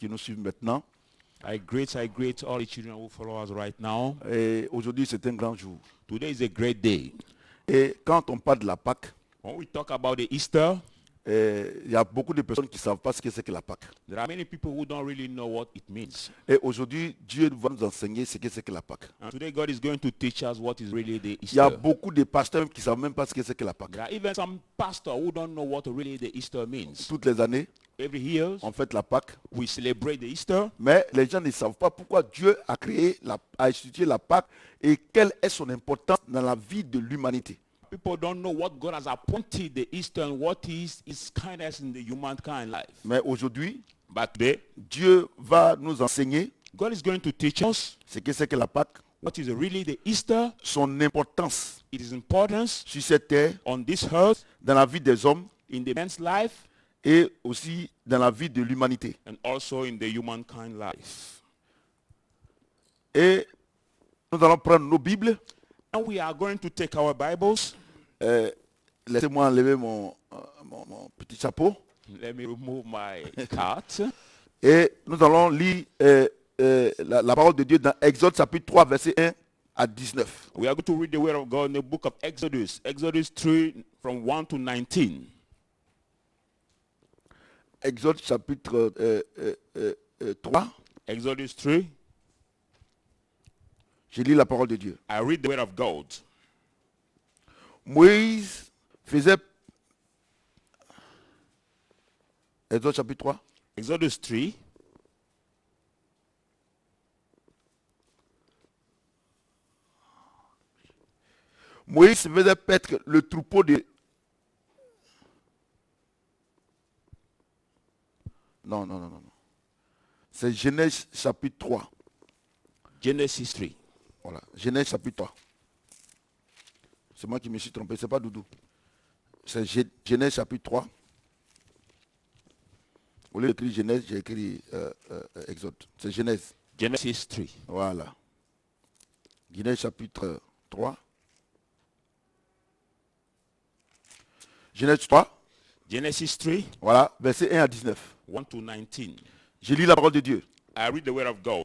qui nous suivent maintenant. I greet all the children who follow us right now. Et aujourd'hui, c'est un grand jour. Today is a great day. Et quand on parle de la Pâque, When we talk about the Easter, il y a beaucoup de personnes qui ne savent pas ce que c'est que la Pâque. there are many people who don't really know what it means. Et aujourd'hui, Dieu va nous enseigner ce que c'est que la Pâque. And today God is going to teach us what is really the Il y a Easter. beaucoup de pasteurs qui ne savent même pas ce que c'est que la Pâque. There are even some pastors who don't know what really the Easter means. Toutes les années, Every year, on fête la Pâque, we celebrate the Easter, mais les gens ne savent pas pourquoi Dieu a a institué la Pâque et quelle est son importance dans la vie de l'humanité. people don't know what God has appointed the Easter and what is His kindness in the humankind life. Mais aujourd'hui, But today, Dieu va nous enseigner God is going to teach us ce que c'est que la Pâque, what is really the Easter, son importance its importance sur cette terre, on this earth, dans la vie des hommes in the man's life, et aussi dans la vie de l'humanité. and also in the humankind life. Et nous allons prendre nos Bibles. And we are going to take our Bibles. Laissez-moi enlever mon petit chapeau. Let me remove my cart. Et nous allons lire la parole de Dieu dans Exode chapitre 3, verset 1 à 19. We are going to read the word of God in the book of Exodus. Exodus 3 from 1 to 19. Exode chapitre 3, Exodus 3. je lis la parole de Dieu. I read the word of God. Moïse faisait... Exode chapitre 3. Exodus 3. Moïse faisait paître le troupeau de... Non. C'est Genèse chapitre 3. Genesis 3. Voilà, Genèse chapitre 3. C'est moi qui me suis trompé, c'est pas Doudou. C'est Genèse chapitre 3. Au lieu d'écrire Genèse, j'ai écrit Exode. C'est Genèse. Genesis 3. Voilà. Genèse chapitre 3. Genèse 3. Genesis 3, Voilà, verset 1 à 19. 1 to 19. Je lis la parole de Dieu. I read the word of God.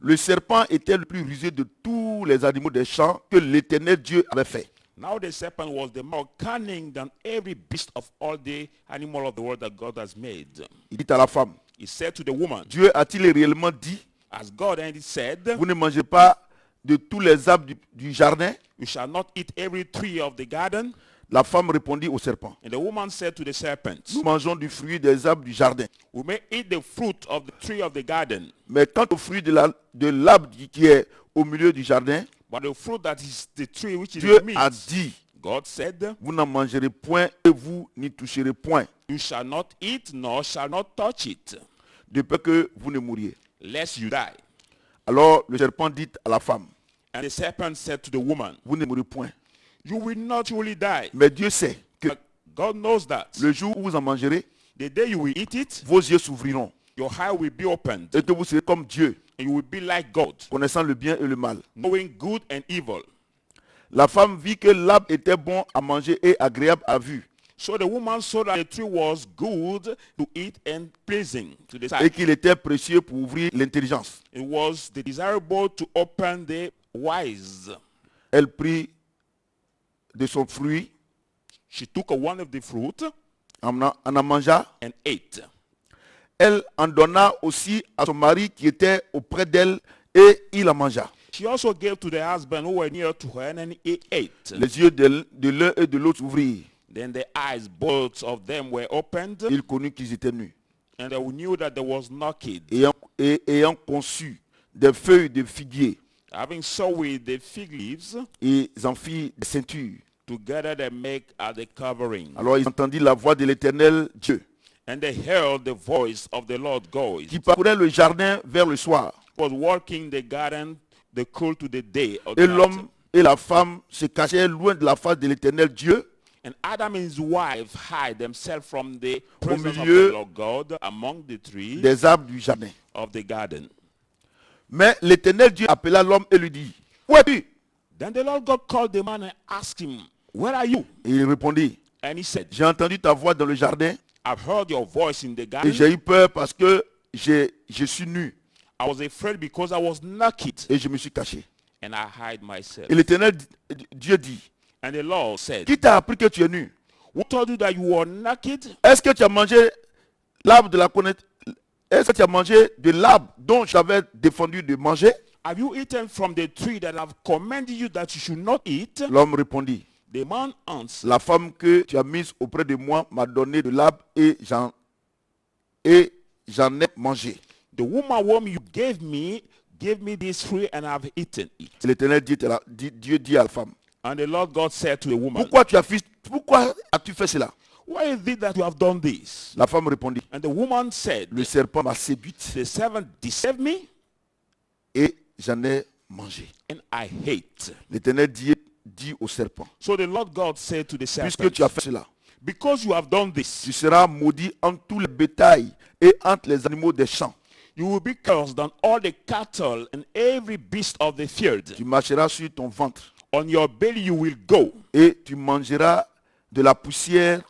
Le serpent était le plus rusé de tous les animaux des champs que l'Éternel Dieu avait fait. Now the serpent was the more cunning than every beast of all the animal of the world that God has made. Il dit à la femme, He said to the woman, Dieu a-t-il réellement dit, as God and he said, vous ne mangez pas de tous les arbres du jardin? you shall not eat every tree of the garden. La femme répondit au serpent, And the woman said to the serpent, nous mangeons du fruit des arbres du jardin. we may eat the fruit of the tree of the garden, Mais quant au fruit de l'arbre qui est au milieu du jardin, but the fruit that is the tree which is Dieu the meat, a dit, God said, vous n'en mangerez point et vous n'y toucherez point, you shall not eat nor shall not touch it, de peur que vous ne mouriez. lest you die. Alors le serpent dit à la femme, And the serpent said to the woman, vous ne mourrez point. you will not surely die. Mais Dieu sait que But God knows that. le jour où vous en mangerez, The day you will eat it, vos yeux s'ouvriront your eye will be opened, et que vous serez comme Dieu, and you will be like God, connaissant le bien et le mal. knowing good and evil. La femme vit que l'arbre était bon à manger et agréable à vue, So the woman saw that the tree was good to eat and pleasing to the et sight. qu'il était précieux pour ouvrir l'intelligence. It was the desirable to open the wise. Elle prit de son fruit, She took one of the fruit en mangea. and ate. Elle en donna aussi à son mari qui était auprès d'elle et il en mangea. She also gave to the husband who were near to her, and he ate. Les yeux de l'un et de l'autre s'ouvrirent. Then the eyes, both of them, were opened, Il connut qu'ils étaient nus. and they knew that there was naked. Ayant conçu des feuilles de figuier, Having sewed the fig leaves, ils en firent des ceintures. together they make the covering. Alors ils entendirent la voix de l'Éternel Dieu, And they heard the voice of the Lord God, qui parcourait le jardin vers le soir. was walking the garden, the cool to the day of Et the night. l'homme et la femme se cachaient loin de la face de l'Éternel Dieu, And Adam and his wife hide themselves from the presence of milieu the Lord God among the trees des arbres du jardin. of the garden. Mais l'Éternel Dieu appela l'homme et lui dit, où es-tu? Then the Lord God called the man and asked him, where are you? Et il répondit, And he said, j'ai entendu ta voix dans le jardin I've heard your voice in the et garden, j'ai eu peur parce que je suis nu I was afraid because I was naked, et je me suis caché. and I hide myself. Et l'Éternel, Dieu dit, And the Lord said, qui t'a appris que tu es nu? who told you that you were naked? Est-ce que tu as mangé l'arbre de la connaissance? Est-ce que tu as mangé de l'arbre dont je t'avais défendu de manger? Have you eaten from the tree that I've commanded you that you should not eat? L'homme répondit, The man answered, la femme que tu as mise auprès de moi m'a donné de l'arbre et j'en ai mangé. the woman whom you gave me this tree, and I've eaten it. Et l'Éternel Dieu dit à la femme, And the Lord God said to the woman, pourquoi as-tu fait cela? why is it that you have done this? La femme répondit, And the woman said, le serpent m'a séduite the servant deceived me, et j'en ai mangé. and I hate. L'Éternel dit au serpent, So the Lord God said to the puisque serpent, tu as fait cela, because you have done this, tu seras maudit entre tous les bétails et entre les animaux des champs. you will be cursed on all the cattle and every beast of the field. Tu marcheras sur ton ventre On your belly you will go, et tu mangeras de la poussière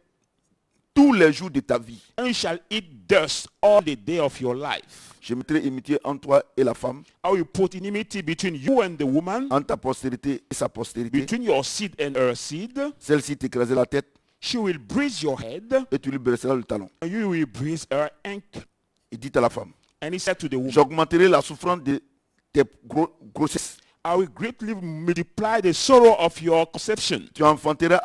tous les jours de ta vie. and you shall eat dust all the day of your life. Je mettrai inimitié entre toi et la femme, I will put enmity between you and the woman, entre ta postérité et sa postérité. between your seed and her seed. Celle-ci t'écrasera la tête She will bruise your head, et tu lui blesseras le talon. and you will bruise her ankle. Il dit à la femme, And he said to the woman, j'augmenterai la souffrance de tes grossesses. I will greatly multiply the sorrow of your conception, Tu enfanteras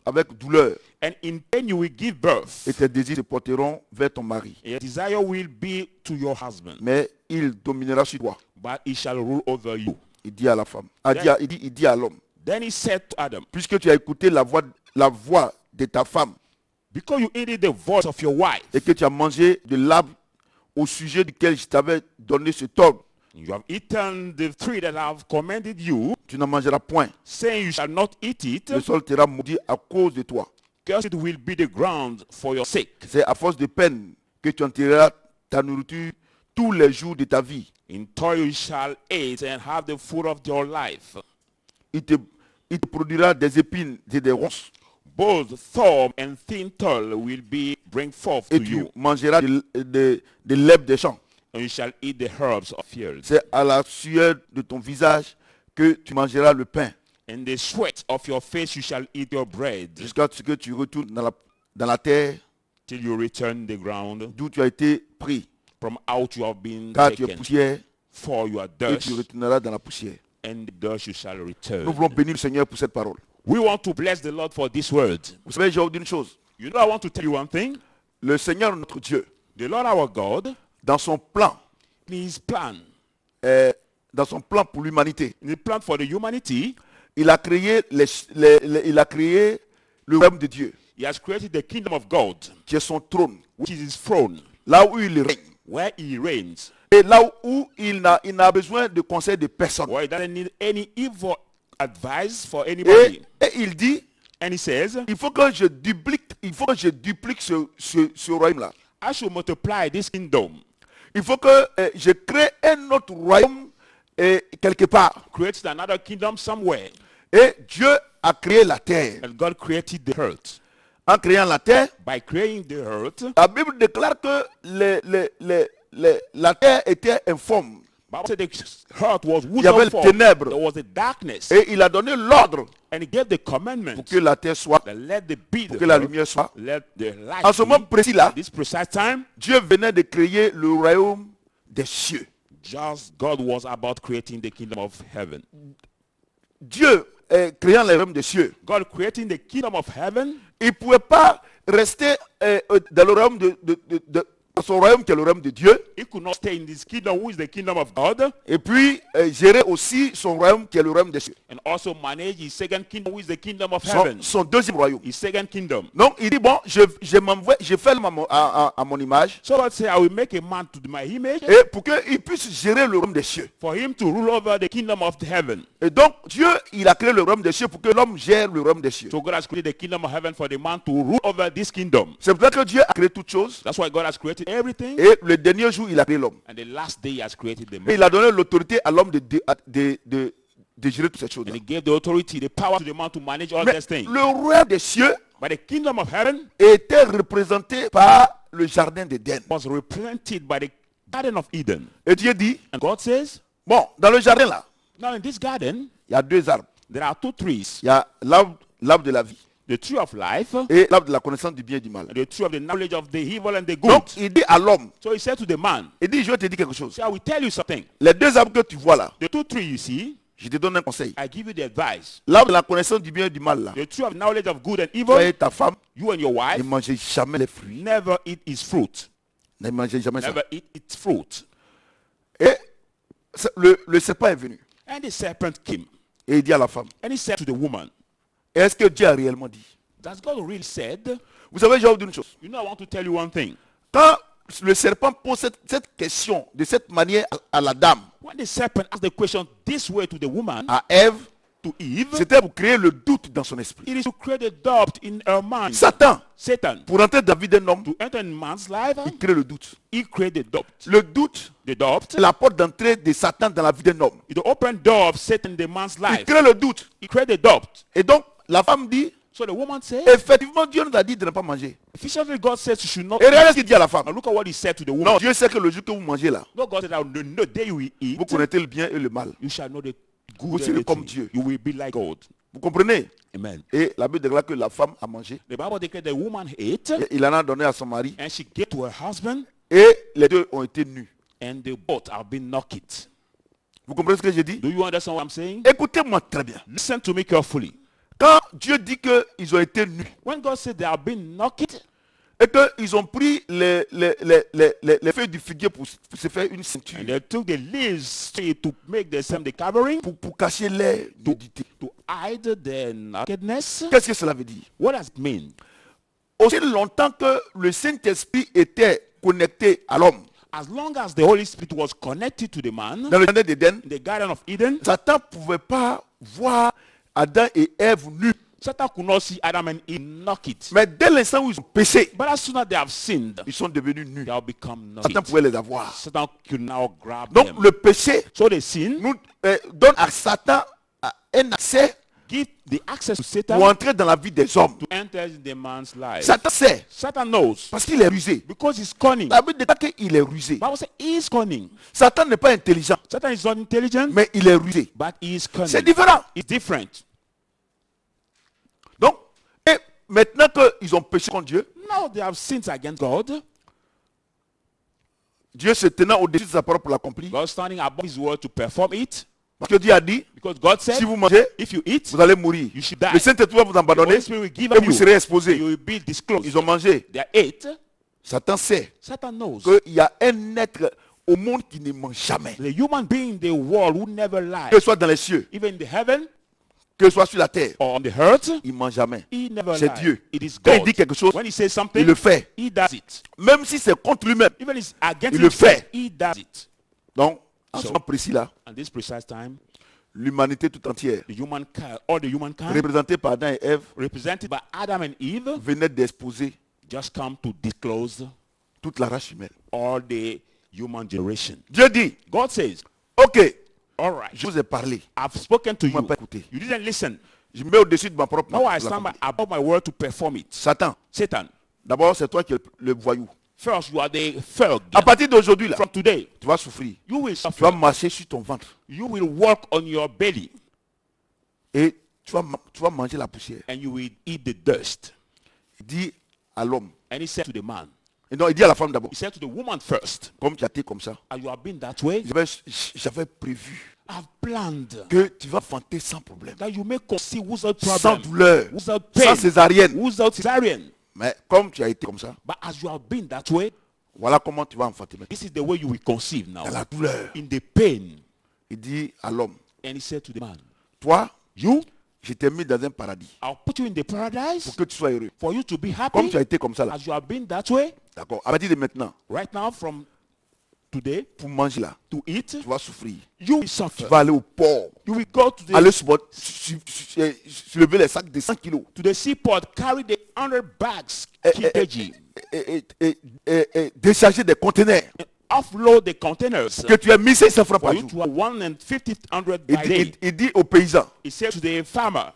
avec douleur and in pain you will give birth. et tes désirs se porteront vers ton mari. Your desire will be to your husband, Mais il dominera sur toi. but he shall rule over you. Il dit à la femme. Il dit à l'homme, Then he said to Adam, puisque tu as écouté la voix de ta femme because you heeded the voice of your wife, et que tu as mangé de l'arbre au sujet duquel je t'avais donné ce ordre, you have eaten the tree that I have commanded you, tu n'en mangeras point. saying you shall not eat it, Le sol sera maudit à cause de toi. cursed will be the ground for your sake. C'est à force de peine que tu enterreras ta nourriture tous les jours de ta vie. In toil you shall eat and have the food of your life. Il te produira des épines et des ronces. Both thorn and thin toil will bring forth Et to tu you, mangeras de l'herbe des champs. and you shall eat the herbs of fields. C'est à la sueur de ton visage que tu mangeras le pain, In the sweat of your face you shall eat your bread, jusqu'à ce que tu retournes dans la terre till you return the ground. d'où tu as été pris. From out you have been Car tu es taken, poussière for you are et tu dust, retourneras dans la poussière. and the dust you shall Nous return. voulons bénir le Seigneur pour cette parole. We want to bless the Lord for this word. Vous savez, j'ai dit une chose. You know, I want to tell you one thing. Le Seigneur, notre Dieu, The Lord our God, dans son plan, in his plan, pour l'humanité, in the plan for the humanity, il a créé le royaume de Dieu, he has created the kingdom of God, qui est son trône, which is his throne, là où il règne. where he reigns, Et là où il n'a besoin de conseil de personne. where he doesn't need any evil advice for anybody. Et il dit, And he says, il faut que je duplique ce royaume-là. I should multiply this kingdom, Il faut que je crée un autre royaume quelque part. create another kingdom somewhere. Et Dieu a créé la terre. And God created the earth. En créant la terre, By creating the earth, la Bible déclare que la terre était informe. Bible said the earth was Il y avait without les form. ténèbres. There was a darkness. Et il a donné l'ordre And he gave the commandment pour que la terre soit, that let the be pour the que la earth, lumière soit. let the light En ce moment be. précis-là, At this precise time, Dieu venait de créer le royaume des cieux. just God was about creating the kingdom of heaven. Dieu, créant le royaume des cieux, God creating the kingdom of heaven, il ne pouvait pas rester dans le royaume dans son royaume qui est le royaume de Dieu, he could not stay in this kingdom, who is the kingdom of God, et puis gérer aussi son royaume qui est le royaume des cieux. and also manage his second kingdom, who is the kingdom of heaven. Son deuxième royaume. His second kingdom. Donc il dit, bon, je fais l'homme à mon image, So God said, I will make a man to my image, et pour qu'il puisse gérer le royaume des cieux. for him to rule over the kingdom of heaven. Et donc Dieu, il a créé le royaume des cieux pour que l'homme gère le royaume des cieux. So God has created the kingdom of heaven for the man to rule over this kingdom. C'est pour ça que Dieu a créé toutes choses, That's why God has created everything. et le dernier jour, il a créé l'homme. And the last day he has created the Et man. il a donné l'autorité à l'homme de gérer toutes ces choses-là. And he gave the authority, the power to the man to manage all Mais these things. le royaume des cieux But the kingdom of heaven était représenté par le jardin d'Éden. was represented by the Garden of Eden. Et Dieu dit, And God says, bon, dans le jardin là, now in this garden, il y a deux arbres. there are two trees. Il y a l'arbre de la vie The tree of life et l'arbre de la connaissance du bien et du mal. and the tree of the knowledge of the evil and the good. Donc, il dit à l'homme, So he said to the man, il dit, je vais te dire quelque chose. see, I will tell you something. Les deux arbres que tu vois là, The two trees you see, je te donne un conseil. I give you the advice. L'arbre de la connaissance du bien et du mal là, The tree of knowledge of good and toi evil, et ta femme, you and your wife, ne mangez jamais les fruits. never eat its fruit. Ne mangez jamais ça. Never eat its fruit. Et le serpent est venu. And the serpent came. Et il dit à la femme, And he said to the woman, est-ce que Dieu a réellement dit? does God really said? Vous savez, je vais vous dire une chose. You know, I want to tell you one thing. Quand le serpent pose cette question de cette manière à la dame, When the serpent asked the question this way to the woman, à Ève, to Eve, c'était pour créer le doute dans son esprit. it is to create a doubt in her mind. Satan, Satan, pour entrer dans la vie d'un homme, to enter in man's life, il crée le doute. he created doubt. Le doute, The doubt c'est la porte d'entrée de Satan dans la vie d'un homme. is the open door of Satan in the man's Il life. crée le doute. He created doubt. Et donc, la femme dit, So the woman said, effectivement, Dieu nous a dit de ne pas manger. efficiently God says you should not Et regardez eat. ce qu'il dit à la femme. Now look at what he said to the woman. Non, Dieu sait que le jour que vous mangez là, No, God said, on the day you will eat, vous connaissez le bien et le mal. you shall know the Vous good serez and the comme evil. Dieu. You will be like God. Vous comprenez? Amen. Et la Bible déclare que la femme a mangé. The Bible declares the woman ate, Et il en a donné à son mari. and she gave to her husband, Et les deux ont été nus. and they both have been naked. Vous comprenez ce que j'ai dit? Do you understand what I'm saying? Écoutez-moi très bien. Listen to me carefully. Quand Dieu dit qu'ils ont été nus When God said they have been naked, et qu'ils ont pris les feuilles du figuier pour se faire une ceinture, and they took the leaves to make themselves the covering, pour cacher leur nudité. to hide their nakedness. Qu'est-ce que cela veut dire? What does it mean? Aussi longtemps que le Saint-Esprit était connecté à l'homme, As long as the Holy Spirit was connected to the man dans le jardin d'Éden, in the Garden of Eden, Satan ne pouvait pas voir Adam et Ève nus. Satan could not see Adam and Eve naked. Mais dès l'instant où ils ont péché, But as soon as they have sinned, ils sont devenus nus. they have become Satan naked. pouvait les avoir. Satan could now grab Donc them. le péché So the sin nous donne à Satan un accès give the access to pour Satan entrer dans la vie des hommes. to enter in the man's life. Satan sait Satan knows parce qu'il est rusé. because he's cunning. La Bible déclare qu'il est rusé. Bible says he is cunning. Satan n'est pas intelligent, Satan is not intelligent, mais il est rusé. but he is C'est cunning. différent. It's different. Donc, et maintenant qu'ils ont péché contre Dieu, Now they have sinned against God. Dieu se tenant au-dessus de sa parole pour l'accomplir. God standing above his word to perform it. Parce que Dieu a dit, Because God said, si vous mangez, if you eat, vous allez mourir. you should die. Le Saint-Esprit va vous The abandonner Holy Spirit will give et up vous you. serez You exposés. will be disclosed. Ils ont mangé. They ate. Satan sait Satan knows. qu'il y a un être au monde qui ne mange jamais. The human being in the world who never lies, Que ce soit dans les cieux, even in the heaven que ce soit sur la terre, or on the earth, il ne mange jamais. he never C'est lies. Dieu. It is Quand il God. dit quelque chose, When he says il something, le fait. he does it. Même si c'est contre lui-même. Even if it's against Il le himself, fait. he does it. Donc, en ce So- moment précis là, At this precise time, l'humanité tout entière, the humankind, all the humankind, représentée par Adam et Ève, represented by Adam and Eve, venait d'exposer just come to disclose toute la race humaine. all the human generation. Dieu dit, God says, ok, all right, je vous ai parlé. I've spoken to Vous m'avez you. pas écouté. You didn't listen. Je mets au-dessus de ma propre Now I la stand by parole. above my word to perform it. Satan, Satan, d'abord c'est toi qui es le voyou. first you are the thug. À partir d'aujourd'hui là, From today, tu vas souffrir. you will Tu vas suffer. marcher sur ton ventre. You will walk on your belly Et tu vas manger la poussière. and you will eat the dust. Il dit à l'homme. And he said to the man, Et non, il dit à la femme d'abord. he said to the woman first, Comme tu as été comme ça. as you have been that way, J'avais prévu I've planned que tu vas fanter sans problème. that you may conceive without Sans problem, douleur. without Sans pain, césarienne. without cesarean. Mais comme tu as été comme ça, But as you have been that way, voilà comment tu vas enfanter maintenant. this is the way you will conceive now. Dans la douleur. In the pain. Il dit à l'homme, And he said to the man, toi, you, je t'ai mis dans un paradis I'll put you in the paradise pour que tu sois heureux. for you to be Comme tu as happy été comme ça là. as you have been that way. D'accord. À partir de maintenant, Right now, from today, pour manger là, to eat, tu vas souffrir. you will Tu suffer. vas aller au port. You will go to Aller the, soulever les sacs de 100 kilos. to the seaport, carry the 100 bags, kg, Et décharger des conteneurs and offload the containers que tu as mis 500 francs for par you jour. to have 150, 100 Il by dit, day. il dit aux paysans, He said to the farmer,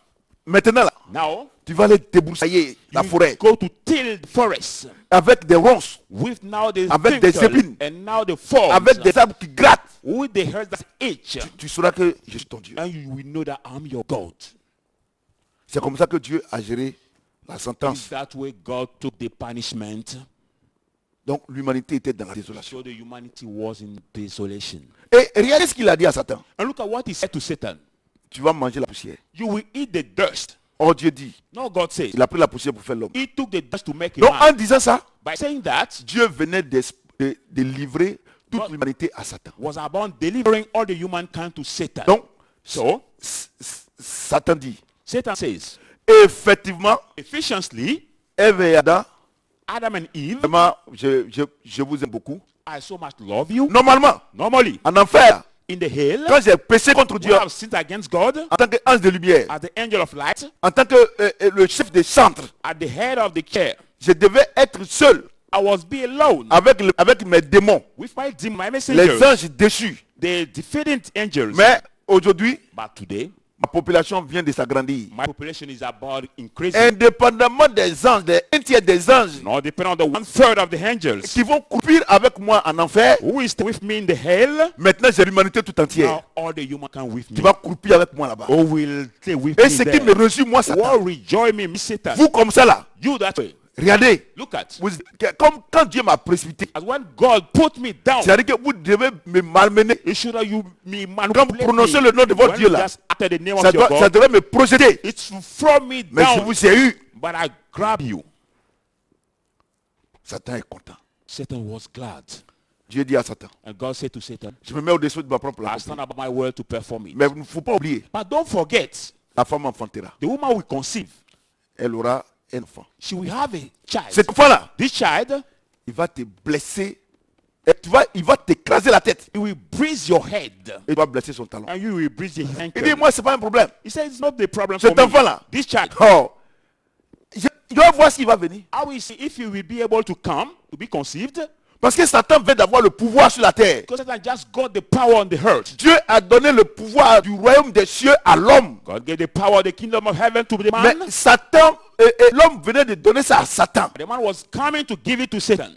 maintenant là, now tu vas aller débroussailler la you forêt. go to till the forest avec des ronces, with now the avec des twinkle, épines, and now the forms, avec des arbres qui grattent, with the hairs that itch, tu sauras que je suis ton Dieu. and you will know that I'm your God. C'est comme ça que Dieu a géré la Is sentence. that way God took the punishment? Donc l'humanité était dans la désolation. So the humanity was in desolation. Et regardez ce qu'il a dit à Satan. And look at what he said to Satan. Tu vas manger la poussière. You will eat the dust. Or Dieu dit, No, God says. il a pris la poussière pour faire l'homme. He took the dust to make a Donc man. en disant ça, By saying that, Dieu venait de livrer toute l'humanité à Satan. was about delivering all the humankind to Satan. Donc, So, Satan dit, Satan says, effectivement, efficiently, Ève et Adam, Adam and Eve, vraiment, je vous aime beaucoup. I so much love you. Normalement, Normally, en enfer, in the hell, quand j'ai péché contre Dieu, when I've sinned against God, en tant qu'ange de lumière, as the angel of light, en tant que le chef des centres, at the head of the chair, je devais être seul I was be alone avec mes démons, with my demon, my les messengers, anges déchus. the defeating angels. Mais aujourd'hui, But today, ma population vient de s'agrandir. my population is about increasing. Indépendamment des anges, un tiers des anges No, depending on the 1/3 of the angels qui vont courir avec moi en enfer, who is with me in the hell. maintenant j'ai l'humanité tout entière Now all the humankind with qui me. va croupir avec moi là-bas. Who will stay with Et me ce qui me there. réjouit, moi, Satan, What rejoice me, me Satan. vous comme ça là, You that way. regardez, Look at. comme quand Dieu m'a précipité, As when God put me down, c'est-à-dire que vous devez me malmener. it should have you me Quand vous manipulate prononcez me. le nom de votre When Dieu you là, just utter the name ça of your God, devrait me projeter. it's to throw me Mais je down. vous ai eu. But I grab you. Satan est content. Satan was glad. Dieu dit à Satan, And God said to Satan, je me mets au-dessus de ma propre I loi. stand about my word to perform it. Mais il ne faut pas oublier, But don't forget, la femme enfantera. the woman will conceive. Elle aura un enfant. She will have a child. Cet enfant-là, This child, il va te blesser. Et il va t'écraser la tête. it will bruise your head. Et il va blesser son talon. And you will bruise your Il ankle. dit, moi, c'est pas un problème. He said, it's not the problem Cet for me. enfant-là. This child, Oh, je vais voir s'il va venir. I will see if you will be able to come, to be conceived. Parce que Satan veut d'avoir le pouvoir sur la terre. Because Satan just got the power on the earth. Dieu a donné le pouvoir du royaume des cieux à l'homme. God gave the power of the kingdom of heaven to the man. Mais Satan, l'homme venait de donner ça à Satan. The man was coming to give it to Satan.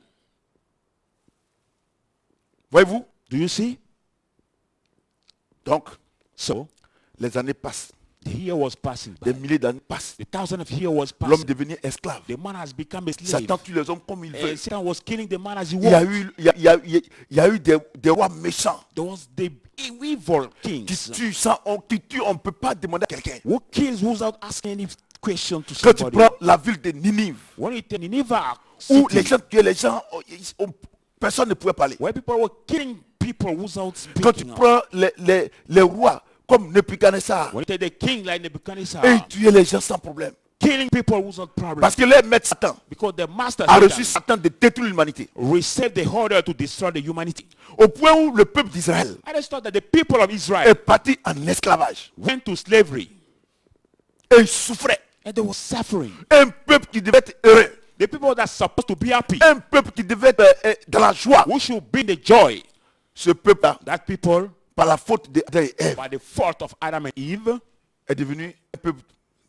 Voyez-vous? Do you see? Donc, So, les années passent. the year was passing by. Des milliers d'années passent. The thousand of years was L'homme passing. devenu esclave. The man has become a slave. Satan tue les hommes comme il veut. And Satan was killing the man as he Il y a walked. eu, il y a eu des rois méchants There was the evil qui kings tuent sans honte, qui tuent. On ne peut pas demander à quelqu'un. who kills without asking any question to Quand tu somebody. prends la ville de Ninive, When you take Nineveh, où les city, gens tuaient les gens, personne ne pouvait parler. where people were killing people without Quand tu speaking up. prends les rois comme Nebuchadnezzar, When you take the king like Nebuchadnezzar, et ils tuaient les gens sans problème. killing people without problem. Parce que leur maître Satan Because the master a reçu Satan Satan de détruire l'humanité. received the order to destroy the humanity. Au point où le peuple d'Israël I just thought that the people of Israel est parti en esclavage. went to slavery Et ils souffraient. and they were suffering. Un peuple qui devait être heureux. The people that are supposed to be happy, Un peuple qui devait être dans la joie. who should bring the joy, Ce peuple-là, that people, par la faute d'Adam et Ève, by the fault of Adam and Eve, est devenu un peuple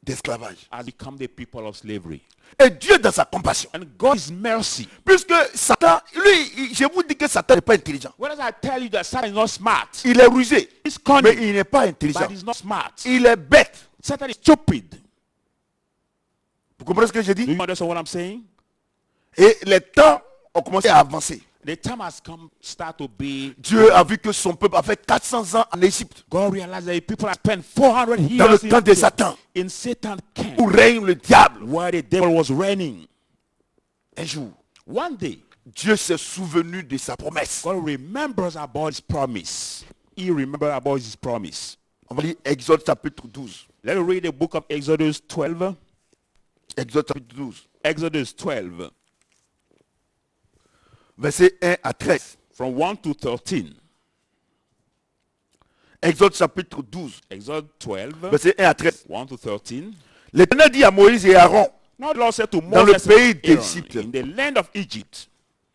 d'esclavage. has become the people of slavery. Et Dieu, dans sa compassion, And God's mercy. puisque Satan, lui, je vous dis que Satan n'est pas intelligent. Whereas I tell you that Satan is not smart, Il est rusé, he's mais cunning, il n'est pas intelligent. but he's not smart. Il est bête. Satan is stupid. Vous comprenez ce que je Do dis? you understand what I'm saying? Et les temps ont commencé à avancer. The time has come, start to be. Dieu a vu que son peuple a fait 400 ans en Égypte, God realized that people have spent 400 dans le years temps de Satan, in Satan's camp, où règne le diable. where the devil was reigning. Un jour, One day, Dieu s'est souvenu de sa promesse. God remembers about his promise. He remembered about his promise. On va lire Exode chapitre 12. Let me read the book of Exodus 12. Exode chapitre 12. Exodus 12, Versets 1 à 13. from 1 to 13. Exode chapitre 12. Exodus 12, Versets 1 à 13. 1 to 13. L'Éternel dit à Moïse et à Aaron, Now the Lord said to dans le Moses pays and Aaron, d'Égypte, in the land of Egypt.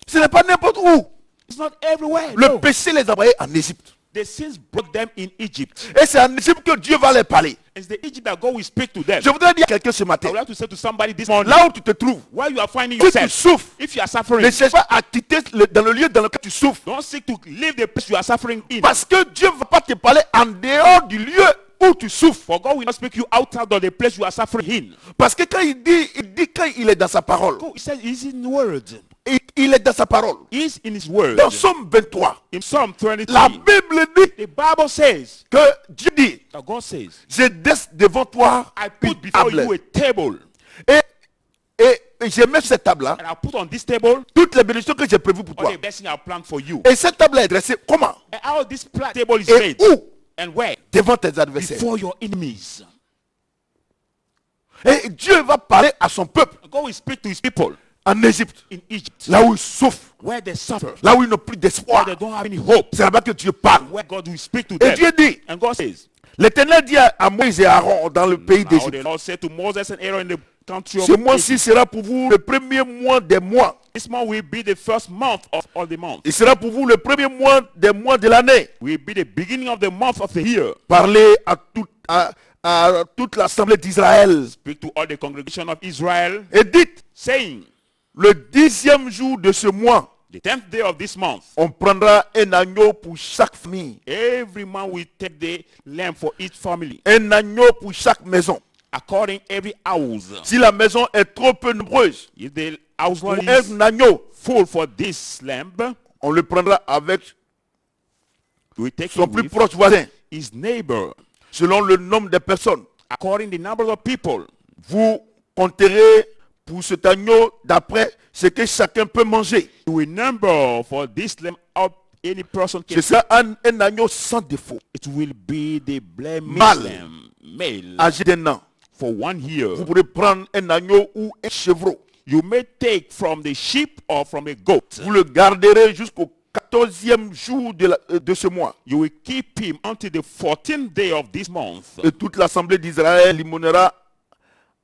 ce n'est pas n'importe où. It's not everywhere. Le No. péché les a envoyés en Égypte. The sins brought them in Egypt. Et c'est en Égypte que Dieu va les parler. It's the Egypt that God will speak to them. Je voudrais dire à quelqu'un ce I matin, would like to say to somebody this morning, là où tu te trouves, where you are finding si tu yourself, souffres, if you are suffering, ne cherche pas à quitter dans le lieu dans lequel tu souffres. don't seek to leave the place you are suffering in. Parce que Dieu ne va pas te parler en dehors du lieu où tu souffres. For God will not speak you outside of the place you are suffering in. Parce que quand il dit quand il est dans sa parole, He says he's in the word. il est dans sa parole. He's in his word. Dans Somme 23, In Psalm 23, la Bible dit the Bible says, que Dieu dit, that God says, je laisse devant toi I une put before table. you a table, Et je mets cette table-là, and I put on this table toutes les bénédictions que j'ai prévues pour all toi. the blessings I planned for you. Et cette table est dressée comment? And how this table is Et made, où? and where? Devant tes adversaires. Before your enemies. Et Dieu va parler à son peuple God will speak to his people en Égypte, in Egypt, là où ils souffrent, where they suffer, là où ils n'ont plus where d'espoir. they don't have any hope, C'est là-bas que Dieu parle. where God will speak to Et them. Dieu dit, And God says, l'Éternel dit à Moïse et à Aaron dans le pays now d'Égypte, the Lord said to Moses and Aaron in the country of ce mois-ci Egypt, sera pour vous le premier mois des mois. this month will be the first month of all the months. Il sera pour vous le premier mois des mois de l'année. Will be the beginning of the month of the year. Parlez à toute l'assemblée d'Israël. Speak to all the congregation of Israel, Et dites, saying, le 10e jour de ce mois, the 10th day of this month, on prendra un agneau pour chaque famille. every man will take the lamb for each family, Un agneau pour chaque maison. according every house. Si la maison est trop peu nombreuse, If the house pour is un agneau, full for this lamb, on le prendra avec we take son him plus with proche voisin, his neighbor, selon le nombre de personnes. according the number of people. Vous compterez pour cet agneau d'après ce que chacun peut manger. You will number for this lamb up any person Ce can. sera un agneau sans défaut, It will be the blameless Mâle. lamb, male, âgé d'un an. for 1 year. Vous pourrez prendre un agneau ou un chevreau. You may take from the sheep or from a goat. Vous le garderez jusqu'au 14e jour de ce mois. You will keep him until the 14th day of this month. Et toute l'assemblée d'Israël l'immolera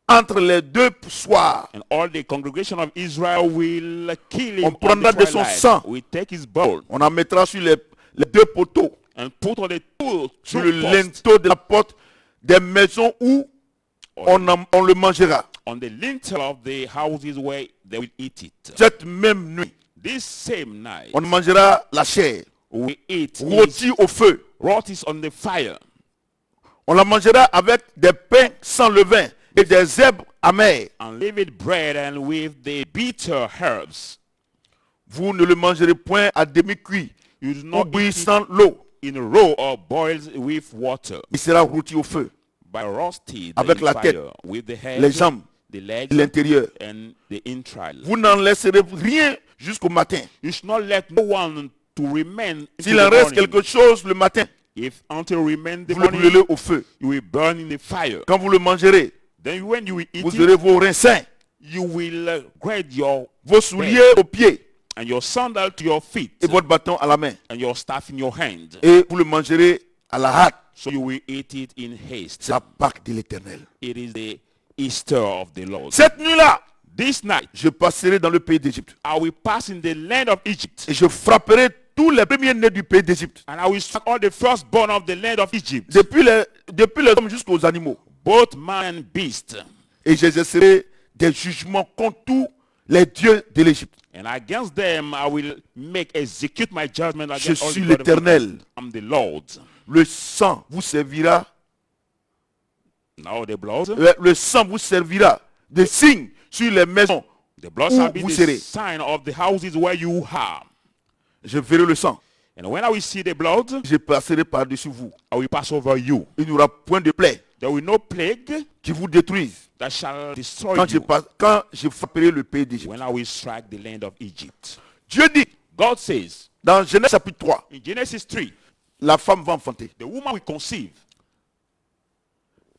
entre les deux soirs. And all the congregation of Israel will kill him On prendra on the de son twilight. sang. We take his blood On en mettra sur les deux poteaux, and put on the sur two le posts linteau de la porte des maisons où on le mangera. on the lintel of the houses where they will eat it. Cette même nuit, This same night, on mangera la chair, we eat his rôtie au feu. rôtis on the fire. On la mangera avec des pains sans levain et des herbes amères. And leavened bread and with the bitter herbs. Vous ne le mangerez point à demi-cuit You do ou not eat bouillir it sans l'eau. in raw or boiled with water, Il sera rôti au feu, but roasted Avec in la fire tête, with the head, les jambes, the legs, l'intérieur. and the entrails. Vous n'en laisserez rien jusqu'au matin. You should not let no one to remain until S'il the en reste morning. quelque chose le matin, If until remain the vous le morning, brûlez au feu. you will burn in the fire. Quand vous le mangerez, Then when you will eat vous it, aurez vos reins sains, you will grade your vos souliers aux pieds and your sandal to your feet et votre bâton à la main. and your staff in your hand. Et vous le mangerez à la hâte. So you will eat it in haste. C'est la Pâque de l'Éternel. It is the Easter of the Lord. Cette nuit-là, This night, je passerai dans le pays d'Égypte I will pass in the land of Egypt, et je frapperai tous les premiers-nés du pays d'Égypte, and I will strike all the firstborn of the land of Egypt, depuis les hommes jusqu'aux animaux. both man and beast. Et j'exercerai des jugements contre tous les dieux de l'Égypte. And against them I will execute my judgment Je against all suis the God of l'Éternel. Egypt. I'm the Lord. Le sang vous servira, Now the blood, le sang vous servira de signe sur les maisons the blood où shall be vous the serez. sign of the houses where you are. Je verrai le sang. And when I will see the blood, Je passerai par-dessus vous. I will pass over you. Il n'y aura point de plaie There will no plague qui vous détruise that shall destroy quand you quand je frapperai le pays d'Égypte. when I will strike the land of Egypt. Dieu dit God says dans Genèse chapitre 3, in Genesis 3, la femme va enfanter. the woman will conceive.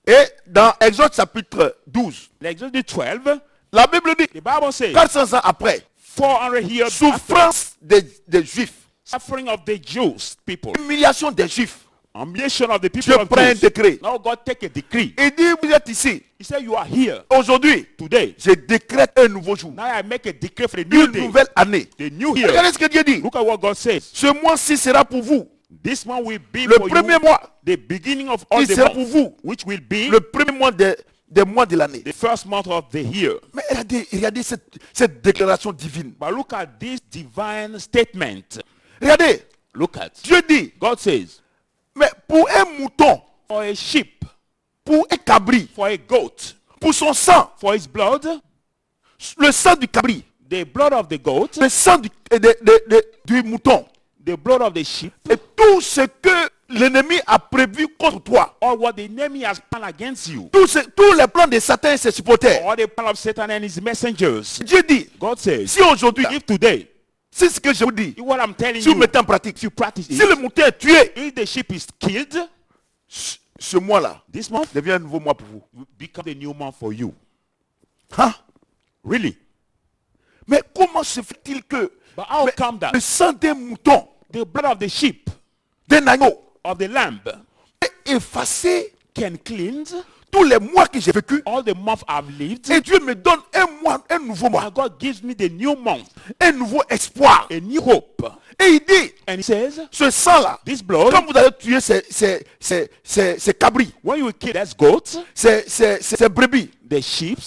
Et dans Exode chapitre 12, In Exodus 12, la Bible dit, the Bible says 400 ans après, 400 years after, souffrance des Juifs, suffering of the Jews people, humiliation des Juifs. humiliation of the people Dieu of prend un Jews. décret. Now God take a decree. Il dit, vous êtes ici. He said, you are here Aujourd'hui, today. je décrète un nouveau jour. Now I make a decree for the new Une day, nouvelle année. the new year. Regardez ce que Dieu dit. Look at what God says. Ce mois-ci sera pour vous This one will be Le for premier you mois, the beginning of all il the sera pour months, vous which will be le premier mois des mois de l'année. the first month of the year. Mais regardez cette déclaration divine. But look at this divine statement. Regardez, Look at. Dieu dit, God says, mais pour un mouton, for a sheep, pour un cabri, for a goat, pour son sang, for his blood, le sang du cabri, the blood of the goat, le sang du mouton, the blood of the sheep, et tout ce que l'ennemi a prévu contre toi, or what the enemy has planned against you, tous les plans de Satan et ses supporters. or the plan of Satan and his messengers. Dieu dit, God says, si aujourd'hui, if today, c'est ce que je vous dis, what I'm telling si vous you, mettez en pratique, if you practice si le it, mouton est tué, if the sheep is killed, ce mois-là this month devient un nouveau mois pour vous. will become a new month for you. Hein? Really? Mais comment se fait-il que But how mais come that le sang d'un mouton, the blood of the sheep, d'un agneau, of the lamb, est effacé can cleanse tous les mois que j'ai vécu, all the months I've lived, et Dieu me donne un nouveau mois, and God gives me the new month, un nouveau espoir. a new hope. Et il dit, And he says, ce sang-là, this blood, quand vous allez tuer ces cabris, when you kill that goat, ces brebis, the sheep,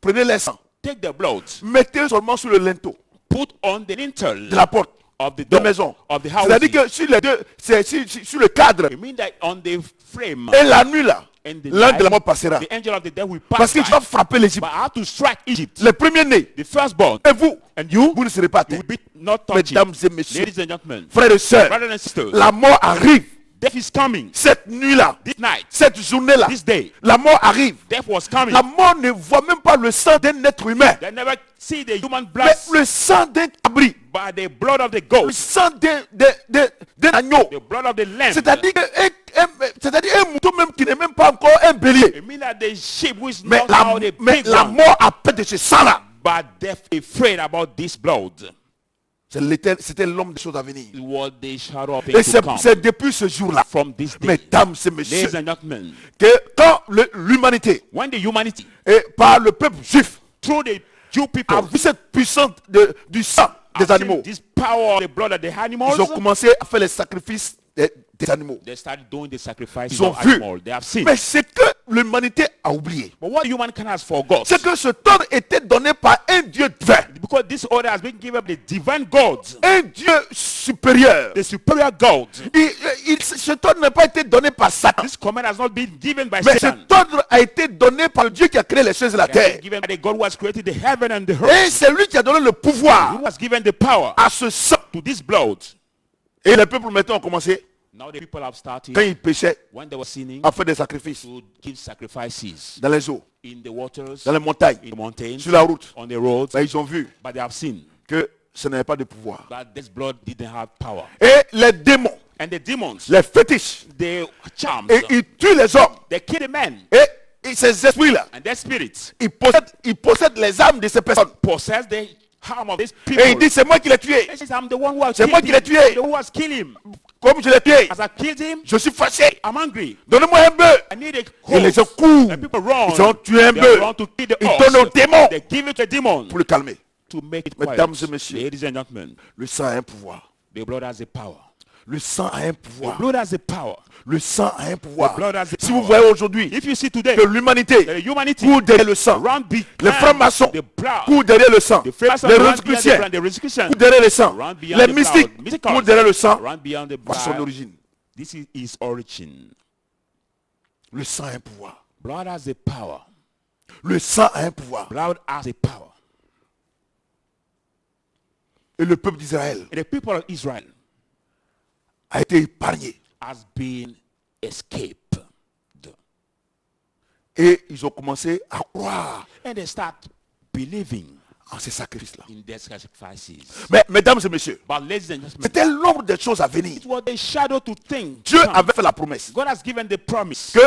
prenez les sangs, take the blood, mettez seulement sur le linteau put on the lintel de la porte of the de door, maison. of the house. C'est-à-dire que sur les deux, c'est sur le cadre, It means that on the frame, et la nuit là, and the l'ange de la mort night, passera. the angel of the death will Parce pass que tu vas by. frapper l'Égypte. But I have to strike Egypt, Les premiers-nés, the firstborn, et vous, and you, vous ne serez pas you atteints. will be not touched. Mesdames et messieurs, Ladies and gentlemen, frères et sœurs, brothers and sisters, la mort arrive. death is coming. Cette nuit-là, This night, cette journée-là, this day, la mort arrive. death was coming. La mort ne voit même pas le sang d'un être humain, They never see the human mais blood, le sang d'un cabri, but the blood of the le goat, sang d'un agneau. the blood of the lamb. C'est-à-dire un mouton même qui n'est même pas encore un bélier. It means that the sheep who is Mais not now the mais big la one, mort a peur de ce sang-là. but death is afraid about this blood. C'était l'homme des choses à venir. It was the shadow of Et things to come. c'est depuis ce jour-là, From this day, mesdames et ladies messieurs, and gentlemen, que quand l'humanité, when the humanity, et par le peuple juif, through the Jew people, a vu cette puissance du sang des have seen animaux, this power of the blood of the ils animals, ont commencé à faire les sacrifices des animaux. they started doing the sacrifices Ils ont of vu. animals. They have seen. Mais ce que l'humanité a oublié, But what humankind has forgot, c'est que ce temps était donné par un Dieu divin, because this order has been given by the divine God, un Dieu supérieur. the superior God. Cet ordre n'a pas été donné par Satan, This command has not been given by mais Satan. cet ordre a été donné par le Dieu qui a créé les choses et la It has been terre. given by the God who has created the heaven and the Et earth. c'est lui qui a donné le pouvoir Who has given the power à ce sang. to this blood. Et les peuples maintenant ont commencé, Now the people have started, quand ils péchaient, when they were sinning, à faire des sacrifices to give sacrifices dans les eaux, in the waters, dans les montagnes, in the mountains, sur la route. on the roads. Ben, ils ont vu But they have seen que ce n'avait pas de pouvoir. that this blood didn't have power. Et les démons, And the demons, les fétiches, they charms, et ils tuent les hommes. they kill the men, Et ces esprits-là, and their spirits ils possèdent les âmes de ces personnes. possess the harm of these Et il people. dit, c'est moi qui l'ai tué. He says, I'm the one who has C'est killed moi qui him. l'ai tué. I'm the one who has killed him. Comme je l'ai tué, As I killed him, je suis fâché. I'm angry. Donnez-moi un bœuf. I need a Et les gens horse. courent. And people run. Ils ont tué un They bœuf. run to kill the Ils horse. donnent aux démons They give it to the demon pour le calmer. to make it quiet. Mesdames et messieurs, Ladies and gentlemen, le sang a un pouvoir. the blood has a power. Le sang a un The pouvoir. blood has a power. Le sang a un pouvoir. The blood has a Si vous power. voyez aujourd'hui If you see today que l'humanité that the humanity court derrière le sang, run les behind francs-maçons the blood, courent derrière le sang, the Freemasons les run behind the rosicruciens blood, the Rosicrucians courent derrière le sang, run beyond les the mystiques blood, mysticals courent derrière le sang, run beyond the par son blood. origine. This is his origin. Le sang a un pouvoir. Blood has a power. Le sang a un pouvoir. Blood has a power. Et le peuple d'Israël And the people of Israel a été épargné. has been escaped. Et ils ont commencé à croire And they start believing en ces sacrifices-là. in their sacrifices. Mais mesdames et messieurs, But ladies and gentlemen, c'était l'ombre des choses à venir. it was a shadow to think. Dieu avait fait la promesse God has given the promise que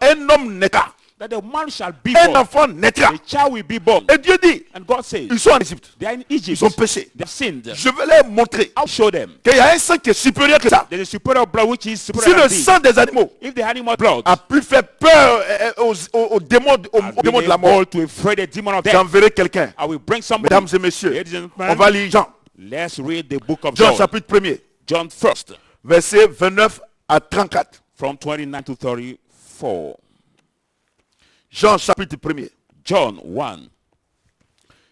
un homme naîtra, that the man shall be un born. enfant naîtra. The child will be born. Et Dieu dit, And God says, ils sont en Égypte, they are in Egypt. ils ont péché. They have sinned. Je vais leur montrer I'll show them. qu'il y a un sang qui est supérieur que ça. There is a superior blood which is Si superior le than this. sang des animaux If the animal blood a pu faire peur aux démons, has aux démons been de la mort, able to afraid the demon of death, j'enverrai quelqu'un. I will bring somebody. Mesdames et messieurs, Ladies and on gentlemen, va lire Jean. let's read the book of Jean John. chapitre 1er. John 1st, versets 29 à 34. from 29 to 34. Jean chapitre 1er. John 1.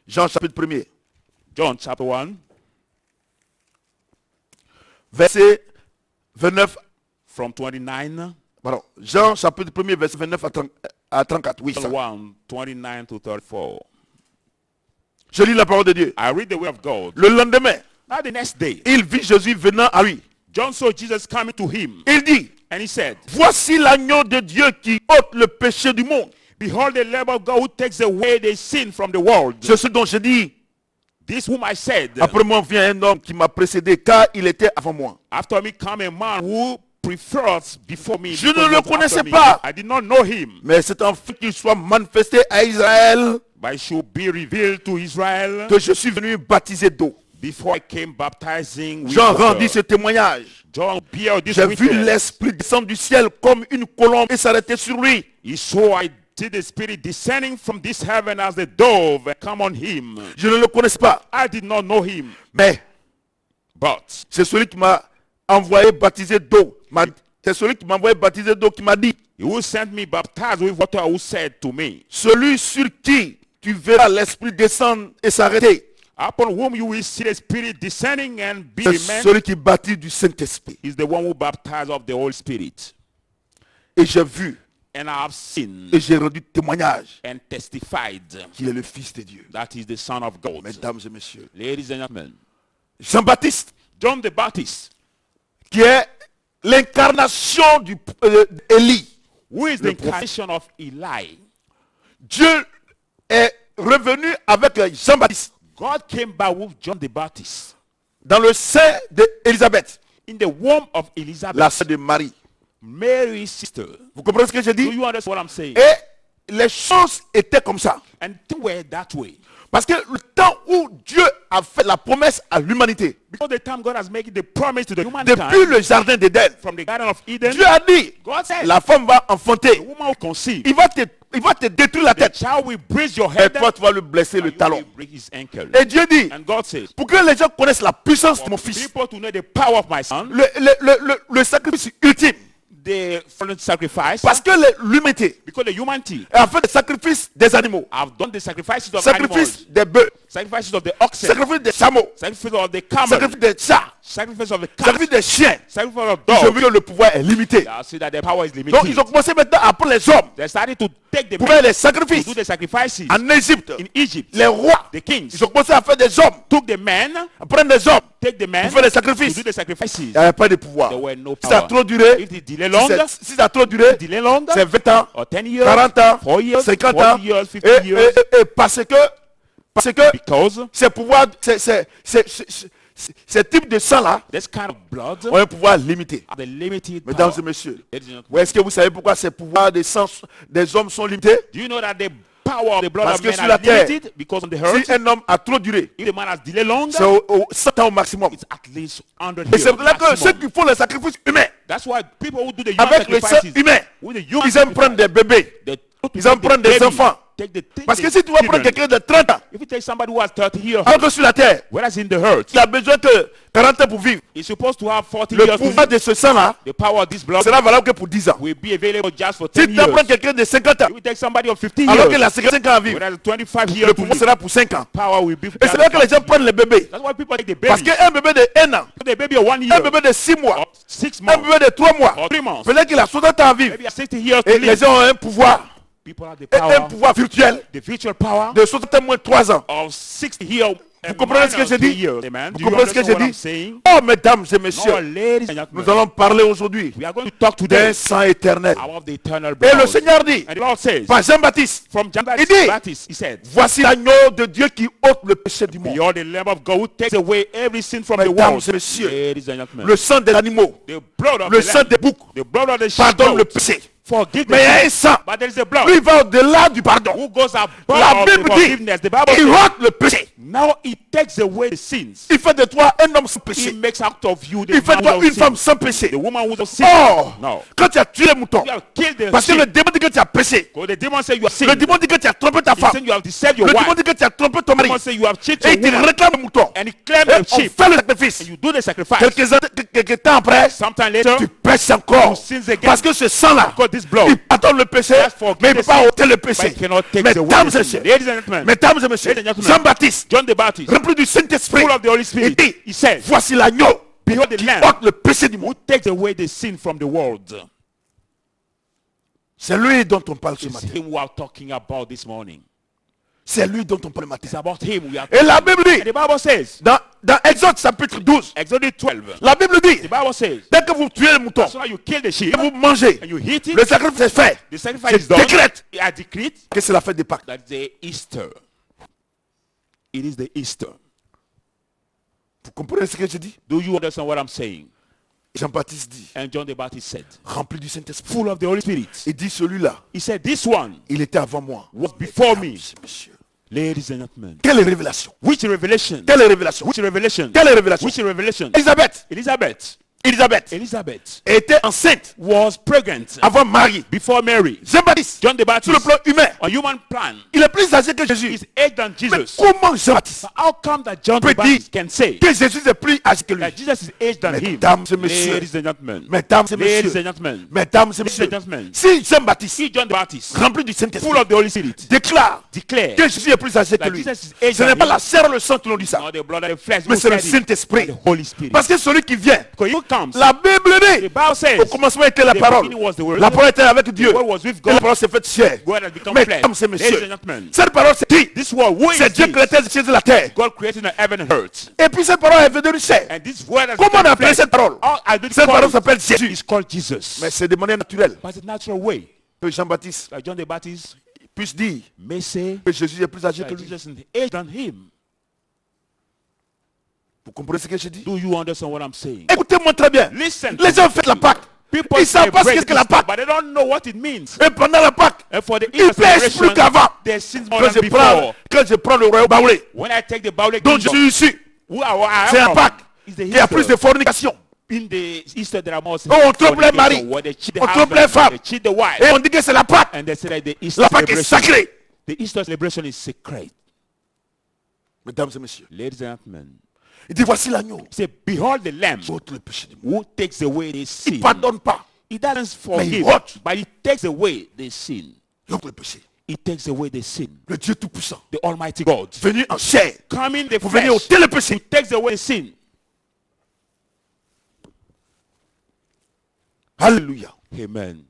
Jean chapitre 1er. John chapter 1, Verset 29. from 29. Pardon. Jean chapitre 1er, verset 29 à 34. Oui, ça. John 1, 29 to 34. Je lis la parole de Dieu. I read the word of God. Le lendemain, Now the next day, il vit Jésus venant à lui. John saw Jesus coming to him, Il dit, and he said, voici l'agneau de Dieu qui ôte le péché du monde. behold the Lamb of God who takes away the sin from the world. C'est ce dont je dis. This whom I said, Après moi vient un homme qui m'a précédé car il était avant moi. after me come a man who prefers before me. Je ne because le he was connaissais after me. pas. I did not know him, Mais c'est enfin qu'il soit manifesté à Israël but it should be revealed to Israel que je suis venu baptiser d'eau. before I came baptizing with Jean water. rendit ce témoignage. John bear this J'ai vu witness. l'Esprit descendre du ciel comme une colombe et s'arrêter sur lui. He saw I see the Spirit descending from this heaven as the dove and come on him. Je ne le connaissais pas. I did not know him, Mais but c'est celui qui m'a envoyé baptiser d'eau. C'est celui qui m'a envoyé baptiser d'eau qui m'a dit, he who sent me baptized with water who said to me, celui sur qui tu verras l'Esprit descendre et s'arrêter, upon whom you will see the Spirit descending and be c'est immersed, celui qui baptise du Saint-Esprit. is the one who baptized of the Holy Spirit. Et j'ai vu And I have seen et j'ai rendu témoignage and testified qu'il est le Fils de Dieu. that he is the Son of God. Mesdames et messieurs, Ladies and gentlemen, Jean-Baptiste, John the Baptist, qui est l'incarnation d'Élie. who is the Le prophète. incarnation of Eli, Dieu est revenu avec Jean-Baptiste God came back with John the Baptist dans le sein d'Élisabeth, in the womb of la Elizabeth, sœur de Marie. Mary's sister. Vous comprenez ce que je Do dis? you understand what I'm saying? Et les choses étaient comme ça. And things were that way. Parce que le temps où Dieu a fait la promesse à l'humanité, Because the time God has made the promise to the depuis humankind le jardin d'Éden, from the Garden of Eden, Dieu a dit, God said, la femme va enfanter. the woman will conceive. Il va te détruire la The tête. child will bruise your Et head, toi, tu vas lui blesser and le you talon. will break his ankle. Et Dieu dit, And God says, pour que les gens connaissent la puissance de mon for fils, people to know the power of my son, le sacrifice ultime, the fallen sacrifice, parce que l'humanité because the humanity a fait le sacrifice des animaux, have done the sacrifices of sacrifice animals, des bœufs, sacrifices of the oxen, sacrifice des chameaux, sacrifice of the camel, sacrifice des chats, sacrifice of the cat, sacrifice des chiens. sacrifice of Je dogs. veux que le pouvoir est limité. I see that the power is Donc limited. ils ont commencé maintenant à prendre les hommes They started to take the pour men faire les to sacrifices. do the sacrifices En Égypte, in Egypt. les rois, The kings ils ont commencé à faire des hommes, took the men, à prendre des hommes take the men pour faire les to sacrifices. do the sacrifices. Il n'y avait pas de pouvoir. There were no Si ça a power. trop duré, If it delay long, si ça a trop duré, delay long, c'est 20 ans, or 10 years, 40 ans, 4 years, 50 ans, 40 years, 50 years, et parce que because ces pouvoirs, ces types de sang-là this kind of blood ont un pouvoir limité. are the limited Mesdames power. et messieurs, Ladies and gentlemen, ou est-ce que vous savez pourquoi ces pouvoirs des hommes sont limités? do you know that the power of the blood Parce of que men sur la are terre, limited? Because on the earth, Si un homme a trop duré, if the man has delayed long, c'est 100 ans au maximum. it's at least 100 Et years. c'est pour ça que ceux maximum. qui font les sacrifices humains, That's why people who do the human avec le sang sacrifices, humain, with the human ils aiment prendre des bébés. they Ils aiment prendre des enfants. Parce que si tu vas prendre quelqu'un de 30 ans, if you take somebody who has 30 years, alors que sur la terre, whereas in the earth, il a besoin que 40 ans pour vivre, he's supposed to have 40 le years to pouvoir live. de ce sang-là The power of this blood sera valable que pour 10 ans. will be available just for Si 10 tu apprends years. quelqu'un de 50 ans, If you take somebody of 50 alors qu'il years, a 55 ans à vivre, whereas 25 years le to pouvoir live, sera pour 5 ans. power will be Et c'est là que les gens prennent les bébés. That's why people take the Parce baby. qu'un bébé de 1 an, The baby of 1 year, un bébé de 6 mois, or 6 un months, bébé de 3 mois, or 3 months, peut-être qu'il a 60 ans à vivre. maybe 60 years to Et les live. gens ont un pouvoir, People have the un power, pouvoir virtuel the virtual power de 60 ans moins 3 ans. of 60 years. Vous comprenez ce que je dis? Amen. Vous Do you comprenez ce que understand je what I'm dis? saying? Oh, mesdames et No, messieurs, ladies and nous gentlemen, allons parler aujourd'hui we are going to talk d'un today sang éternel. about the eternal Et le blood. Seigneur dit, And the Lord says, par Jean-Baptiste, from John il dit, Baptist, he said, voici l'agneau de Dieu qui ôte le péché du monde. "Behold the Lamb of God who takes away every sin from the Mesdames world." et messieurs, Ladies and gentlemen, le sang des animaux, the blood of le the sang lamb, des boucs the blood of the pardonne le sheep péché. forgive the Mais il y a un sin. sang. But there is a blood Lui, il va au-delà du pardon. who goes above La the Bible dit, forgiveness. The Bible il says, ôte le péché. now it takes away the sins. Il fait de toi un homme sans He péché. makes out of you the Il fait de man toi without une femme sin. sans péché. The woman without sin. Oh, No. quand tu as tué le mouton, You have killed the parce que sheep. le démon dit que tu as péché. Because the demon says you have Le sinned. démon dit que tu as trompé ta He femme. said you have deceived your Le démon wife. dit que tu as trompé ton The mari. demon says you have cheated Et your il te woman. réclame le mouton. And he claimed Et the on sheep. fait le sacrifice. And you do the sacrifice. Quelques temps après, Sometime later, tu pèches encore. you sin again. Parce que ce sang-là, Because this blood il pardonne le péché, has forgiven mais il ne peut the pas sin, ôter le but péché. it cannot take away Mesdames the et sin. messieurs, Ladies and gentlemen, mesdames et messieurs, Ladies and gentlemen, Jean-Baptiste, John the Baptist, rempli du Saint-Esprit, full of the Holy il Spirit, dit, he said, voici l'agneau behold the qui lamb ôte le péché du who monde. takes away the sin from the world. C'est lui dont on parle ce It's matin. him we are talking about this morning. C'est lui dont on parle le It's matin. about him we are Et la talking. Bible dit, And the Bible says, dans Exode chapitre 12, Exodus 12, la Bible dit, the Bible says, dès que vous tuez le mouton, as soon as you kill the sheep et vous mangez, and you eat le it, sacrifice est fait. the sacrifice Je is done. décrète I decree que c'est la fête des Pâques. that the Easter. It is the Easter. Vous comprenez ce que je dis? Do you understand what I'm saying? Jean-Baptiste dit, And John the Baptist said, rempli du Saint-Esprit. full of the Holy Spirit. Il dit, celui-là, He said, this one il était avant moi. was before me. Monsieur. Ladies and gentlemen. Quelle révélation? Which revelation? Quelle révélation? Which revelation? Quelle révélation? Which revelation? Elisabeth, Elizabeth était enceinte was pregnant avant Marie. before Mary. Jean-Baptiste, John the sur le Baptist, plan humain, on human plan, il est plus âgé que Jésus. is age than Mais Jesus. comment Jean-Baptiste How come that John peut the Baptist dire can say que Jésus est plus âgé que lui? that Jesus is age than him? Mesdames et messieurs, Ladies and gentlemen. mesdames et Ladies and messieurs, gentlemen. mesdames et Ladies messieurs, and gentlemen. si Jean-Baptiste, See John the Baptist, rempli du full Saint-Esprit, of the Holy Spirit, déclare declare que Jésus est plus âgé que that lui, Jesus is age ce n'est than pas him. la chair et le sang qui l'ont dit ça, Not the blood and the flesh, mais who c'est le said it, Saint-Esprit. but the Holy Spirit. Parce que celui qui vient, Because he comes, la Bible the dit, Bible says, au commencement était la the parole. beginning was the word, La parole était avec Dieu. the word was with Et la God, parole s'est faite chair. God has become Mesdames flesh. et Ladies and messieurs, gentlemen, cette parole c'est qui? this word, who is C'est Dieu qui this? était les cieux et la terre. God created the heaven and earth. Et puis cette parole est venue chair. And this word has Comment on become appelle flesh. cette parole? How I did Cette call parole it? s'appelle Jésus. It's called Jesus. Mais c'est de manière naturelle But it's a natural way. que Jean-Baptiste Like John the Baptist puisse dire may say que Jésus est plus âgé que that lui. Jesus is age than him. Vous comprenez ce que je dis? Do you understand what I'm saying? Écoutez-moi très bien. Listen. Les gens font la Pâque. People Ils ne savent pas ce celebrate qu'est que la Easter, Pâque. but they don't know what it means. Et pendant la Pâque, And for the ils Easter pêchent plus celebration, qu'avant. they sin more Quand than before. je prends le royaume baoulé, When I take the Baule dont je kingdom, suis issu, who I c'est am la from, Pâque. is the Il y a plus de Easter. fornication. In the Easter, there are more on trompe les maris, fornication, where they cheat the on trompe husband, les femmes. they cheat the wife, Et on dit que c'est la Pâque. and they say that the Easter La Pâque est celebration, sacrée. the Easter celebration is sacred. Mesdames et messieurs, Ladies and gentlemen, il dit voici l'agneau. he said, behold the lamb Qui ôte le péché du monde. who takes away the Il sin. ne pardonne pas. He doesn't forgive, ôte. but he takes away the sin. Il ôte le péché. He takes away the sin. Le Dieu Tout-Puissant, The Almighty God, venu en chair, come in the pour venir flesh, ôter le péché. takes away the sin. Alléluia. Amen.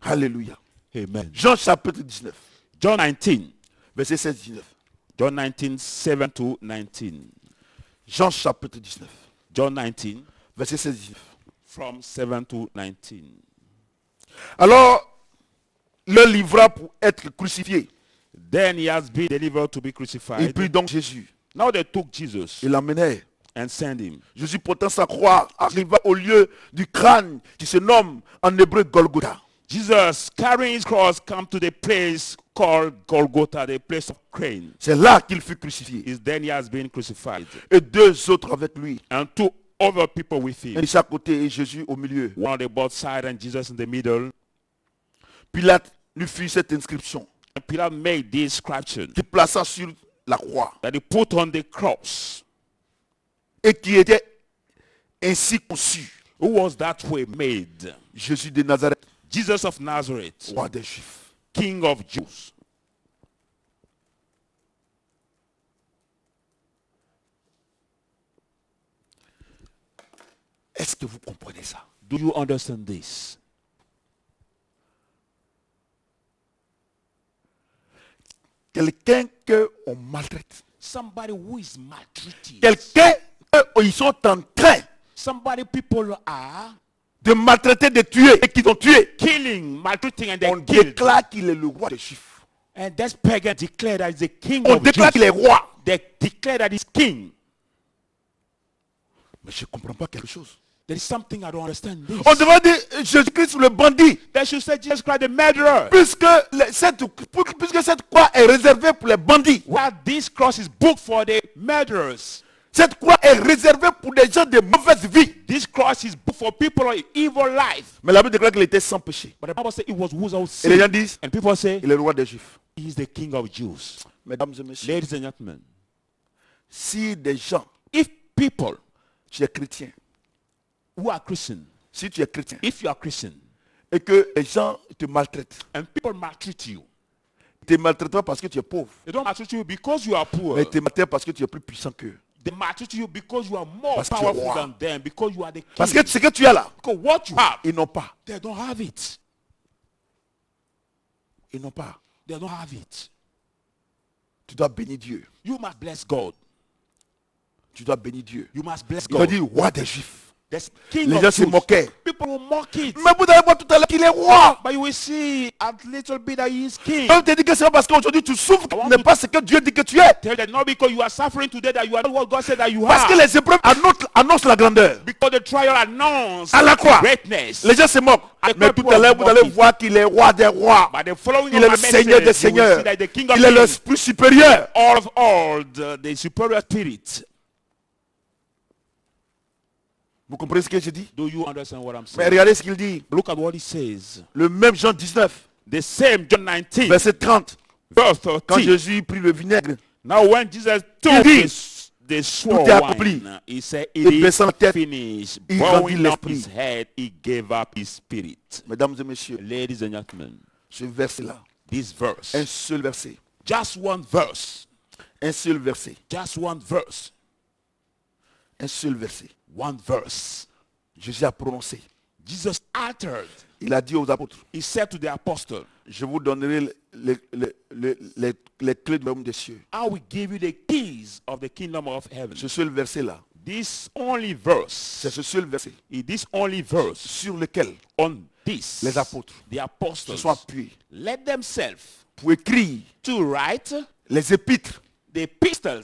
Alléluia. Amen. Jean chapitre 19, John 19. verset 16-19. John 19, 7 to 19. Jean chapitre 19, John 19, verset 16-19. from 7 to 19. Alors, le livra pour être crucifié. Then he has been delivered to be Il crucified. prit donc Jésus. Now they took Jesus Il l'emmenait. and sent him. Jésus portant sa croix arriva au lieu du crâne qui se nomme en hébreu Golgotha. Jesus, carrying his cross, come to the place called Golgotha, the place of crane. C'est là qu'il fut crucifié. Is then he has been crucified. Et deux autres avec lui. And two other people with Un him. de chaque côté et Jésus au milieu. One on the both side and Jesus in the middle. Pilate lui fit cette inscription And Pilate made this inscription qu'il plaça sur la croix that he put on the cross. et qui était ainsi conçu. Who was that way made? Jésus de Nazareth, Jesus of Nazareth, roi des Juifs. King of Jews. Est-ce que vous comprenez ça? Do you understand this? Quelqu'un qu'on maltraite. Somebody who is maltreated. Quelqu'un qu'ils sont en train Somebody people are de maltraiter, de tuer et qui t'ont tué. killing, maltreating, and On they killed. déclare qu'il est le roi des Juifs. And that pagan declared that he's the king On of déclare Jews. qu'il est roi. They declare that he's king. Mais je ne comprends pas quelque chose. There is something I don't understand. This. On devrait dire Jésus-Christ le bandit. They should say Jesus Christ the murderer. Puisque cette croix est réservée pour les bandits. While this cross is booked for the murderers. Cette croix est réservée pour des gens de mauvaise vie. This cross is booked for people of evil life. Mais la Bible déclare qu'il était sans péché. But the Bible says it was without Et les gens sin. disent, And people say il est le roi des Juifs. he is the king of Jews. Mesdames et messieurs, Ladies and gentlemen, si des gens, if people tu es chrétien, who are Christian, si tu es chrétien, if you are Christian, et que les gens te maltraitent, and people maltreat you, ils te maltraitent pas parce que tu es pauvre, they don't maltreat you because you are poor. mais ils te maltraitent parce que tu es plus puissant qu'eux. They maltreat you because you are more Parce que tu es powerful roi. than them, because you are the king. Parce que ce que tu as là, Because what you have, ils n'ont pas. they don't have it. Ils n'ont pas. They don't have it. Tu dois bénir Dieu. You must bless God. Tu dois bénir Dieu. You must bless Il va God. dire roi des Juifs. There's king Les of gens se Jews. moquaient. People will mock it. Mais vous allez voir tout à l'heure qu'il est roi. But you will see a little bit that he is king. On te dit que c'est pas parce qu'aujourd'hui tu souffres que tu n'es pas ce que Dieu dit que tu es. Tell them not because you are suffering today that you are not what God said that you Parce que are. les épreuves annoncent la grandeur. Because the trial announced À la croix. greatness. Les gens se moquent. And Mais people tout à l'heure, vous mock allez it. voir qu'il est roi des rois. By the following Il est of le my Seigneur des message, you will seigneurs. see that the king of Il est le kings, plus supérieur. all of all, the superior spirit. Vous comprenez ce que je dis? Do you understand what I'm Mais saying? regardez ce qu'il dit. Look at what he says. Le même Jean 19, The same John 19, verset 30. verse Quand 13. Jésus prit le vinaigre, Now when Jesus Il took dit, the sword tout est accompli. wine, he said, Il it is baissa la tête. finished. Il rendit Bowing up l'esprit. his head, he gave up his spirit. mesdames et messieurs, Ladies and gentlemen, ce verset-là, this verse, un seul verset, just one verse, un seul verset, just one verse, un seul verset, one verse. Jésus a prononcé. Jesus uttered. Il a dit aux apôtres, He said to the apostle, je vous donnerai les clés du royaume des cieux. I will give you the keys of the kingdom of heaven. Ce seul verset-là, This only c'est verse, ce seul verset this only verse, sur lequel on this, les apôtres the se apostles, sont appuyés let themselves pour écrire to write les épîtres the epistles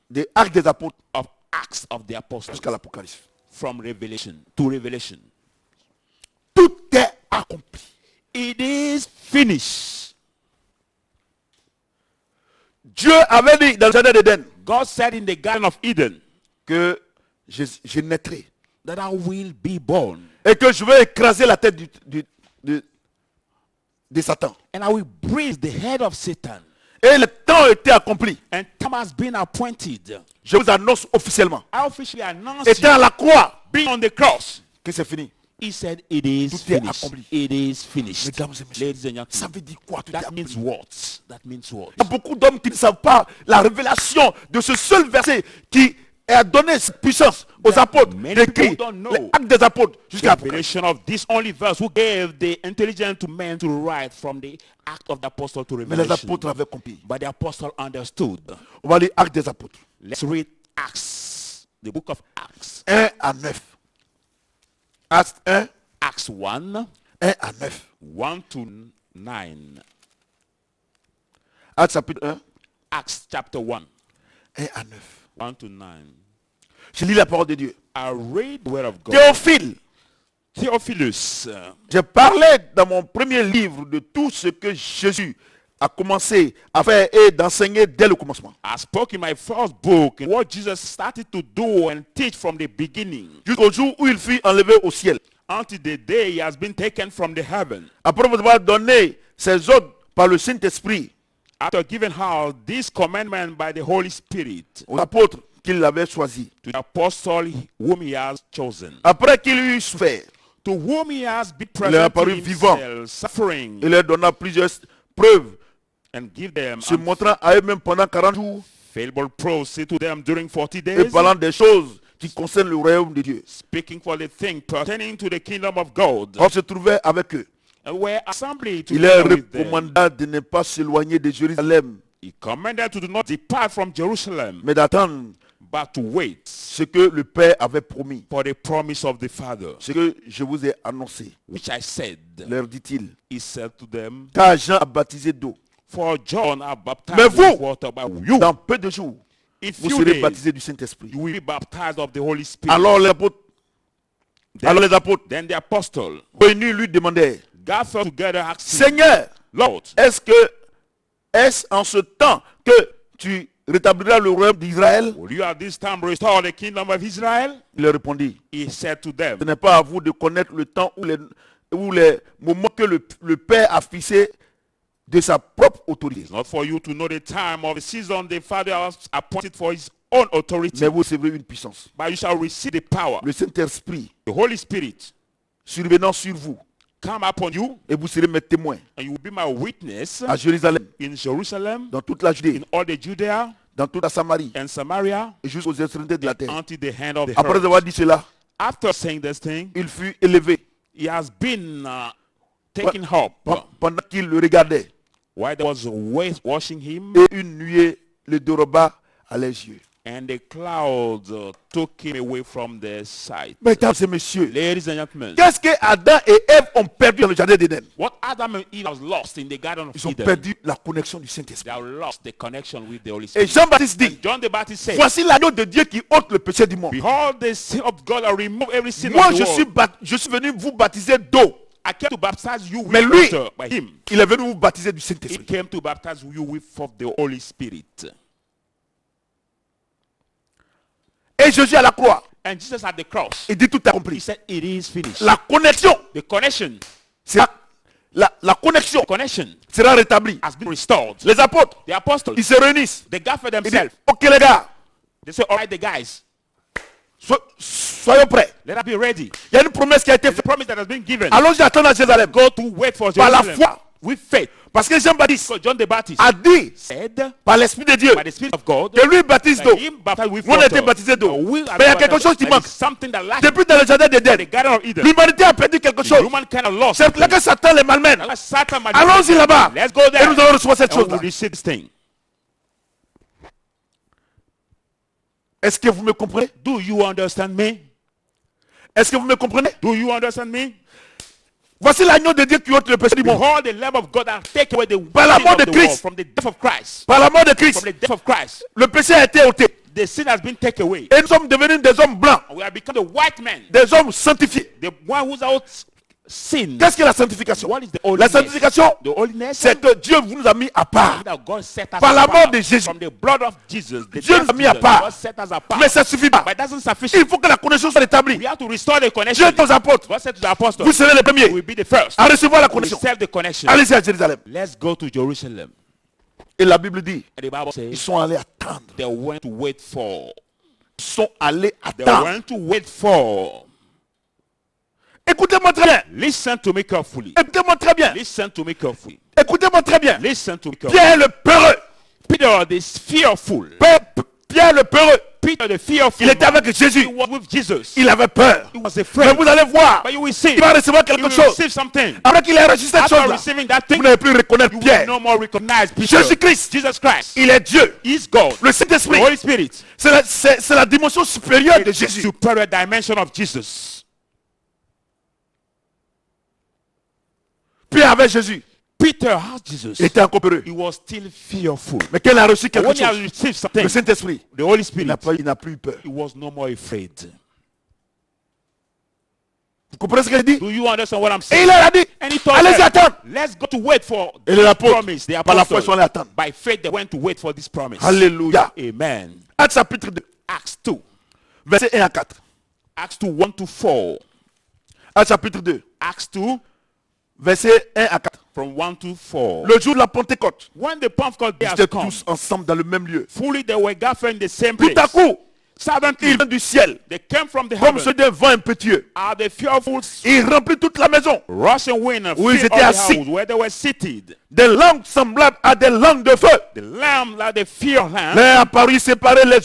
des actes des apôtres of Acts of the Apostles jusqu'à l'Apocalypse. from Revelation to Revelation. Tout est accompli. It is finished. Dieu avait dit dans le jardin d'Éden God said in the Garden of Eden que je naîtrai that I will be born et que je vais écraser la tête de Satan. and I will break the head of Satan. Et le temps était accompli. And time has been appointed. Je vous annonce officiellement, I officially announce étant à you, la croix, being on the cross. que c'est fini. He said it is Tout est finished. accompli. It is finished. Mesdames et messieurs, Ladies and ça gentlemen, veut dire quoi? Tout est that means accompli. what? That means what? Il y a beaucoup d'hommes qui ne savent pas la révélation de ce seul verset qui a donné cette puissance aux apôtres many d'écrire people don't know les actes des apôtres The jusqu'à l'Apocalypse. revelation of this only verse who gave the intelligence to men to write from the act of the apostle to Mais les revelation. apôtres avaient compris. But the apostle understood. On va lire actes des apôtres. Let's read Acts, the book of Acts. 1 à 9. Actes 1, Acts 1, 1 à 9. 1 to 9. Actes chapitre 1, Acts chapter 1, 1 à 9. 1 to 9. Je lis la parole de Dieu. I read the word of God. Théophile, Theophilus, j'ai parlé dans mon premier livre de tout ce que Jésus a commencé à faire et d'enseigner dès le commencement. I spoke in my first book what Jesus started to do and teach from the beginning Jusqu'au jour où il fut enlevé au ciel. until the day he has been taken from the heaven. Après vous avoir donné ses ordres par le Saint-Esprit After giving out this commandment by the Holy Spirit aux apôtres qu'il avait choisis. to the apostle whom he has chosen, Après qu'il eut souffert, to whom he has been Il est present apparu vivant. suffering, il leur donna plusieurs preuves, and give them se montrant à eux-mêmes pendant 40 jours favorable prose to them during 40 et days, parlant des choses qui concernent le royaume de Dieu. speaking for the thing pertaining to the kingdom of God, On se trouvait avec eux. and were assembly Il leur together with them. recommanda de ne pas s'éloigner de Jérusalem, He commanded to do not depart from Jerusalem, mais d'attendre but to wait ce que le Père avait promis. for the promise of the Father, Ce que je vous ai annoncé, which I said. leur dit-il. He said to them, Car Jean a baptisé d'eau. for John I baptized Mais vous, with water, but you, Dans peu de jours, in vous few serez days, baptisés du Saint-Esprit. you will be baptized of the Holy Spirit. Alors les apôtres Alors les apôtres, Then the apostle réunis, lui demandaient, gathered together, asking, Seigneur, Lord, est-ce en ce temps que tu rétabliras le royaume d'Israël? will you at this time restore the kingdom of Israel? Il leur répondit, He said to them, ce n'est pas à vous de connaître le temps ou les moments que le Père a fixé de sa propre autorité. it's not for you to know the time or the season the Father has appointed for his own authority, Mais vous recevrez une puissance. but you shall receive the power, Le Saint-Esprit the Holy Spirit, survenant sur vous, come upon you, et vous serez mes témoins and you will be my witness à Jérusalem, in Jerusalem, dans toute la Judée, in all the Judea dans toute la Samarie and Samaria, et jusqu'aux extrémités de la terre. until the hand of the Après earth. avoir dit cela, After saying this thing, il fut élevé he has been taken up pendant qu'il le regardait, while there was washing him, et une nuée le déroba à les yeux. and the clouds took him away from their sight. Mesdames et messieurs, Ladies and gentlemen, qu'est-ce que Adam et Ève ont perdu dans le jardin d'Éden? what Adam and Eve has lost in the Garden of Ils ont Eden, perdu la connexion du they Saint-Esprit. have lost the connection with the Holy Et Spirit. Jean-Baptiste dit, John the Baptist said, voici l'agneau de Dieu qui ôte le péché du monde. behold the sin of God that remove every sin Moi, of the world. je suis venu vous baptiser d'eau. I came to baptize you with Mais lui, water by him. il est venu vous baptiser du He Saint-Esprit. came to baptize you with of the Holy Spirit. Et Jésus à la croix, And Jesus at the cross, il dit tout he accompli. said, it is finished. La connexion, The connection la connexion connection sera rétablie. has been restored. Les apôtres, The apostles, ils se réunissent. they gather Ils disent, themselves. ok les gars, They say, all right, the guys, soyons prêts. let us be ready. Il y a une promesse qui a été There's a faite. promise that has been given. Allons-y attendre à Jérusalem. Go to wait for Par la Jerusalem foi. with faith. Parce que Jean-Baptiste Because John the Baptist a dit said par l'Esprit de Dieu by the Spirit of God que lui baptise d'eau. that him baptized with Nous on a été water. baptisés d'eau. We Mais are il y a quelque baptized. chose qui There is manque. something that lacks. Depuis dans le jardin The d'Éden, Garden of Eden, l'humanité a perdu quelque the chose. human kind of lost. C'est là que Satan les malmène. That's why Satan might Allons-y là-bas. Let's go Et there. nous allons recevoir cette And we chose-là. will receive this thing. Est-ce que vous me comprenez? Do you understand me? Est-ce que vous me comprenez? Do you understand me? Voici l'agneau de Dieu qui ôte le péché du monde. Behold, the Lamb of God that take away the Par la sin mort of de the world, Christ. from the death of Christ. Par la mort de From Christ, the death of Christ, le péché a été ôté. the sin has been taken away. Et nous sommes devenus des hommes blancs, And we have become the white men, des hommes sanctifiés. the one who's out sin. Qu'est-ce que la sanctification? What is the La holiness? sanctification, The holiness c'est que Dieu vous nous a mis à part. that God set us Par la apart mort de Jésus. from the blood of Jesus. The Dieu death nous a of mis à Jesus, part. God set us apart. Mais ça ne suffit pas. But it doesn't sufficient. Il faut que la connexion soit rétablie. We have to restore the Dieu connection. est aux apôtres. God said to the apostles, Vous serez les premiers we will be the first à recevoir la to connexion. receive the connection. Allez-y à Jérusalem. Let's go to Jerusalem. Et la Bible dit, And the Bible ils says sont allés attendre. they went to wait for. Ils sont allés They attendre. went to wait for. Écoutez-moi très bien. Listen to me carefully. Écoutez-moi très bien. Listen to me carefully. Écoutez-moi très bien. Listen to me carefully. Pierre le peureux. Peter the fearful. Pierre le peureux. Peter the fearful. Il était man. avec Jésus. He was with Jesus. Il avait peur. He was Mais afraid. vous allez voir. But you will see. Il va recevoir You quelque will chose. receive something. Après qu'il ait reçu cette After chose-là, receiving that vous thing, n'allez plus reconnaître you will Pierre. no more recognize Peter. Jésus-Christ, Jesus Christ il est Dieu. is God. Le The Saint-Esprit, Holy Spirit. c'est la dimension supérieure de It's the Jésus. superior dimension of Jesus. Pierre avec Jésus, Peter has Jesus. il était encore peureux. He was still fearful. Mais quand il a reçu quelque When he has chose, received something, le Saint-Esprit, the Holy il Spirit, n'a plus eu peur. he was no more afraid. Vous comprenez ce que je dis? Do you understand what I'm Et saying? il leur a dit, And he told allez-y them, attendre. let's go to wait for Et les apôtres, promise. The par la foi, ils sont apostles, allés attendre. by faith, they went to wait for this promise. Alléluia. Amen. Actes chapitre 2, Acts 2. verset 1 à 4. Acts 2, 1 to 4. Actes chapitre 2, Acts 2, verset 1 à 4. from 1 to 4. Le jour de la Pentecôte, When the Pentecost day ils has étaient come, tous ensemble dans le même lieu. fully they were gathered in the same Tout place. à coup, Suddenly, il vient du ciel, they came from the comme heaven. ceux d'un vent impétueux. Are the fearful Il remplit toute la maison. rushing wind and Où ils filled étaient all the assis. house where they were seated. Des langues semblables à des langues de feu. The lamb like the fear lamb Les apparus séparés les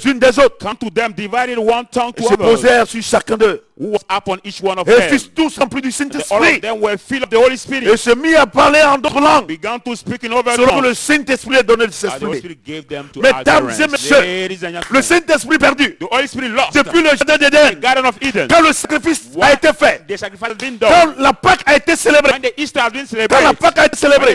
unes des autres. come to them, divided one tongue Ils to se others, posèrent sur chacun d'eux. who was upon each one of Et them. furent tous remplis du All Saint-Esprit. of them were filled of the Holy Spirit. Et se mit à parler en d'autres langues. Began to speak in other Selon que tongues. le Saint-Esprit a donné de And the Holy s'exprimer. Spirit gave them to Mesdames et utterance. messieurs, Ladies and Le gentlemen, Saint-Esprit perdu. the Holy Spirit lost Depuis le jardin the d'Éden. Garden of Eden. Quand le sacrifice a What? été fait. The sacrifice has been done. Quand la Pâque a été célébrée. When the Easter has been Quand la celebrated, Pâque a été célébrée.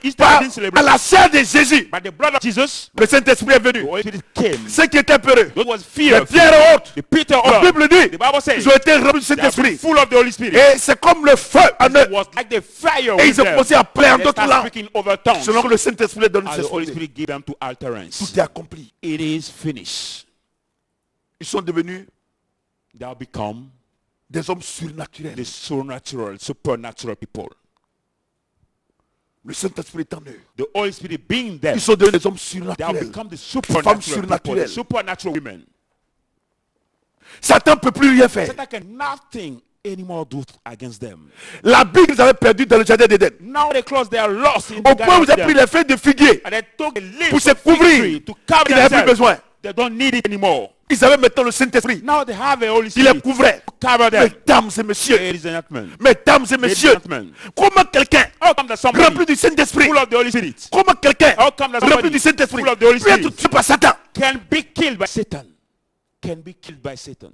Easter has Par been à celebrated la chair de Jésus. by the blood of Jesus. Le Saint-Esprit est venu. The Holy Spirit came. Ceux qui étaient peureux. Those was Les fear. pierres hautes. The Peter La order. Bible dit. The Bible says Ils ont été été remplis du They have been Saint-Esprit. full of the Holy Spirit. Et c'est comme le feu en It eux. was like the fire Et with ils ont them. commencé à parler en They d'autres start langues. speaking over tongues. Selon que le Saint-Esprit leur donne As cette the Holy esprit. Spirit gave them to utterance. Tout est accompli. It is finished. Ils sont devenus They have become des hommes surnaturels. the supernatural people. Le Saint-Esprit est en eux. The Holy Spirit being there, Ils sont devenus des hommes they have surnaturels. become the Femmes supernatural people, the surnaturelles. supernatural women. Satan ne peut plus rien faire. Satan can nothing anymore do against them. La Bible, ils avaient perdu dans le jardin d'Éden. Now they close, they are lost in Au the point où garden vous of avez pris Eden. les feuilles de figuier. And they took the leaves Pour se of fig couvrir. tree to cover Ils n'avaient plus themselves. besoin. They don't need it anymore. Ils avaient maintenant le Saint-Esprit. Now they have a Holy Il les Spirit couvrait. to cover them. Mesdames et messieurs. Ladies and gentlemen, Mesdames et messieurs. gentlemen. Comment quelqu'un how come that somebody rempli du Saint-Esprit, full of the Holy Spirit comment quelqu'un How come that rempli somebody du Saint-Esprit full of the Holy peut être Spirit tué par Satan? can be killed by Satan? Can be killed by Satan.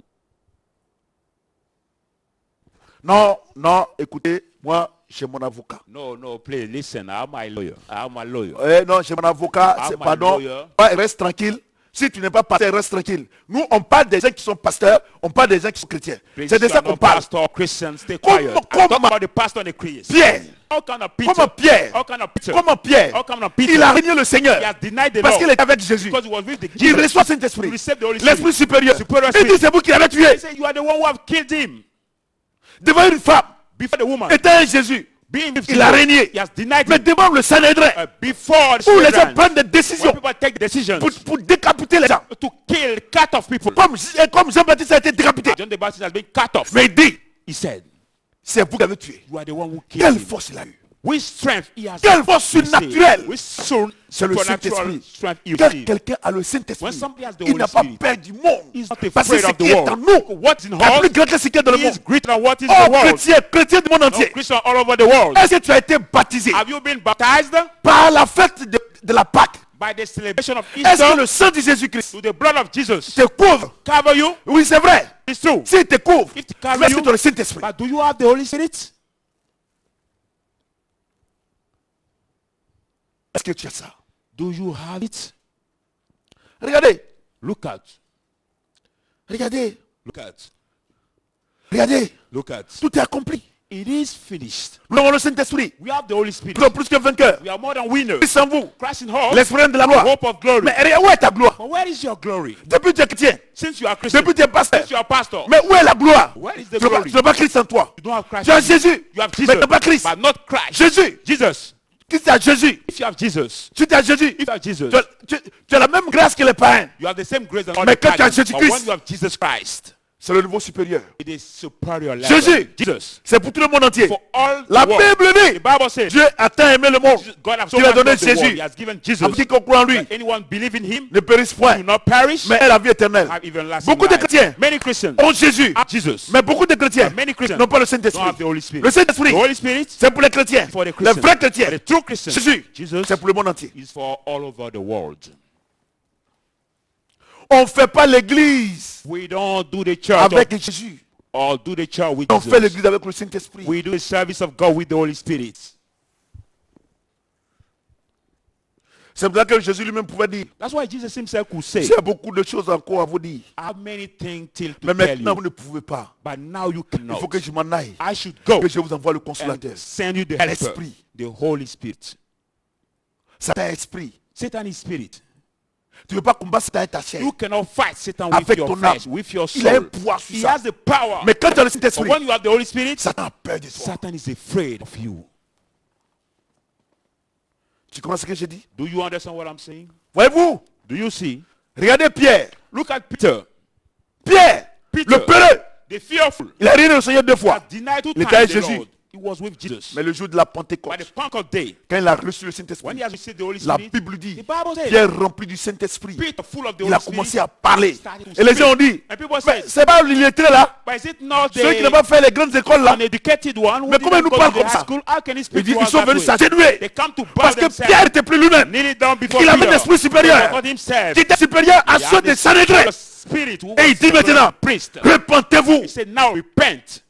Non, non, écoutez, moi, j'ai mon avocat. No, please listen. I'm my lawyer. I'm a lawyer. Non, j'ai mon avocat, Ah, my pardon. lawyer. Ouais, reste tranquille. Si tu n'es pas pasteur, reste tranquille. Nous, on parle des gens qui sont pasteurs, on parle des gens qui sont chrétiens. Please, C'est de you ça are qu'on not parle. pastor, Christian, stay Comment- quiet. I'm comment- talking about the pastor and the Christian. Pierre, How kind of Peter? comment Pierre, How kind of Peter? comment Pierre, How kind of Peter? il a régné le Seigneur He has denied the parce Lord qu'il est avec Jésus. because he was with the Il Jesus. reçoit Saint-Esprit, He received the Holy Spirit. l'Esprit supérieur. Superior Il dit, spirit. c'est vous qui l'avez tué He said, you are the one who have killed him. devant une femme. Before the woman. Était un Jésus. Being with Il a Jesus, régné. he has denied Mais him. devant le Sanhédrin, Before the où les gens children, prennent des when décisions people take decisions pour décapiter les gens. to kill, cut off people. Comme Jean-Baptiste a été décapité. John the Baptist has been cut off. Mais il dit, He said, c'est vous qui l'avez tué. you are the one who killed Quelle him. force il a eu? With strength he has Quelle force received. surnaturelle. With C'est le supernatural Saint-Esprit. strength he Quand received. quelqu'un a le When Saint-Esprit, somebody has the il Holy n'a pas Spirit, peur du monde. he's not Parce que afraid ce of the qui est en world. nous What's in est plus us grand que ce qui est dans le is monde. greater than what is in Oh, the world. chrétien du monde No, entier. Christian all over the world. Est-ce que tu as été baptisé Have you been baptized par la fête de la Pâque? by the celebration of Est-ce que Easter le sang de Jésus-Christ to the blood of Jesus? te couvre? Cover you? Oui, c'est vrai. It's true. S'il te couvre, If it est-ce cover que you, tu as le Saint-Esprit? but do you have the Holy Spirit? Est-ce que tu as ça? Do you have it? Regardez, Look at. regardez, Look at. regardez. Look at. Tout est accompli. It is finished. Nous avons le Saint-Esprit. We have the Holy Spirit. Nous sommes plus que vainqueurs. We are more than winners. Christ en vous. Christ in us. L'esprit de la gloire. Hope of glory. Mais regarde, où est ta gloire? But where is your glory? Depuis tu es chrétien. Since you are Christian, Depuis tu es pasteur. since you are pastor, Mais où est la gloire? where is the Tu glory? n'as pas Christ en toi. You don't have Christ. Tu as in you. Jésus. You have Mais Jesus, tu n'as pas Christ. but not Christ. Jésus. Jesus. Qui tu as Jésus? If you have Jesus, Tu as Jésus. if you have Jesus, Tu as la même grâce que les païens. you have the same grace as all Mais the quand tu as pagans. Jésus But Christ, when you have Jesus Christ, c'est le niveau supérieur. it is superior level. Jésus. Jesus. C'est pour tout le monde entier. For all La the world. Bible The dit, Bible says, Dieu a tant aimé le monde God has so qu'il a much donné loved the world. Jésus. He has given À Jesus. quiconque croit en lui That anyone believe in him ne périsse do point, not perish, mais ait la vie éternelle. have everlasting Beaucoup de life. chrétiens Many Christians ont Jésus, have Jesus. mais beaucoup de chrétiens But many Christians n'ont pas le don't have the Saint-Esprit. Holy Spirit. Le Saint-Esprit, The Holy Spirit c'est pour les chrétiens. for the Les Christians. vrais But chrétiens. the true Christians, Jésus, Jesus c'est pour le monde entier. is for all over the world. On ne fait pas l'église We don't do the church avec Jésus. or do the church with On fait Jesus. l'église avec le Saint-Esprit. We do the service of God with the Holy Spirit. C'est pour ça que Jésus lui-même pouvait dire, That's why Jesus himself could say, j'ai beaucoup de choses encore à vous dire. I have many things till to Mais tell maintenant, vous you, ne pouvez pas. but now you Il cannot. faut que je m'en aille. I should go Que je vous envoie le and consolateur. send you the helper, L'Esprit. the Holy Spirit. Satan est esprit. Satan is spirit. Tu ne peux pas combattre Satan avec ta chair. You cannot fight Satan with Avec your ton flesh, âme. with your Il a un soul. pouvoir sur He ça. has the power. Mais quand tu as le But Saint-Esprit, when you have the Holy Spirit, Satan a peur de toi. Satan is afraid of you. Tu comprends ce que j'ai dit? Do you understand what I'm saying? Voyez-vous? Do you see? Regardez Pierre. Look at Peter. Pierre, Peter. le peureux. The fearful. Il a renié le Seigneur 2 fois. Has denied two Il était times avec the Jésus. Lord. He was with Jesus. Mais le jour de la By Pentecôte, the Pentecost day, quand il a reçu le when Saint-Esprit, he has received the Holy la Spirit, Bible dit, the Bible says, Pierre rempli du Saint-Esprit, Peter full of the il Holy a Spirit, commencé à parler. started to Et les speak. gens ont dit, And people mais said, c'est pas l'illettré là, but is it not celui qui n'a the pas fait les grandes écoles là. uneducated one who Mais comment didn't il nous go parle to the comme high ça? school? How can he Il speak dit, to ils us sont that venus way? s'atténuer. They come to bow Parce que themselves, Pierre n'était plus lui-même. kneel down before Il avait Peter. l'esprit supérieur. He forgot himself. Qui était supérieur à He ceux had des the Sanhédrins. spirit who Et was il dit separate maintenant, priest. repentez-vous. He said, now repent.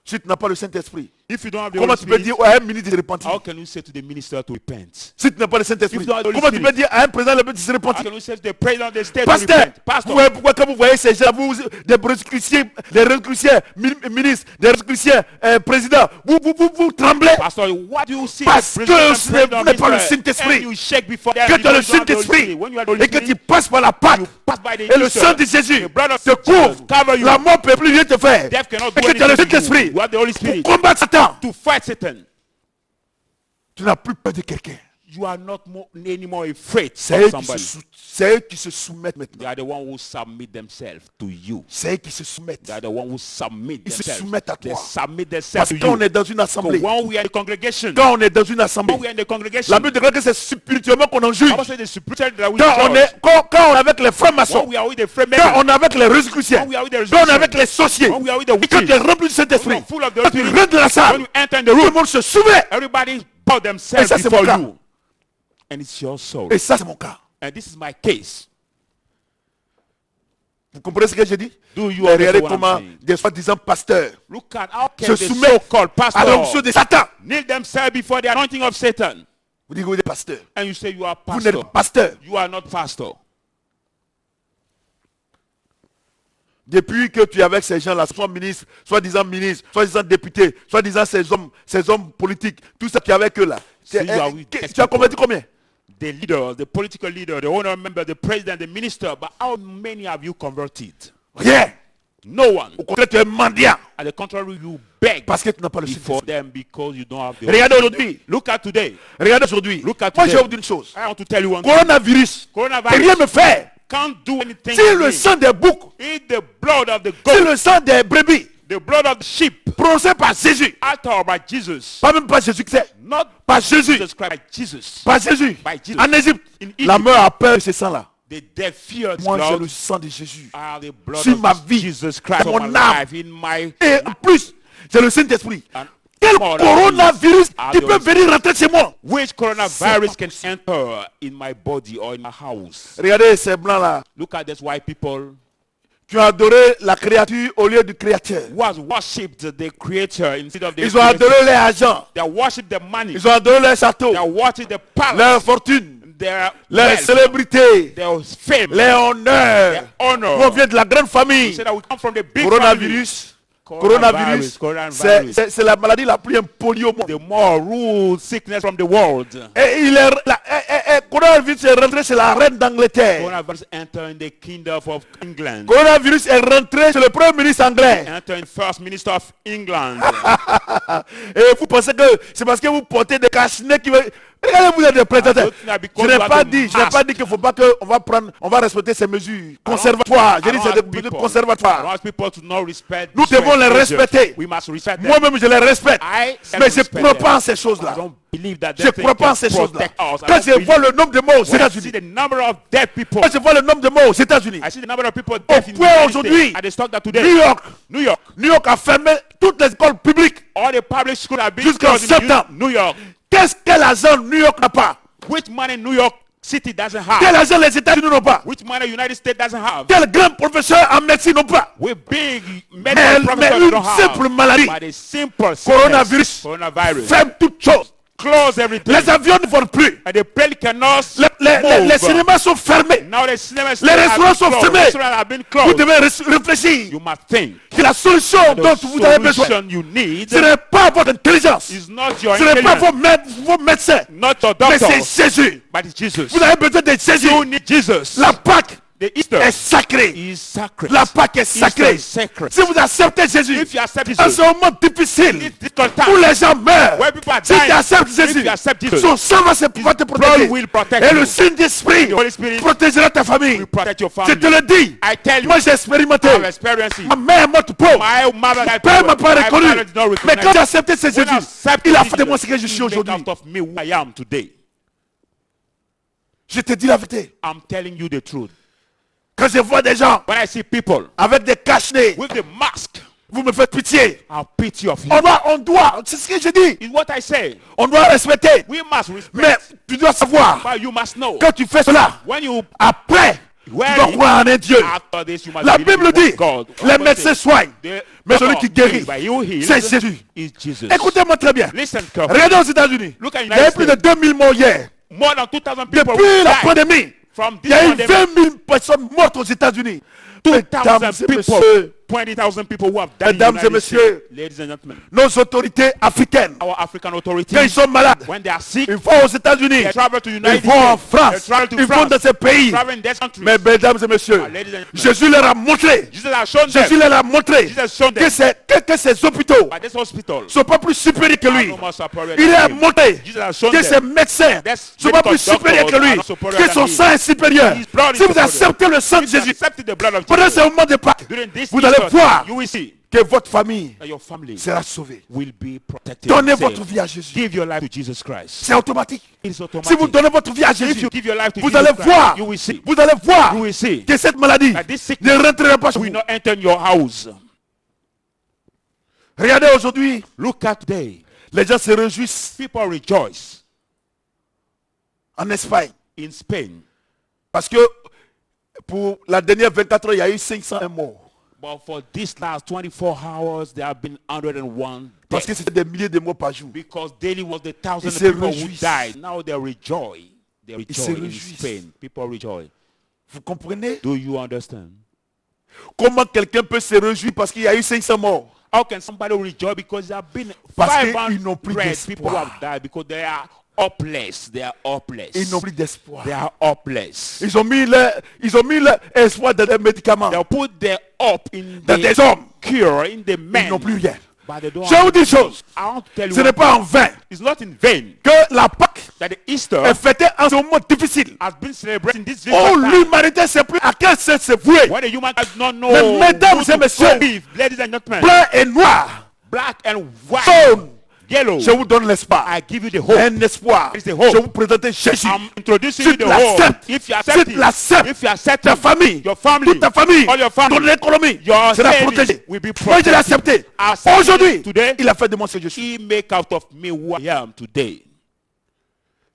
Si tu n'as pas le Saint-Esprit, If you don't have the comment Holy tu peux Spirit, dire à un ministre de se repentir? how can you say to the minister to repent? Si tu n'as pas le Saint-Esprit, If you don't have the Holy comment tu peux Spirit, dire à un président de se how repentir? can you say to the president of the state to Pasteur, repent? Pastor, vous voyez pourquoi quand vous voyez ces gens, vous, des rescoussiers, ministres, des rescoussiers, présidents, vous tremblez Pastor, what do you see? parce the que president ce and n'est president of pas le Israel, Saint-Esprit. and you shake before them, Que you tu as le don't have the Holy Saint-Esprit Spirit. When you have the Holy et que tu Spirit, passes par la Pâque you pass by the et le Easter, sang de Jésus the blood of te Jesus couvre, cover you. la mort ne peut plus rien te faire. Death cannot Et do que tu as le anything to you. Saint-Esprit You have the Holy pour Spirit combattre Satan. to fight Satan. Tu n'as plus peur de quelqu'un. You are not anymore afraid C'est of eux, somebody. c'est eux qui se soumettent They maintenant. are the one who submit themselves to you. C'est eux qui se soumettent. They are the one who submit Ils se themselves. soumettent à They toi. submit Parce themselves que to quand on you. est dans une assemblée, When we are in the congregation, quand on est dans une assemblée, when we are in the congregation, la Bible déclare que c'est spirituellement qu'on en juge. I must say the spiritual that we Quand on judge. est, quand on est avec les francs-maçons, When we are with the friend quand on est avec les rosicruciens, when we are with the quand on est avec les sorciers, when we are with the et quand tu es witches, rempli du Saint-Esprit, when you are full of the quand tu Holy Spirit, rentres dans la when salle, you enter in the tout le room, monde se souvient. everybody bow Et themselves ça, c'est before mon cas. you. And it's your soul. Et ça, c'est mon cas. And this is my case. Vous comprenez ce que j'ai dit? Do you Regardez understand what I'm comment saying? des soi-disant pasteurs Look at how se can the soumettent so-called à l'onction pastor de Satan. kneel themselves before the anointing of Satan. Vous dites que vous êtes pasteur. And you say you are Vous n'êtes pastor. pas pasteur. You are not pastor. Depuis que tu es avec ces gens-là, soit ministres, soi-disant députés, soi-disant ces hommes politiques, tout ça qui est avec eux là. So you are with these Tu as converti combien? The leader, the political leader, the owner member, the president, the minister. But how many have you converted? Rien. No one. Au contraire, tu es mendiant. At the contrary, you beg Parce que tu n'as pas le before Saint-Esprit. them because you don't have the Regardez aujourd'hui. Look at today. Regardez aujourd'hui. Look at Moi, today. je vais vous dire une chose. I want to tell you one thing. Coronavirus. Coronavirus. Rien ne fait. Can't do anything. Si le sang des boucs, Eat the blood of the si goat, le sang des brebis, the blood of the sheep, prononcé par Jésus, uttered by Jesus, pas même pas Jésus qui c'est, not par Jésus, Jesus Christ, by Jesus. par Jésus, By Jesus. en Égypte, In la Egypt. mort a peur de ce sang-là. The dead feared Moi, j'ai blood. le sang de Jésus. Are the blood Sur of ma vie, Jesus Christ dans on mon my âme. life, in my Et en plus, j'ai le Saint-Esprit. And Quel more coronavirus than qui this. peut venir rentrer chez moi? which coronavirus can enter in my body or in my house. Regardez ces blancs-là Look at this white people qui ont adoré la créature au lieu du créateur. who has worshipped the creator instead of the Ils ont creator. adoré les agents. They worship the money. Ils ont adoré les châteaux, They worship the leur palace. fortune, Their les wealth, célébrités, their fame, les honneurs. their honor. Nous, on vient de la grande famille. Say that we come from the big Coronavirus. Coronavirus. C'est la maladie la plus impolie au monde. family. The more rule sickness from the world. Et coronavirus est rentré chez la reine d'Angleterre. Coronavirus enter in the kingdom of England. Coronavirus est rentré chez le premier ministre anglais. Enter in first minister of England. Et vous pensez que c'est parce que vous portez des cache-nez qui veulent... Regardez, vous êtes des prédateurs. Je n'ai pas dit qu'il ne faut pas qu'on va respecter ces mesures conservatoires. J'ai dit c'est des mesures I conservatoires. want people to not respect. Nous devons les respecter. We must respect them. Moi-même, je les respecte. I Mais je ne respect crois them. pas en ces I choses-là. don't believe that Je they ne crois pas en ces can choses-là. protect us. I Quand don't je believe- vois le nombre de morts aux When I see États-Unis, the number of dead people, quand je vois le nombre de morts aux États-Unis, I see the number of people dead in the point United aujourd'hui, States. And they stock that today. New York a fermé toutes les écoles publiques. All the public schools are being Jusqu'en closed in septembre. New York. Qu'est-ce que l'argent New York n'a pas? Which money New York City doesn't Quel have? argent les États-Unis n'ont pas? Which money United States doesn't have? Quel grand professeur en médecine n'ont pas? With big Mais medical professors une don't simple have. maladie, But a simple coronavirus, sickness, coronavirus, ferme toutes choses. close everything. Les avions ne volent plus. And the plane cannot Les move. cinémas sont fermés. Now the cinemas Les restaurants sont fermés. Restaurants have been Vous closed. devez réfléchir You must think. que la solution The dont vous avez besoin, solution you need ce n'est pas votre intelligence, is not your ce n'est pas intelligence, vos médecins, not your mais doctor, c'est Jésus. but it's Jesus. Vous avez besoin de Jésus. You need Jesus. La Pâque The Easter est sacrée. is sacred. La Pâque est Easter sacrée. is sacred. Si vous acceptez Jésus, If you accept en Jesus, ce moment difficile it's difficult time. où les gens meurent, Where people are si dying, tu acceptes if Jésus, you accept Jesus, son sang va te blood protéger. will protect Et you. le Saint-Esprit The Holy Spirit protégera ta famille. will protect your Je family. te le dis. I tell you, Moi, j'ai expérimenté. I've experienced it. Ma mère est morte pauvre. My mother died Père m'a poor. pas My reconnu. father did not Mais quand recognize j'ai accepté ce me. When I Jésus, accepted il a fait de moi ce Jesus, que je suis he made aujourd'hui. out of me who I am today. Je te dis la vérité. I'm telling you the truth. Quand je vois des gens When I see people avec des cache-nez, with the mask, vous me faites pitié. I have pity of you. On doit, c'est ce que je dis. Is what I say. On doit respecter. We must respect. Mais tu dois savoir, But you must know. quand tu fais cela, When you après, Wear Tu dois it. croire en un Dieu. After this, you must La believe Bible in dit, one God. les Bible médecins says, soignent, the mais celui doctor qui guérit, heals, but you heal c'est Jésus. is Jesus. Écoutez-moi très bien. Listen carefully. Regardez aux États-Unis. Look at Il y avait plus de 2000 morts hier. More than 2,000 people Depuis la died pandémie, from il this y a eu pandemic. 20 000 personnes mortes aux États-Unis. Mesdames 2,000 et people, messieurs, 20,000 people who have died in the Mesdames et United messieurs, States. Ladies and gentlemen, nos autorités africaines, our African authorities, quand ils sont malades, when they are sick, ils vont aux États-Unis, they travel to ils United vont en States, France, they travel to ils vont France, dans ces pays. travel in these countries. Mais mesdames et messieurs, Ladies and gentlemen, Jésus leur a montré, Jesus has shown Jésus them, leur a montré Jesus has shown them que ces hôpitaux by this hospital ne sont pas plus supérieurs que are lui. no more superior Il than a him. montré Jesus has shown que ces them médecins That's ne sont pas plus medical supérieurs que doctors lui, are not superior que than son him. sang est supérieur. His blood is Si vous superior. acceptez le sang de If you Jésus, accept the blood of pendant Jesus, ce moment de Pâques, during this vous allez Easter, voir you will see que votre famille that your family sera sauvée. will be protected. Donnez and saved. votre vie à Jésus. Give your life to Jesus Christ. C'est automatique. It's Si automatic. vous donnez votre vie à If Jésus, you give your life to vous Jesus allez Christ, voir, you will see. vous allez voir You will see que cette maladie that this ne sickness rentrera pas chez will vous. not enter in your house. Regardez aujourd'hui, Look at today. les gens se réjouissent People rejoice en Espagne. in Spain. Parce que pour la dernière 24 heures, il y a eu 501 morts. But for this last 24 hours, there have been 101 Parce que deaths. c'était des milliers de morts par jour. Because daily was the thousands Ils of se people who réjouissent. died. Now they rejoice. They se rejoice in réjouissent. Spain. People rejoice. Vous comprenez? Do you understand? Comment quelqu'un peut se réjouir parce qu'il y a eu 500 morts? How can somebody rejoice because there have been Parce qu'ils n'ont plus 500 people who d'espoir. have died because they are hopeless. They are hopeless. Ils n'ont plus d'espoir. They are hopeless. Ils ont mis leur espoir dans des médicaments, They'll put their hope in dans the des hommes. cure, in the Ils men. n'ont plus rien. But they don't Je vous dis une have chose. I want to tell you Ce n'est one pas thing. en vain It's not in vain que la Pâque that the Easter est fêtée en ce moment difficile. has been celebrated in this Oh, difficult time. l'humanité ne sait plus à quel sens se vouer. When the human does not know Mais mesdames who to et messieurs, forgive, ladies and gentlemen, Blanc et noir, black and white, jaune, yellow, je vous donne l'espoir. I give you the hope. Un espoir. It's the hope. Je vous présente Jésus. I'm introducing Si you tu the hope. l'acceptes, If you si accept tu it, l'acceptes, if you accept ta it, famille, your family, toute ta famille, all your family, ton économie your sera savings protégée. will be Moi, je l'ai protected. accepté. Accept it Aujourd'hui, today. il a fait de moi ce que je suis. He make out of me who I am today.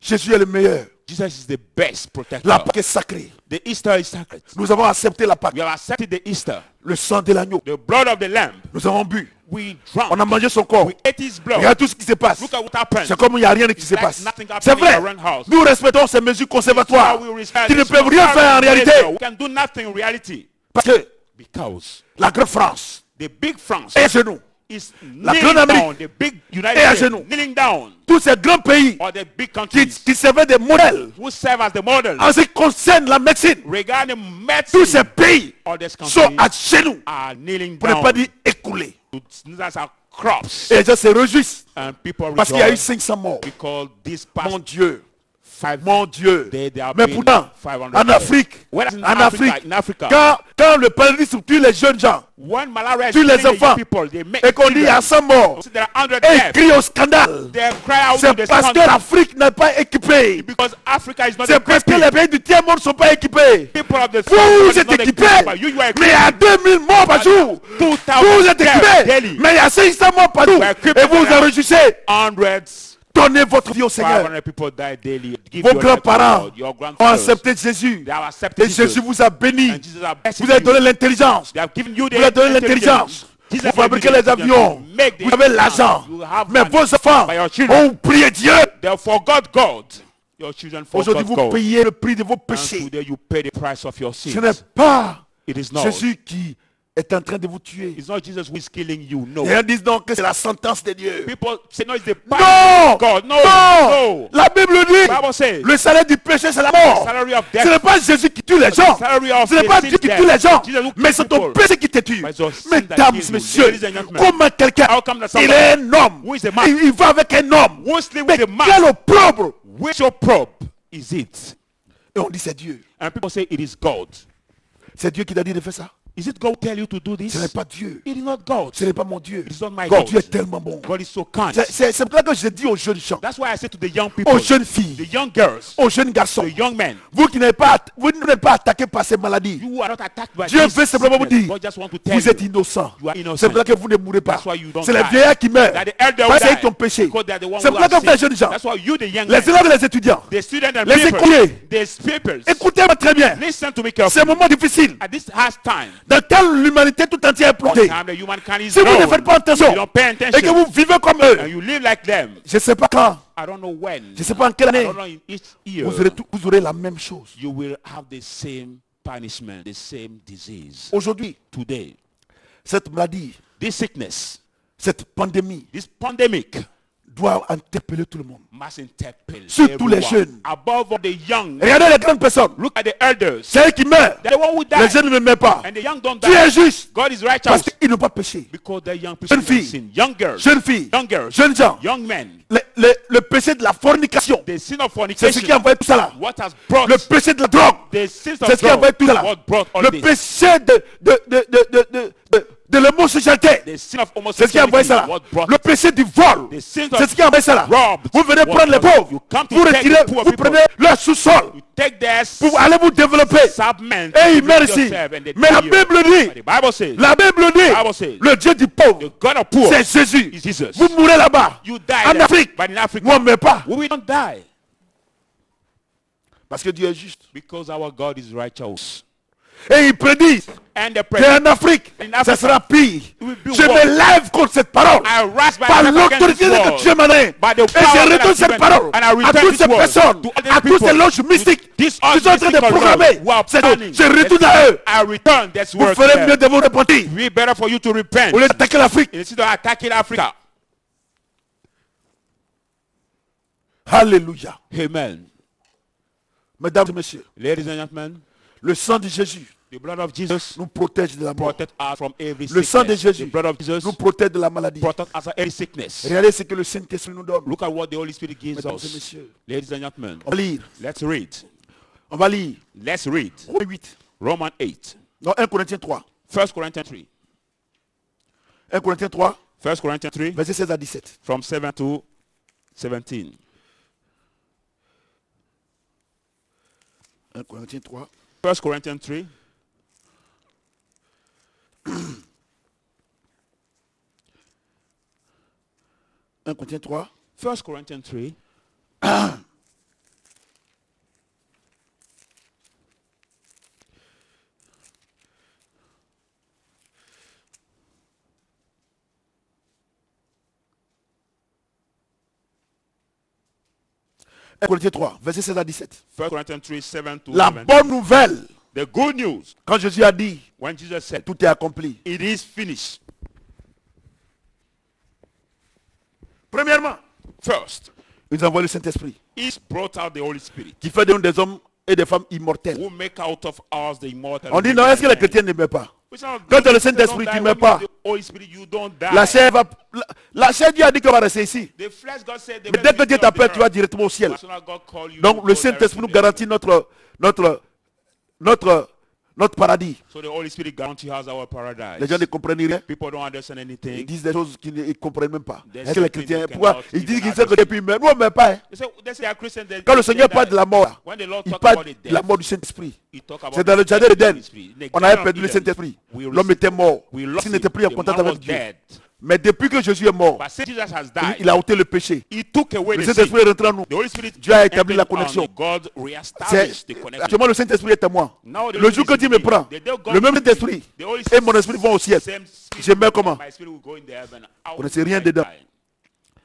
Jésus est le meilleur. Jesus is the best protector. La Pâque est sacrée. The Easter is sacred. Nous avons accepté la Pâque. We have accepted the Easter. Le sang de l'agneau. The blood of the lamb. Nous avons bu. We drank. On a mangé son corps. We ate his blood. Regarde tout ce qui se passe. Look at what happened. C'est comme il n'y a rien qui se like passe. nothing happening C'est in vrai. your own house. Nous respectons ces mesures conservatoires How we respect qui ne this peuvent rien faire en réalité. We can do nothing in reality. Parce que Because la grande France the big France est chez nous. is La kneeling grande down. Amérique The big est United à States genoux. kneeling down. Tous ces grands pays Or the big countries qui servaient des modèles who serve as the model en ce qui concerne la médecine. regarding Tous ces medicine. pays All these sont countries à genoux, are kneeling pour ne down. pas dire écoulés. Those are crops. Et les gens se réjouissent And people parce qu'il y a eu rejoice 500 morts. because this Mon past Dieu, 5 mon Dieu. There have Mais been pourtant, 500 en Afrique, Whereas in en Afrique, in Africa, quand le paludisme tue les jeunes gens when malaria is tue les killing the young enfants people, they make et qu'on dit il y a 100 morts, so there are 100 et deaths. ils crient au scandale, They cry out to c'est the parce que scandal l'Afrique n'est pas équipée. because Africa is not C'est parce que equipped. les pays du tiers-monde ne sont pas équipés. People of the Vous south êtes not équipés, equipped, but you are mais il y a equipped. 2000 morts par jour. 2,000 Vous êtes deaths équipés, daily. mais il y a 500 morts par jour. We are equipped Et vous vous for that. enregistrez. Hundreds, Donnez votre vie au Seigneur. 500 people die daily. Give Vos your life to grands-parents God. Your ont grandfathers, accepté Jésus. they have accepted Et Jésus Jesus. vous a béni. And Jesus has blessed Vous avez you. donné l'intelligence. They have given you the Vous avez donné intelligence. l'intelligence. Jesus Vous fabriquez gave you les the avions. intelligence. Make the Vous avez intelligence. l'argent. You have Mais money. vos enfants By your children. ont oublié Dieu. They forgot God. Your children Aujourd'hui, forgot vous God. payez le prix de vos And péchés. today you pay the price of your Ce sins. n'est pas It is not. Jésus qui est en train de vous tuer. It's not Jesus who is killing you. No. Et ils disent donc que c'est la sentence de Dieu. People say no, it's the Non! punishment of God. No, Non! no. La Bible dit, Bible says le salaire du péché, c'est la mort. salary of Ce n'est death. pas Jésus qui tue les gens. salary of Ce n'est the pas sin Dieu qui death. tue les gens. Jesus who Mais kills c'est ton people. péché qui te tue. But it's your sin that Mesdames, kills you. messieurs, Ladies and gentlemen, comment quelqu'un, how come that il somebody est un homme, who is a man il va avec un homme, who sleep mais with a man? quel opprobre. Which opprobre is it? Et on dit c'est Dieu. And people say it is God. C'est Dieu qui t'a dit de faire ça. Is it God who tell you to do this? Ce n'est pas Dieu. It is not God. Ce n'est pas mon Dieu. It is not my God, God. Dieu est tellement bon. God is so kind. C'est pour ça que je dis aux jeunes gens, That's why I say to the young people, aux jeunes the filles, young girls, aux jeunes garçons, the young men, vous qui n'êtes pas attaqués par ces maladies, you are not attacked by Dieu this veut simplement vous sickness. dire, God just want to tell vous êtes you, innocents. you are C'est innocent. pour ça que vous ne mourrez pas. That's why you don't C'est les die. vieillards qui meurent. That the elder Parce will qu'ils ont die. péché. Because they are the one C'est who pour ça que have vous les sinned. jeunes gens, That's why you, the young les men, élèves et les étudiants, the students and les people, écoliers, the peoples, écoutez-moi très bien. listen to me C'est un carefully. moment difficile At this harsh time, dans lequel l'humanité tout entière est plongée. time the humankind is Si vous ne known, faites pas attention you don't pay et que attention, vous vivez comme and eux, you live like them, je ne sais pas quand, I don't know when, je ne sais pas en quelle I année, don't know in each year, vous aurez la même chose. you will have the same punishment, the same disease. Aujourd'hui, Today, cette maladie, this sickness, cette pandémie this pandemic doit interpeller tout le monde. must interpel Surtout les everyone. jeunes. Above all the young. Regardez les grandes personnes. Look at the elders. C'est eux qui meurent. They're the one who Les die. jeunes ne meurent pas. And the young don't Dieu est die. juste. God is Parce righteous. qu'ils n'ont pas péché. Because the young people Jeunes filles. sin. Young girls. Jeunes filles. Young girls. Jeunes gens. Young men. Le péché de la fornication. The sin of C'est ce qui a fornication. envoyé tout ça là. What has brought Le péché de la drogue. the sins C'est of ce qui a envoyé tout ça drugs. là. What brought all Le this? péché de l'homosexualité. The sin of C'est ce qui a envoyé homosexuality. ça là. What brought Le péché du vol. The sins C'est of ce qui a envoyé ça là. robbed. Vous venez What prendre les brought- pauvres. You come to Vous take retirez, the poor vous people. prenez leur sous-sol. You take their Pour aller vous développer. submen. Et ils meurent ici. Mais la Bible dit, The Bible says, la Bible Bible says, dit, le Dieu du pauvre, the God of poor c'est Jésus. is Jesus. Vous mourrez là-bas. You die En there. Afrique. But in Africa, Moi, on ne meurt pas. we don't die. Parce que Dieu est juste. Because our God is righteous. Et il prédit And the qu'en Afrique, In Africa, ça sera pire. it will be Je worse. me lève contre cette parole. I rise by Par myself against l'autorité this que world. Dieu m'a donnée. By the Et power je that retourne I've cette given, parole and I à return toutes this ces word personnes, to other à toutes ces people, loges mystiques These qui sont en train de mystical programmer. laws who are C'est planning. donc, je retourne à eux. I return this Vous word. ferez to mieux them. de vous repentir. It will be better for you to repent Au lieu d'attaquer l'Afrique. instead of attacking Africa. Alléluia. Amen. Mesdames et messieurs, Ladies and gentlemen, le sang de Jésus the blood of Jesus nous protège de la mort. protect us from every Le sang de sickness. Jésus The blood of Jesus nous protège de la maladie. protect us from every sickness. Regardez ce que le Saint-Esprit nous donne. Look at what the Holy Spirit gives Mesdames et us. messieurs, Ladies and gentlemen, on va lire. let's read. On va lire. Let's read Romains 8. Romans 8. Non, 1 Corinthiens 3. 1 Corinthians 3. 1 Corinthiens 3, 1 Corinthians 3 verset 16 à 17. from 7 to 17. 1 Corinthiens 3. 1 Corinthians 3. Un Corinthiens 3. 1 Corinthians 3. Corinthiens 3, verset 16 à 17. 1 Corinthians 3, 7 to La 17. bonne nouvelle, The good news, quand Jésus a dit, when Jesus said, tout est accompli. it is finished. Premièrement, First, il nous envoie le Saint-Esprit, he's brought out the Holy Spirit, qui fait de nous des hommes et des femmes immortels. who make out of us the immortal. On dit, non, est-ce que les chrétiens ne meurent pas? Which are Quand good, tu as le they don't Saint-Esprit, die. tu ne When meurs you pas. have the Holy Spirit, you don't die. La chair va... La chair, Dieu a dit qu'elle va rester ici. The flesh, God said, the Mais dès que Dieu t'appelle, tu vas directement au ciel. As soon as God call you, Donc you le go Saint-Esprit nous directly garantit there. notre paradis. So the Holy Spirit guarantee us our paradise. Les gens ne comprennent rien. People don't understand Ils anything. disent des choses qu'ils ne comprennent même pas. There's Est-ce que les something chrétiens... they Pourquoi cannot ils disent even qu'ils savent que understand. depuis... Mais nous, on ne meurt pas. Hein. They say they are Christians. Quand le Seigneur parle de la mort, when the Lord il talk parle about the de la death, mort du Saint-Esprit. he talk about C'est dans le the jardin death of the d'Éden. Holy Spirit. In the On Garden avait of perdu le Eden, Saint-Esprit. we L'homme received- était mort. we lost S'il n'était him. plus en The contact man avec was Dieu. dead. Mais depuis que Jésus est mort, But since Jesus has died, il a ôté le péché. he took away Le the sin. Saint-Esprit est rentré en nous. The Holy Spirit Dieu a établi la entered connexion. on me. God reestablished the connection. Actuellement, le Saint-Esprit est à moi. Now the Le jour que Holy Dieu me Spirit, prend, the day God le même gives Saint-Esprit the Holy et mon esprit vont au ciel. same spirit Je meurs comment? my spirit will go in the heaven. Vous ne connaissez rien dedans.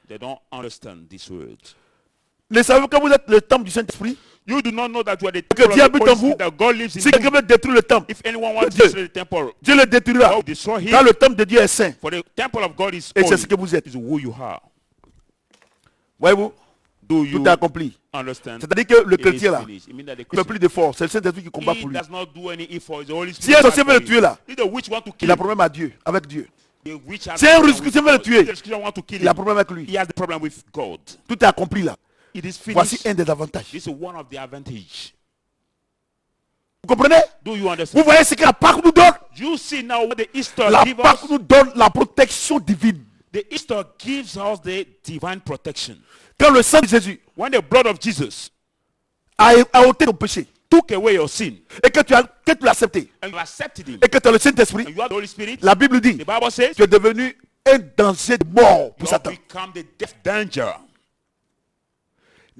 They don't understand this word. Ne savez-vous que vous êtes le temple du Saint-Esprit? You do not know that you are the Que temple Dieu of the habite Holy en vous. Spirit, that God lives in Si quelqu'un you. veut détruire le temple, If anyone wants to Dieu. destroy the temple, Dieu le détruira. God destroy him. Car le temple de Dieu est saint. For the temple of God is Et holy. c'est ce que vous êtes. Is who you are. Voyez-vous? Do you Tout est accompli. understand? C'est-à-dire que le It is chrétien là, finished. It means that the il ne fait Christian, plus d'efforts. C'est le Saint-Esprit qui combat he pour lui. does not do any effort. The Holy Si Spirit un fights sorcier for veut le him. tuer là, If the witch want to kill il a him, problème à Dieu, avec Dieu. the witch has Si un problem with Christian veut le God. tuer, If the Christian want to kill Il a him, problème avec lui. he has the problem with God. Tout est accompli là. It is Voici finished. un des avantages. This is one of the advantage. Vous comprenez? Do you Vous understand? voyez ce que la Pâque nous donne? You see now what the Easter La gives Pâque us? nous donne la protection divine. The Easter gives us the divine protection. Quand le sang de Jésus When the blood of Jesus a ôté ton péché took away your sin et que tu l'as accepté and you accepted him et que tu as le Saint-Esprit, and you have the Holy Spirit, la Bible dit, the Bible says tu es devenu un danger de mort you pour have Satan. become the death danger.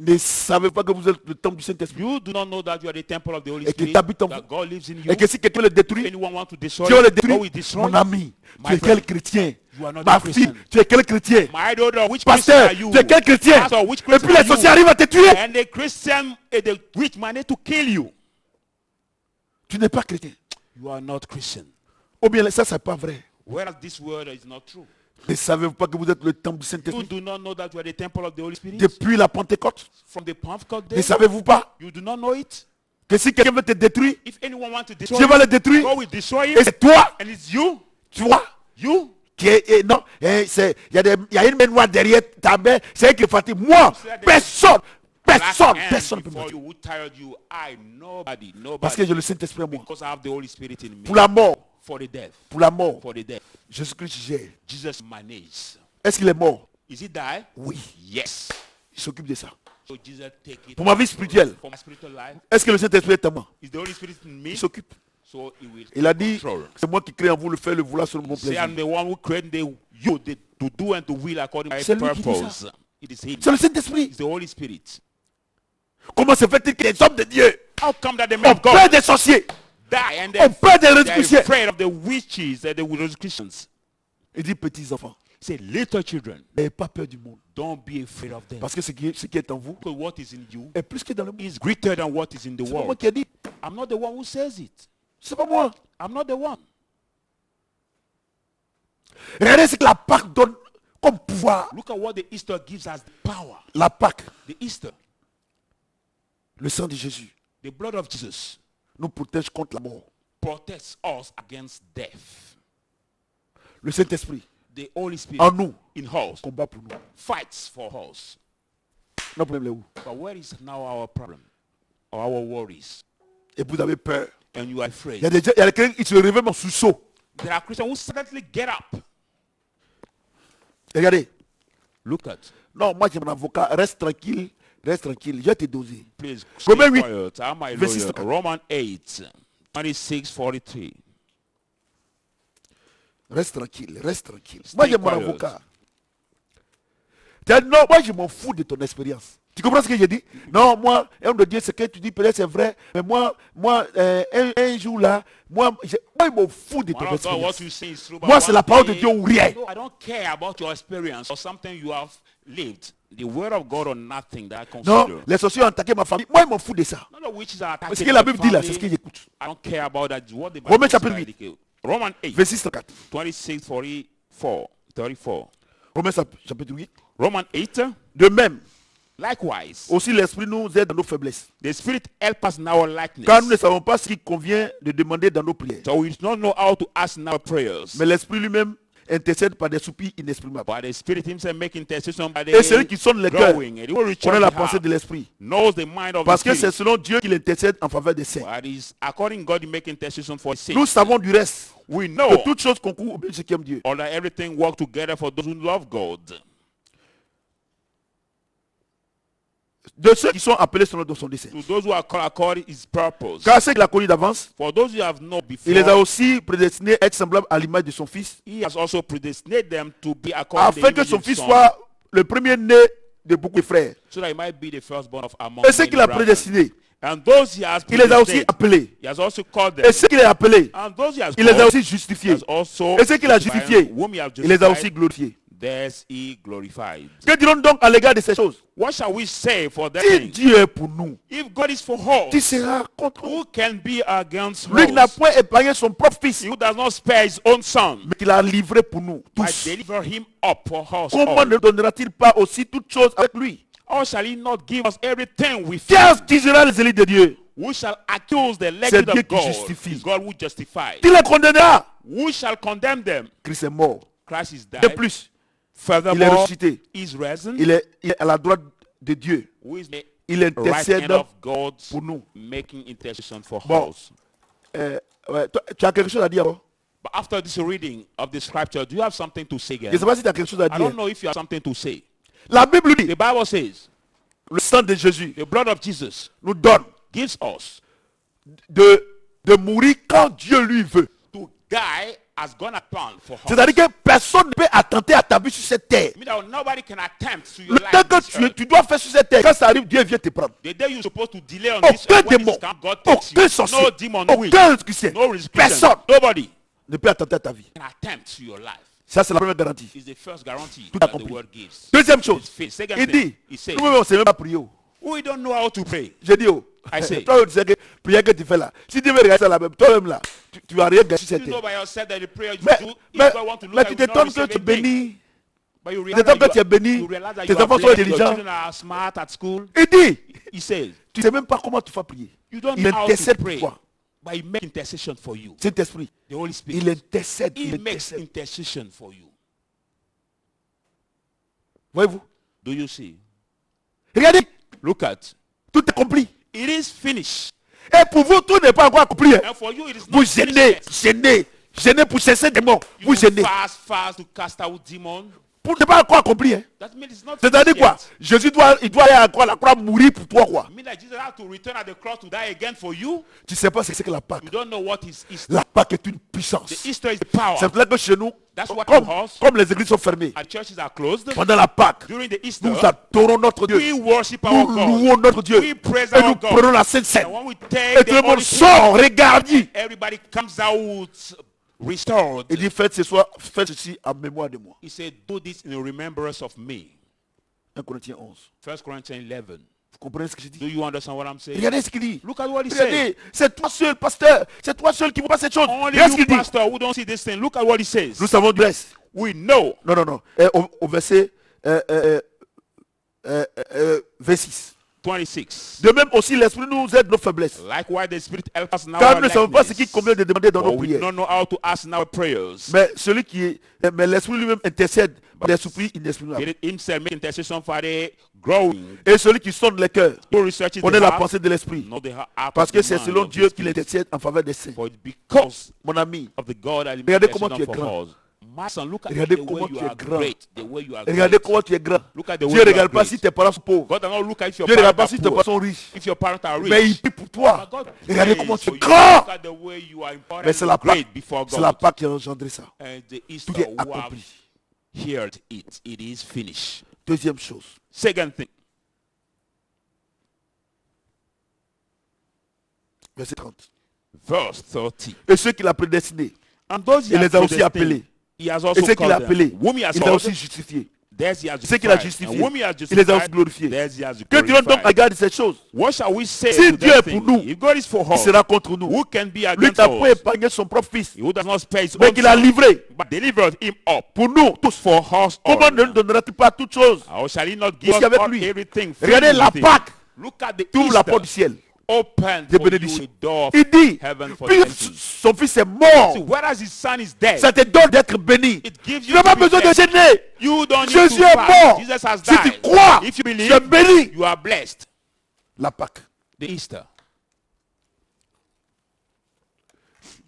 Ne savez pas que vous êtes le temple du Saint-Esprit You do not know that you are the temple of the Holy et qu'il Spirit, habite en that vous. God lives in you. Et que si quelqu'un le If détruit, anyone wants to destroy si on le you, God will détruit, destroy mon you. ami, tu My es quel friend, chrétien? you are not Ma a fille, Christian. tu es quel chrétien? My daughter, which Pasteur, Christian are you? tu es quel chrétien? Pastor, which Et Christian puis les are you? sorciers arrivent à te tuer. And the Christian, the rich man need to kill you. Tu n'es pas chrétien. You are not Christian. Ou bien ça, c'est pas vrai. Whereas this word is not true. Ne savez-vous pas que vous êtes le temple du You Saint-Esprit do not know that you are the temple of the Holy Spirit. depuis la Pentecôte? From the Pentecost Ne day, savez-vous pas you do not know it. que si quelqu'un veut te détruire, If anyone wants to destroy Dieu va you, le détruire God will destroy et him. c'est toi, And it's you, tu vois, you. qui est, non, il y a une main noire derrière ta main, c'est elle qui est fatiguée. Moi, personne Black ne hand peut me before dire. you who tired you. Nobody. Parce que j'ai le Saint-Esprit en moi. Because I have the Holy Spirit in me. Pour la mort, For the death. pour la mort, For the death. Jésus-Christ gère. Jesus manages. Est-ce qu'il est mort? Is he die? Oui, Yes. il s'occupe de ça. So Jesus take it. Pour ma vie spirituelle, For my spiritual life, est-ce que le Saint-Esprit est en moi? is the Holy Spirit in me? Il s'occupe. So he will Il a dit, control. c'est moi qui crée en vous le faire, le vouloir selon mon Say, plaisir. I'm the one who created to do and to will according to my C'est lui qui dit purpose. ça. It is him. C'est le Saint-Esprit. It's the Holy Spirit. Comment se fait-il que les hommes de Dieu How come that the men ont of God peur des sorciers, die and ont peur des they're Rosicruciens? afraid of the witches and the Christians? Il dit, petits enfants, Say, little children, n'ayez pas peur du monde. don't be afraid of them. Parce que ce qui est en vous Because what is in you est plus que dans le monde. is greater than what is in the C'est pas moi world. qui ai dit. I'm not the one who says it. C'est pas moi. I'm not the one. Regardez ce que la Pâque donne comme pouvoir. Look at what the Easter gives us power. La Pâque, The Easter, le sang de Jésus, the blood of Jesus, nous protège contre la mort. protects us against death. Le Saint-Esprit, The Holy Spirit en nous, in us combat pour nous. fights for us. Notre problème est où? But where is now our problem? Or our worries? Et vous avez peur. And you are Il y a afraid. des gens, il y a quelqu'un qui se réveille en sous-saut. There are Christians who suddenly get up. Regardez. Look at. Non, moi j'ai mon avocat. Reste tranquille. Reste tranquille. Je vais te doser. Please Romains stay 8, quiet. I'm my verset lawyer. 54. Romans 8, 26, 43. Reste tranquille. Reste tranquille. Moi j'ai mon quiet. avocat. Non, moi je m'en fous de ton expérience. Tu comprends ce que j'ai dit? Non, moi, un homme de Dieu, ce que tu dis peut-être c'est vrai. Mais moi, un jour là, moi je m'en fous de ton Man of God, what expérience. you say is true, but Moi, c'est one la parole de day- Dieu ou rien. No, I don't care about your experience or something you have lived. The word of God or nothing that I Non, consider. les sorciers ont attaqué ma famille. Moi, je m'en fous de ça. None of which is attacking Ce que la the Bible dit là, family. c'est ce que j'écoute. I don't care about that. What the Romains Bible chapitre says. 8. Romans 8, Verset 64. 26, 44, 34. Romains chapitre 8. Romans 8, De même, likewise, aussi l'Esprit nous aide dans nos faiblesses. the Spirit help us in our likeness. Car nous ne savons pas ce qu'il convient de demander dans nos prières. So we do not know how to ask in our prayers. Mais l'Esprit lui-même intercède par des soupirs inexprimables. But the Spirit himself make intercession by the Et celui qui sonne les cœurs growing. And he will reach connaît out la the pensée heart, de l'Esprit. knows the mind of Parce the que c'est Spirit. selon Dieu qu'il intercède en faveur des saints. But is according God, he make intercession for his Nous saints. savons du reste We que know toutes choses concourent au bien de ceux qui aiment Dieu. all that everything work together for those who love God. De ceux qui sont appelés selon son dessein. To those who are called according his purpose. Car ceux qu'il a connus d'avance, For those you have known il les a before, aussi prédestinés à être semblables à l'image de son Fils, he has also predestinated them to be according to afin the que image son of Fils Son, soit le premier-né de beaucoup de frères. so that he might be the firstborn of among Et ceux many qu'il a brethren. prédestinés, And those he has il les a aussi predestinated, appelés. he has also called them. Et ceux qu'il a appelés, And those he has il les a called, aussi he justifiés. has also Et ceux qu'il a justified. justifiés, Whom he has il les a aussi justified, glorifiés. theirs he glorified. Que dirons donc à l'égard de ces choses? What shall we say for that Si thing? Dieu est pour nous, If God is for us, qui sera contre nous? who can be against Lui qui n'a us? point épargné son propre Fils, He who does not spare his own son, mais qui l'a livré pour nous but tous. deliver him up for us Comment all. ne donnera-t-il pas aussi toutes choses avec lui? Or shall he not give us everything with Qui him? accusera les élites de Dieu? Who shall accuse the C'est elect Dieu of qui God? justifie. It's God who justifies. Qui les condamnera? Who shall condemn them? Christ est mort. Christ is De died. plus, il est Furthermore, ressuscité. he is risen. Il est à la droite de Dieu. Who is the il right intercède hand of God pour nous. making intercession for Bon. us. Ouais, tu as quelque chose à dire avant? But after this reading of the scripture, do you have something to say Je ne again? sais pas si tu as quelque chose à I dire. don't know if you have something to say. La Bible dit, The Bible says, le sang de Jésus the blood of Jesus nous donne gives us de mourir quand Dieu lui veut. to die as God had planned for us. C'est-à-dire que personne ne peut attenter à ta vie sur cette terre. I mean that nobody can attempt to your Le life. temps que on this earth. tu dois faire sur cette terre, quand ça arrive, Dieu vient te prendre. The day you're supposed to delay on this Aucun earth, when démon, this comes, God takes aucun you. sorcier, No demon will. aucun chrétien, No restriction. personne Nobody ne peut attenter à ta vie. can attempt to your life. Ça, c'est la première garantie. Is the first guarantee Tout that the accompli. word gives. Deuxième chose, It's faith. Second il thing, dit, he says, nous-mêmes, on ne sait même pas prier. we don't know how to pray. J'ai dit, I say. toi, tu sais que prière que tu fais là, si tu veux regarder ça là-même, toi-même là, tu vas rien gagner sur cette You know terre. by yourself that the prayer you Mais, do, mais, if God want to look mais at tu you, you t'étonnes not que receive tu anything. bénis. But you t'étonnes realize que tu es béni, you realize that tes you are enfants sont blessed, your intelligents. children are smart at school. Il dit, He says, tu ne sais même pas comment tu vas prier. you don't Il know how to intercède pour pray, toi. but he makes intercession for you. Saint-Esprit, The Holy Spirit. il intercède, He il makes intercède. intercession for you. Voyez-vous? Do you see? Regardez, Look at. tout est accompli. It is finished. Et pour vous, tout n'est pas encore accompli. Hein. And for you, it is Vous not finished gênez, yet. gênez pour cesser des morts. You Vous gênez. fast to cast out demons. Pour ne pas encore accompli. Hein. That means it's not C'est-à-dire finished quoi? yet. Jésus doit aller à la croix mourir pour toi quoi. I mean that Jesus had to return at the cross to die again for you. Tu sais pas ce que c'est que la Pâque. You don't know what is Easter. La Pâque est une puissance. The Easter is the power. C'est pour ça que chez nous, That's what comme, to us. comme les églises sont fermées, And churches are closed. pendant la Pâque, During the Easter, nous adorons notre Dieu. we worship our Nous God. louons notre Dieu. We praise Et nous our God. prenons la Sainte Seine. And when we Et take tout le the monde Holy sort, regarde. Spirit, everybody comes out restored. Il dit faites ceci en mémoire de moi. He said, do this in remembrance of me. 1 Corinthiens 11. 1 Corinthians 11. Vous comprenez ce que je dis? Do you understand what I'm saying? Regardez ce qu'il dit. Look at what he says. Regardez, c'est toi seul, pasteur. C'est toi seul qui vois pas cette chose. Only Regardez ce you, qu'il dit. pastor, who don't see this thing. Look at what he says. Nous savons du reste. We know. Non. Au verset 26. 26. De même aussi, l'Esprit nous aide nos faiblesses. Likewise, the Spirit helps us now. Car nous ne savons pas ce qu'il convient de demander dans nos We prières. don't know how to ask in our prayers. Mais mais l'Esprit lui-même intercède par l'Esprit inexprimable. He himself make intercession for the growing. Et celui qui sonde les cœurs Who researches connaît the la heart, pensée de l'Esprit. know the heart Parce of que the c'est mind selon of the Dieu qu'il Spirit. intercède en faveur des saints. For it's because Mon ami, of the God that he regardez makes comment tu es intercession grand. for us. My son, look at Regardez the way comment you tu es are grand. great. The way you are regardez great. comment tu es grand. Look at the way Dieu ne you are regarde pas great. si tes parents sont pauvres. God does not look at if your Dieu ne regarde parents pas si are tes poor. parents sont riches. If your parents are rich. Mais il prie pour toi. But God Regardez prays comment tu for es you. grand. Look at the way you are important Mais c'est la and great Pâque. before C'est la God. Pâque qui a engendré ça. And the Easter Tout est who have accompli. heard it. It is finished. Deuxième chose. Second thing. Verset 30. Verse 30. Et ceux qu'il a prédestinés, And those he il has les a aussi predestined, appelés. he has Et also ceux qu'il a called appelés, them. Whom he has il les a aussi called, justifiés. theirs he has Ceux qu'il a justified. justifiés, And whom he has il les a aussi justified, glorifiés. theirs he has Que Dieu donc glorified. regarde cette chose. What shall we say Si to Dieu that est pour thing? nous, If God is for Qui us, sera contre nous? who can be Lui against n'a pas us? épargné son propre fils. He who does not spare his Mais own qu'il a son, livré. but delivered him up Pour nous tous. for us all. Comment ne nous donnera-t-il pas toutes choses? How shall he not give Aussi us avec all lui. everything? Regardez la freely with him? Pâque. Look at the Tu ouvres la porte du Easter. ciel. Open Des for you bénédictions. a door of Il dit, heaven for puis blessings. son fils est mort. See, whereas his son is dead, Ça te donne d'être béni. it gives Tu you n'as pas to be besoin de blessed. gêner. You don't need Jésus to est fast. mort. Jesus has Si tu died. crois, If you tu es believe, béni. you are blessed. La Pâque. The Easter.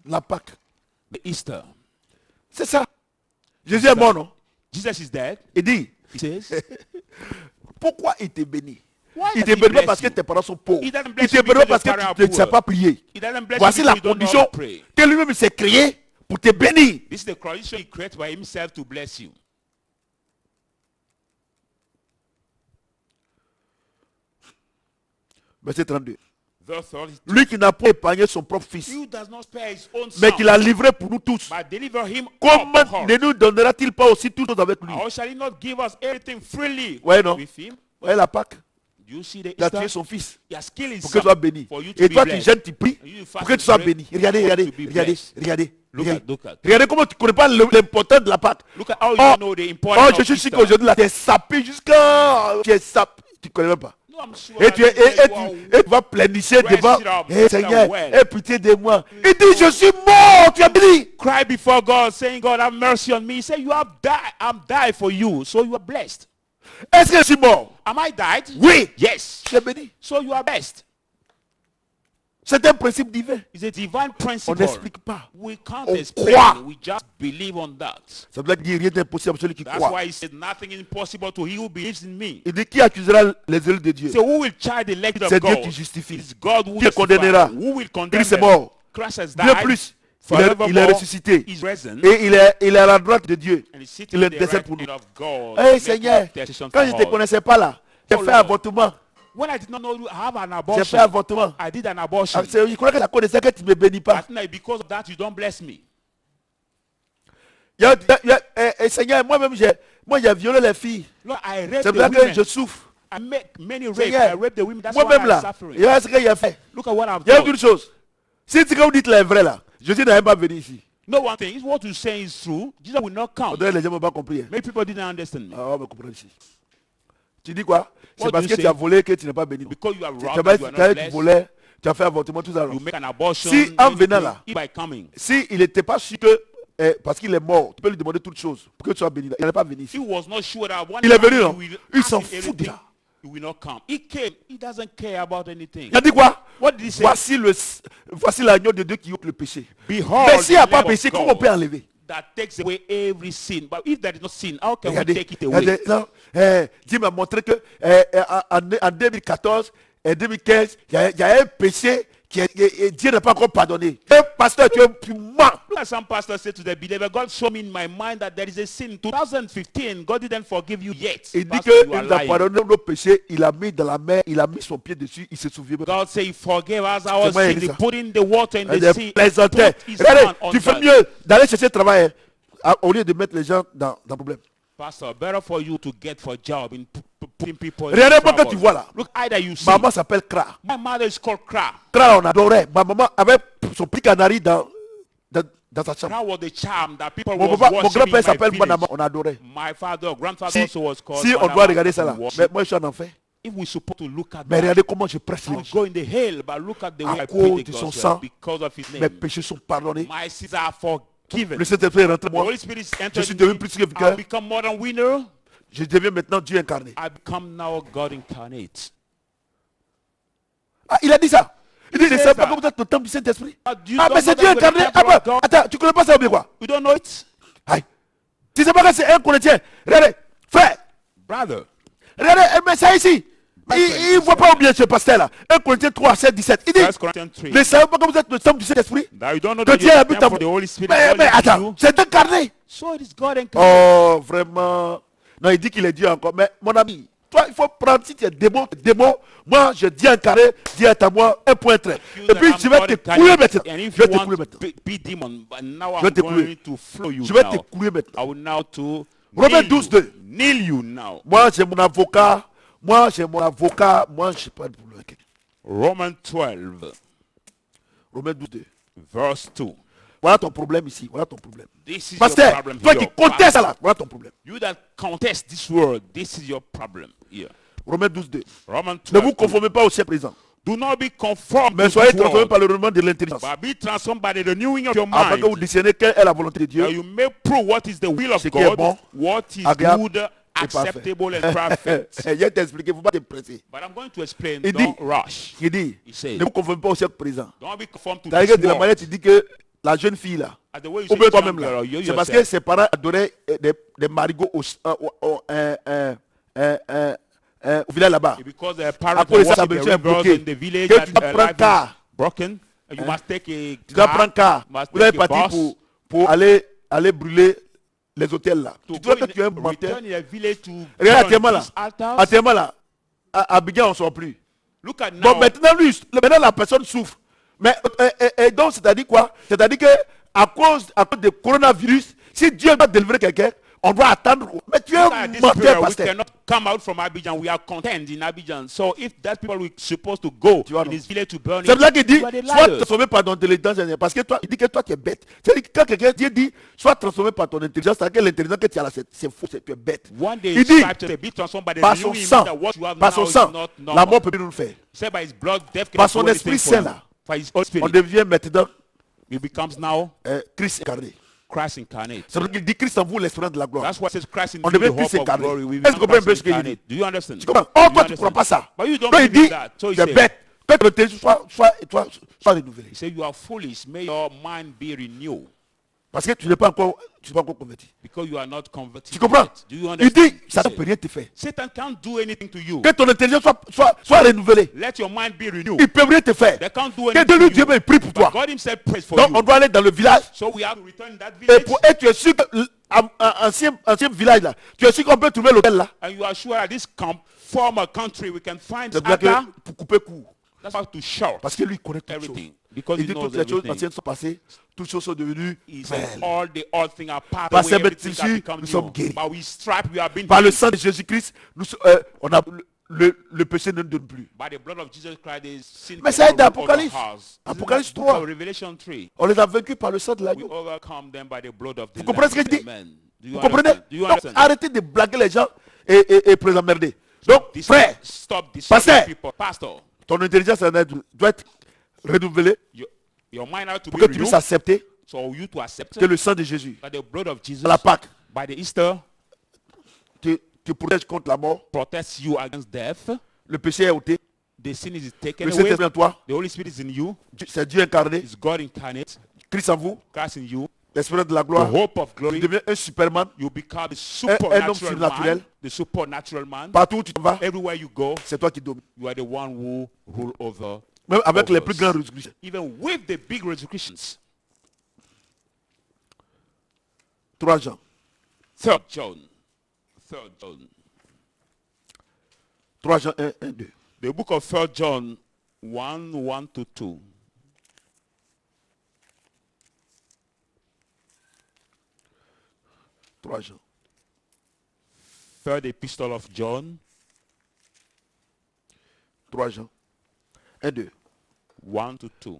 La Pâque. The Easter. C'est ça. Jésus est mort, non? Jesus is dead. Il dit, He says, pourquoi il te bénit? why Il does te he bénit pas bless parce que you? tes parents sont pauvres. He doesn't Il bless te you bénit pas parce because your parents que tu are ne sais poor. pas prier. He doesn't bless Voici you la because you don't know how condition to pray. que lui-même s'est créé pour te bénir. This is the condition he created by himself to bless you. Verset 32. Verse 32. Lui qui n'a pas épargné son propre fils, He who does not spare his own mais son, qu'il a livré pour nous tous, but deliver him comment up for ne us. nous donnera-t-il pas aussi toutes choses avec lui? How shall he not give us everything freely Ouais, non? with him? Voyez la Pâque? Do you see the Il a Easter? tué son fils He has killed his pour que tu son sois béni. for you to Et be toi, tu blessed. gênes, tu pries And you pour fast que tu sois and pray béni. Regardez, for regardez, to be regardez, blessed. regardez. Look Regardez. at, look at. Regardez comment tu ne connais pas l'importance de la Pâque. Look at how Oh, you know the importance oh, of je suis sûr Easter. qu'aujourd'hui, là, tu es sapé jusqu'à... Tu es sapé. Tu ne connais même pas. No, I'm sure Et that tu, es, you are tu vas plénicher Rest devant. it up, Eh, rest Seigneur, it well. aie pitié de moi. Il dit, je suis mort, tu es béni. cry before God, saying, God, have mercy on me. He said, you have died. I'm died for you, so you are blessed. Est-ce que je suis mort? Am I died? Oui. Yes. Tu es béni. So you are blessed. C'est un principe divin. It's a divine On principle. n'explique pas. We can't On explain. croit. We just believe on that. C'est pour ça qu'il dit rien d'impossible à celui qui That's croit. why he said nothing is impossible to he who believes in me. Il dit qui accusera les élus de Dieu? So who will charge the elect of C'est Dieu God? qui justifie. It's God who Qui les condamnera? Who will condemn Christ est them? mort. Christ has Bien died. plus, Forevermore, il est ressuscité. He's risen. Et il est à la droite de Dieu. And he's sitting Il at the intercède right pour nous. hand of God. Hey making Seigneur, intercession quand for je ne te all. connaissais pas là, j'ai Oh, fait Lord. un avortement. When I did not know you have an J'ai abortion, fait un avortement. I did an abortion. Ah, je crois que la connaissais que tu ne me bénis I pas. think that because of that you don't bless me. Seigneur, moi-même, j'ai violé les filles. Lord, I raped C'est the pour ça que women. je souffre. I make many rapes. Seigneur, I rape the women. That's why moi-même I'm là, suffering. il y a ce que j'ai fait. Look at what I've Il y a done. une chose. Si vous dites les vrais là, Jésus n'avait pas venu ici. No one thing. If what you say is true, Jesus will not On come. dirait que les gens n'ont pas compris. Hein. Many people didn't understand me. Ah, on va comprendre ici. Tu dis quoi? C'est What parce do que you tu as say? volé que tu n'es pas béni. Because you are Tu robbed, you are not tu blessed. volais, tu as fait avortement, tout ça. You make an abortion. Si en anything, venant là, if by coming, si il n'était pas sûr que, parce qu'il est mort, tu peux lui demander toutes choses pour que tu sois béni. Il n'est pas venu he ici. was not sure that one Il est venu, day non? he will Il ask s'en him fout anything, déjà. he will not come. He came. He doesn't care about anything. Il a dit quoi? What did he say? Voici l'agneau de Dieu qui ôte le péché. Behold, Mais s'il n'y a pas the Lamb of péché, God comment on peut enlever? that takes away every sin. But if there is no sin, how can we Regardez, take it away? regardez, non, Dieu m'a montré que en 2014 et 2015, il y a un péché que Dieu n'a pas encore pardonné. Un pasteur, tu mens. Look at some pastor said to the believer, God showed me in my mind that there is a sin. 2015, God didn't forgive you yet. Il dit Pastor, you qu'il are nous a lying. pardonné nos péchés, il a mis dans la mer, il a mis son pied dessus, il se souvient. God said he forgave us our C'est moi, sin. il dit He ça. put in the water in the Il sea. plaisantait. Put his Regardez, hand on tu fais that. mieux d'aller chercher travail au lieu de mettre les gens dans le problème. Pastor, better for you to get for job in putting people in Regardez-moi trouble. quand tu vois là. Look, either you see. Maman s'appelle Kra. My mother is called Kra. Kra, on adorait. Ma maman avait son petit canari dans sa chambre. Kra was the charm that people Mon was grand-père worshiping in my s'appelle village. Manama, on adorait. My father, grandfather Si, also was called si on Manama doit regarder ça là, and worship. mais moi je suis en enfer. If we're supposed to look at Mais that, regardez comment je presse I'll les gens. go in the hell, but look at the way À I cause preach de the son gospel sang, because of his Mes name. péchés sont pardonnés. My sins are forgiven. Le Saint-Esprit est rentré en The moi. Holy Spirit is Je entered suis in devenu me. plus que I vainqueur. become more than winner. Je deviens maintenant Dieu incarné. I become now God incarnate. Ah, il a dit ça. Il dit, Il ne says savez pas that. comment vous êtes le temple du Saint-Esprit. But you Ah, don't mais know c'est that Dieu you're the incarné. temple Ah, of God. attends, tu connais pas ça ou bien quoi? You don't know it? Aïe. Tu sais pas que c'est un chrétien. Regardez, frère. Brother. Regardez, mais ça ici. Il ne voit pas ou bien ce pasteur-là. 1 Corinthiens 3, 7, 17. Il dit, 1 Corinthians 3. ne savez pas que vous êtes le temple du Saint-Esprit? That you don't know Que that Dieu you're the habite en temple of the vous. Holy Spirit. Mais God lives in attends, you. c'est incarné. So it is God incarnate. Oh, vraiment. Non, il dit qu'il est Dieu encore. Mais mon ami, toi, il faut prendre, si tu es démon, moi, je dis incarné, dis à moi, un point trait. Et puis, je vais te couler maintenant. And if Je vais you te want couler to maintenant. be demon, but now Je vais I'm te going couler. to flow you Je vais te now. couler maintenant. I will now to Romains kneel 12, you. 2. Kneel you now. Moi, j'ai mon avocat. Moi, j'ai mon avocat. Moi, je n'ai pas de boulot. avec quelqu'un. Romans 12, Romains 12, 2. verse 2. Voilà ton problème ici. Voilà ton problème. This is your Pasteur, problem toi here. qui contestes là, voilà ton problème. You that contest this world, this is your problem here. Romains 12, 2. Romans Ne 12, vous conformez pas au siècle présent, do not be conformed mais to soyez this transformés world, par le renouvellement de l'intelligence, but be transformed by the renewing of your afin que vous mind, discerniez quelle est la volonté de Dieu. that you may prove what is the will of Ce qui est God, bon, what is agréable good, parfait. acceptable, and perfect. Je vais t'expliquer, il ne faut pas te presser. But I'm going to explain. Il Don't dit- rush. Il dit, He said, ne vous conformez pas au siècle présent. don't be conformed to C'est-à-dire this que de la manière world. tu dis que la jeune fille là, As the way you ou say bien young toi-même girl, là, you c'est parce que yourself. ses parents adoraient des marigots au village là-bas. Because the parents Après, ça, worship ça the veut dire rivers bloqué. in the village Que that tu dois prendre life car. is broken, and you must take a Tu dois prendre car. must Vous allez take a partir bus pour aller brûler les hôtels là. to Tu go vois que in, tu es un menteur. return in a village to Regarde burn actuellement là. these altars. Actuellement là, à Abidjan on ne sort plus. Look at Bon, now. maintenant la personne souffre. Mais et donc c'est-à-dire quoi? C'est-à-dire que à cause du coronavirus, si Dieu va délivrer quelqu'un, on doit attendre. Mais tu es Look un at this menteur, period, we pasteur. cannot come out from Abidjan. We are content in Abidjan. So if that people were supposed to go Tu vois, in non? his village to burn C'est it, là qu'il dit, you are the sois liars. transformé par ton intelligence. Parce que toi, il dit que toi tu es bête. C'est-à-dire que quand quelqu'un Dieu dit, sois transformé par ton intelligence, c'est-à-dire que l'intelligence que tu as là, c'est faux, tu es bête. One day Il dit, strive to be transformed by the par son renewing sang, that what you have par now son is sang, not la normal. mort peut plus nous le faire. Say by his blood, death Par cannot son do anything Esprit for Saint you. là, For his Holy on Spirit, devient maintenant he becomes now Christ incarné. Christ incarnate. C'est vrai qu'il dit Christ en vous, l'espérance de la gloire. That's why it says Christ in On you, the devient hope Christ of incarné. glory. We Est-ce que become vous comprenez un peu Christ ce qu'il dit? incarnate. Do you understand? Tu comprends? Do Oh, you toi, tu ne crois understand? pas ça. But you don't Donc il believe dit, that. So he tu es said, bête. Que ton intelligence soit renouvelée. he said, you are foolish. May your mind be renewed. Parce que tu n'es pas encore converti. Because you are not converted. Tu comprends? Yet. Do you Il understand? dit, ça ne peut rien te faire. Satan can't do anything to you. Que ton intelligence soit renouvelée. Let your mind be renewed. Il ne peut rien te faire. They can't do Que anything Dieu to Dieu you. prie pour toi. But God himself prays for Donc you. on doit aller dans le village. So we have to return that Et village. tu es sûr que ancien village là, tu es sûr qu'on peut trouver l'hôtel là. And you are sure that this former country we can find C'est pour ça Ada. que pour couper court. That's how to shout Parce que lui il connaît toutes choses. everything. Because Il he dit knows toutes les choses everything. anciennes sont passées, toutes choses sont devenues He says belles. all the old things are passed Par away, ces everything has tissus, become nous sommes new. guéris. But we stripe, we have been Par le healed. sang de Jésus-Christ, on a le péché ne nous donne plus. By the blood of Jesus Christ, the sin Mais can ça est no dans longer Apocalypse. hold us. Apocalypse Isn't that book 3. of Revelation 3. On les a vaincus par le sang de We l'agneau. overcome them by the blood of the Vous comprenez ce que je dis? Amen. Do you Vous comprenez? understand? Do you Donc understand? arrêtez de blaguer les gens et pour les emmerder. Donc frère, Stop deceiving Pasteur. people. Pastor, ton intelligence doit être renouvelée your mind has to pour be que tu puisses renewed. accepter So you to accept que le sang de Jésus, that the blood of Jesus à la Pâque, by the Easter te protège contre la mort. protects you against death. Le péché est ôté. The sin is taken Le away. Saint-Esprit en toi. The Holy Spirit is in you. C'est Dieu incarné. It's God incarnate. Christ en vous. Christ in you. L'espérance de la The gloire. hope of Tu glory. deviens un Superman. You become the homme supernatural surnaturel. man. The supernatural man. Partout où tu vas, Everywhere you go, c'est toi qui domines. you are the one who rule over. Même avec les others. plus grands résurrections. Even with the big resurrections. 3 Jean. 3 John. 3 John. 3 Jean 1, 1, 2. The book of 3 John 1, 1 to 2. Jean. Third epistle of John 3 Jean 1, 2. 1 to 2.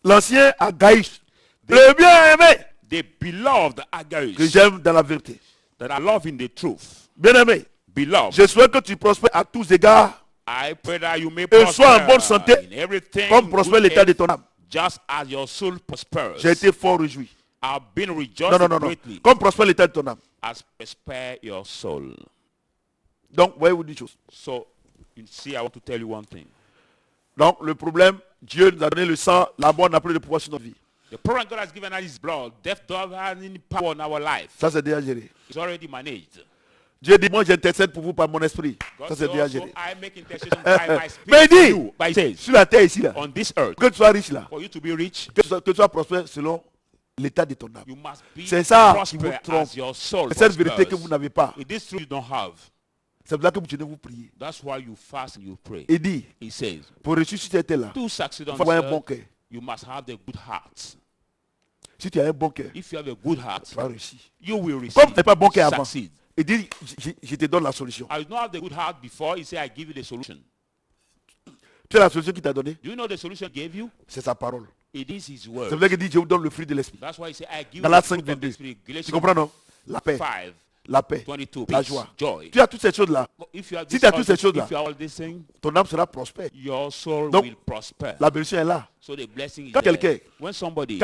L'ancien Agaïs, le bien-aimé The beloved que Agaius j'aime dans la vérité. that I love in the truth. Bien-aimé, Beloved, je souhaite que tu prospères à tous égards, I pray that you may sois en bonne santé, in everything comme prospère good l'état de health, ton âme. just as your soul prospers. J'ai été fort réjoui. I've been rejoicing Non. greatly Comme prospère l'état de ton âme. as prosper your soul. Donc, voyez-vous une chose. So, you see, I want to tell you one thing. Donc, le problème, Dieu nous a donné le sang, la mort n'a plus de pouvoir sur notre vie. The problem God has given us is blood. Death doesn't have any power in our life. Ça, c'est déjà géré. It's already managed. Dieu dit, moi, j'intercède pour vous par mon esprit. God Ça, said c'est déjà also, géré. I make intercession by my Mais spirit il for dit, you. But he says, sur la terre ici, là, on this earth, que tu sois riche, là, for you to be rich, que tu sois prospère selon l'état de ton âme. you must be C'est ça qui vous prosper trompe. as your soul C'est cette vérité que prospers. vous n'avez pas. It is true you don't have. C'est pour ça que vous tenez vous prier. That's why you fast and you pray. Il dit, He says, pour ressusciter cette là, to succeed il on faut this avoir un bon earth, cœur. you must have the good heart. Si tu as un bon cœur, If you have a good heart, tu vas réussir. you will receive. Comme tu n'as pas bon cœur avant, Succeed. il dit, je te donne la solution. I did not have the good heart before. He said, I give you the solution. Tu as la solution qu'il t'a donnée, Do you know the solution he gave you? c'est sa parole. It is his C'est word. pour ça qu'il dit, je vous donne le fruit de l'esprit. That's why he said, I give you Galates the fruit of 5, the 22. Spirit. Tu Galatians comprends, non? La paix, 5, la paix, 22, la peace, joie. joy. Tu as toutes ces choses-là, If you have Si this tu as all toutes ces this- choses-là, if you have all these things, ton âme sera prospère. your soul Donc, will prosper. La bénédiction est là. So the blessing is Quand there. quelqu'un- When somebody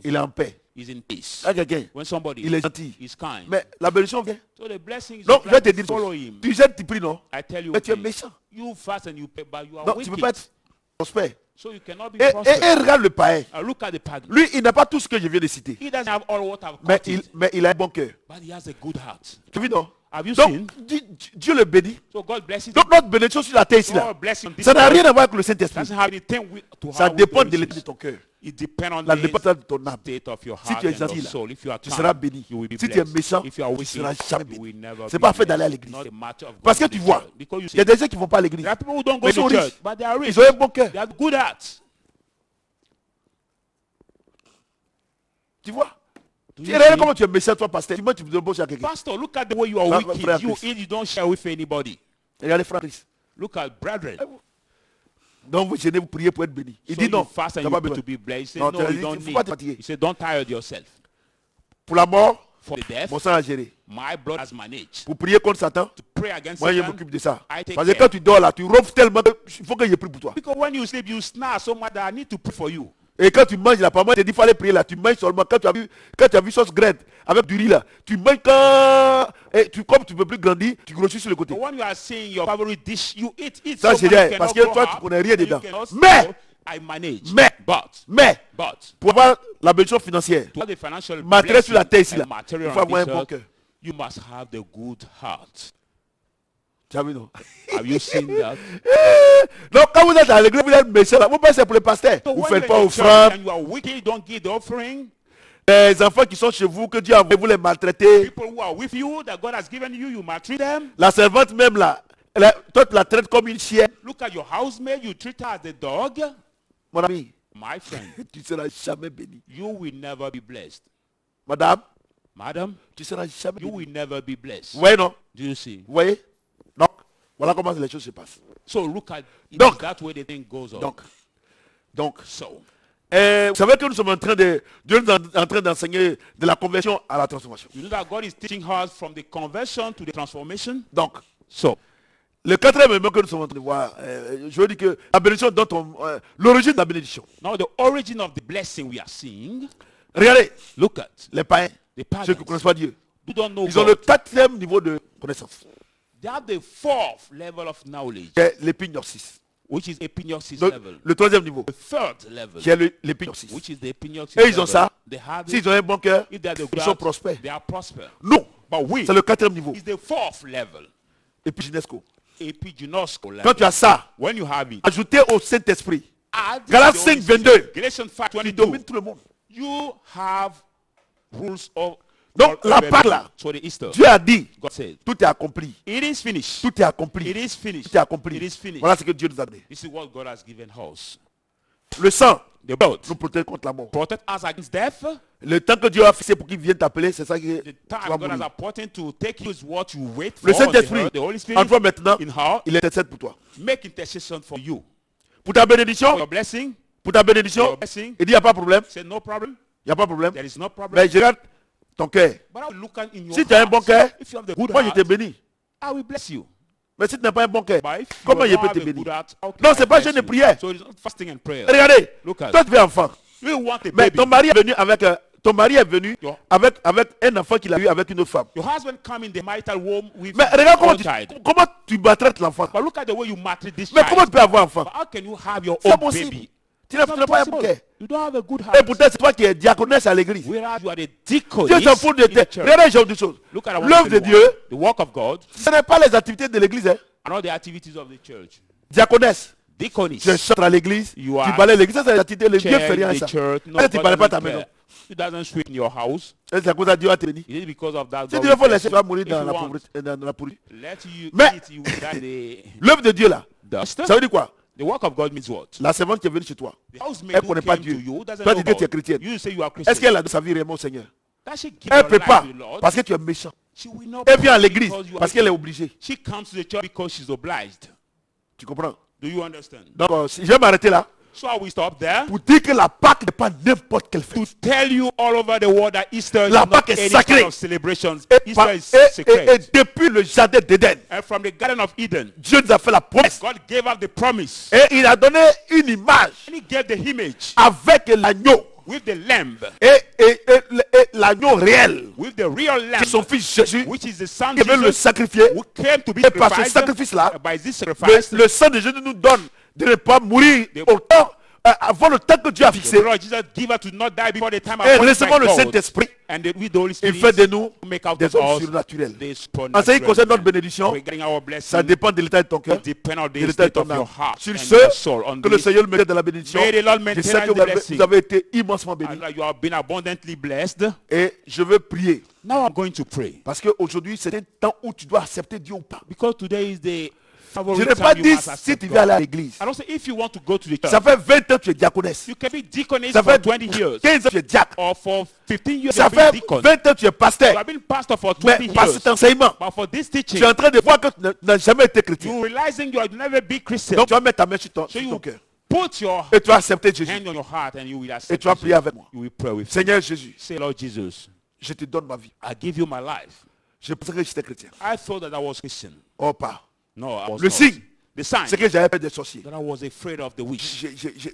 Il est en paix. is in peace, Quand quelqu'un, when somebody il est gentil. is kind, Mais la bénédiction vient. so the blessing is Donc, je vais te dire, follow him. tu jettes, tu pries, non? I tell you, Mais tu es okay, méchant. you fast and you pay, but you are Donc, tu ne wicked. peux pas être prospère. So you cannot be Et prosperous. regarde le païen. Look at the pagan. Lui, il n'a pas tout ce que je viens de citer. He doesn't have all what I've Mais quoted, il a un bon cœur. but he has a good heart. Tu as vu, non? Have you seen? Donc, Dieu le bénit. So God blesses him. Donc, notre bénédiction sur la terre ici, là, God bless him. This ça n'a earth rien à voir avec le Saint-Esprit. doesn't have anything to Ça have with dépend the de l'état de riches. ton cœur. It depends on La the dépendance de ton âme. state of your Si heart tu es and gentil, your là, soul. If you are tu kind, seras béni. you will be Si tu es blessed. méchant, If you are tu seras wicked, jamais you béni. will never C'est be pas fait d'aller à blessed. l'église. Not a matter of Parce que going tu to vois, church. Because you il y a see, des gens qui ne vont pas à l'église. there are people who don't go Mais ils sont to church, riches. but they are rich. Ils ont un bon cœur. They have good hearts. Tu vois? Do Tu you regardes see? comment tu es méchant, toi, pasteur. Dis-moi, tu veux bosser à quelqu'un. Pastor, look at the way you are Frère wicked. You Christ. eat, you don't share with anybody. Regardez, frère Christ. Look at brethren. Donc, vous gênez, vous priez pour être béni. Il So dit you non. fast and t'as you pas pray besoin. to be blessed. He said, Non, no, tu as you dit, don't il ne faut pas te need. fatiguer. He said, don't tire yourself. Pour la mort, For the death, mon sang a géré. my blood has managed. Pour prier contre Satan, To pray against moi, je Satan, m'occupe de ça. I take Parce que care. quand tu dors là, tu ronfles tellement qu'il faut que je prie pour toi. Because when you sleep, you snore so much that I need to pray for you. Et quand tu manges là, par moi, te dit fallait prier là, tu manges seulement quand tu as vu sauce graine avec du riz là, tu manges quand comme tu ne peux plus grandir, tu grossis sur le côté. But when you are seeing your favorite dish, you eat. Ça So c'est much you vrai, cannot parce que grow toi up, tu connais rien and you dedans. cannot Mais, say, I manage. mais, But pour avoir la bénédiction financière, to have the financial matériel sur la terre ici blessing là, and il material faut avoir un on this bon earth, cœur. you must have the good heart. Tu as vu non? Have you seen that? Donc quand vous êtes à l'église, vous êtes méchant là, vous pensez pour les pasteurs. So Vous ne when faites you're pas in church offrande. and you are wicked, you don't give the offering. Les enfants qui sont chez vous, que Dieu a envoyé, vous les maltraitez. People who are with you, that God has given you, you maltreat them. La servante même là, toi tu la traites comme une chienne. Look at your housemaid, you treat her as a dog. Mon ami, My friend, tu ne seras jamais béni. you will never be blessed. Madame, Madam, tu ne seras jamais you béni. will never be blessed. Vous voyez non? Do you see? Vous voyez? Donc, voilà comment les choses se passent. So look at it. Donc- That way the thing goes on. Donc, So, vous savez que nous sommes en train Dieu nous est en train d'enseigner de la conversion à la transformation. you know that God is teaching us from the conversion to the transformation. Donc, So, le quatrième élément que nous sommes en train de voir, je veux dire que la bénédiction l'origine de la bénédiction. now the origin of the blessing we are seeing, Regardez, look at les païens, the ceux qui ne pagans connaissent pas Dieu, who don't know ils ont le God. quatrième niveau de connaissance, They have the fourth level of knowledge, qui est l'épignosis. which is epignosis Donc, level. le troisième niveau, The third level, qui est l'épignosis. which is the epignosis Et ils ont level. ça. They have it. S'ils ont un bon cœur, If they are the ils good sont heart, prospères. they are prosper. Non, But we, c'est le quatrième niveau, is the fourth level, épiginesco. epiginosko level. Quand tu as ça, When you have it, ajouté au Saint-Esprit, add Galates the Holy 5, Spirit. 22. Galatians 5, qui 22. domine tout le monde. You have rules of Donc, la part là, so the Easter. Dieu a dit, God said, tout est accompli. it is finished. Tout est accompli. It is finished. Tout est accompli. It is finished. Voilà ce que Dieu nous a donné. This is what God has given us. Le sang The blood nous protège contre la mort. protect us against death. Le temps que Dieu a fixé pour qu'il vienne t'appeler, c'est ça qui The tu time vas God has mourir. appointed to take you is what you wait for. Le Saint-Esprit, The Holy en Spirit toi maintenant, in her, il intercède pour toi. make intercession for you. Pour ta For bénédiction, your blessing, pour ta bénédiction, your blessing. il dit, il n'y a pas de problème. Say no problem. Il n'y a pas de problème. There is no problem. Mais je regarde ton cœur. But I will look at in your Si tu as un bon heart. cœur, If you have the good moi je heart, te bénis. I will bless you. Mais si tu n'as pas un bon cœur, But if comment you je don't peux have te a bénir? good heart, how can Non, I c'est pas bless jeûne et you? prière. So it's not fasting and prayer. Regardez, Look at toi tu veux enfant. You want a Mais baby. ton mari est venu avec Your- avec un enfant qu'il a eu avec une autre femme. Your husband come in the marital home with Mais regarde comment one tu, child. comment tu maltraites l'enfant. But look at the way you maltreat this Mais child. comment tu peux avoir enfant? But how can you have your C'est own possible. baby? Tu n'as It's not pas un bon possible. cœur. You don't have a good Et heart. pourtant, c'est toi qui es diaconesse à l'église. Whereas you are the Dieu deaconess s'en fout de in the tes... church. Regardez, j'ai une chose. Look at L'œuvre de Dieu, the work of God, ce n'est pas les activités de l'église. Hein. and all the activities of the church. Diaconesse, Deaconess. tu chantes à l'église, You tu are balayes l'église. Ça, c'est les activités. Le Dieu chair fait rien à in ça. the church. No, Et tu ne God parles pas doesn't ta maison. care. He doesn't sweep in your house. Et c'est à cause de Dieu a te béni. It is because of that. Si God Dieu faut will laisser, bless tu vas you. mourir If dans you la want, pauvreté. Dans la pourrie. let you Mais- eat, you will die L'œuvre de Dieu là, dust. ça veut dire quoi? The work of God means what? La servante qui est venue chez toi, The housemaid elle ne who connaît pas came Dieu. to you doesn't Toi, know tu dis que tu es God. chrétienne. You say you are Est-ce Christian. qu'elle a de sa vie réellement au Seigneur? Does she give Elle her ne peut life pas to the Lord? parce que tu es méchant. She will not Elle vient à pray l'église because you are parce qu'elle est wicked. obligée. She comes to the church because she's obliged. Tu comprends? Do you understand? Donc, je vais m'arrêter là So I will stop there pour dire que la Pâque n'est pas n'importe quelle to fête. tell you all over the world that Easter is La not Pâque est any sacrée. kind of celebrations. Et, Easter is et sacred. depuis le jardin d'Éden, And from the Garden of Eden, Dieu nous a fait la promesse. God gave us the promise. Et il a donné une image And he gave the image avec l'agneau. with the lamb, Et l'agneau réel, with the real lamb, qui est son fils Jésus, which is the son qui veut le Jesus, sacrifier. who came to be Et par ce sacrificed. sacrifice-là, By this sacrifice, le sang de Jésus nous donne de ne pas mourir avant le temps que Dieu a the fixé. Lord Jesus give us to not die before the time Et appointed by recevons le God. Saint-Esprit. And with the Holy Il Spirit, fait de nous make out des of hommes us surnaturels. the En ce qui supernatural concerne notre man. bénédiction, Regarding our blessing, ça dépend de l'état de ton cœur, it depends on de the l'état de state ton of âme. your heart Sur and ce, your soul. On que le this, Seigneur le mette de la bénédiction. may the Lord Je maintain sais que the blessing. vous avez été immensement bénis. And you have been abundantly blessed. Et je veux prier. Now I'm going to pray. Parce qu'aujourd'hui, c'est un temps où tu dois accepter Dieu ou pas. Because today is the Je favorite n'ai pas time you dit must si accept tu veux aller God. à l'église. I don't say if you want to go to the church. Ça fait 20 ans que tu es diaconesse. You can be deaconess Ça for fait 20 years. 15 ans que tu es diacre. Or for 15 years you Ça have been fait deacon. 20 ans que tu es You pasteur. have been pastor for Mais 20 par years. cet enseignement, But for this tu es teaching, en train de voir que tu n'as jamais été chrétien. you're realizing you have never been Christian. Donc tu vas mettre ta main sur ton, So sur ton you cœur. put your Et tu vas accepter Jésus. hand on your heart and you will Et accept tu vas Jesus. prier avec moi. You will pray with me. Seigneur Jésus, Say, Lord Jesus, je te donne ma vie. I give you my life. Je pensais que j'étais chrétien. I thought that I was Christian. Oh pas. No, I was Le not. signe, The sign c'est que j'avais peur des sorciers. that I was afraid of the witch.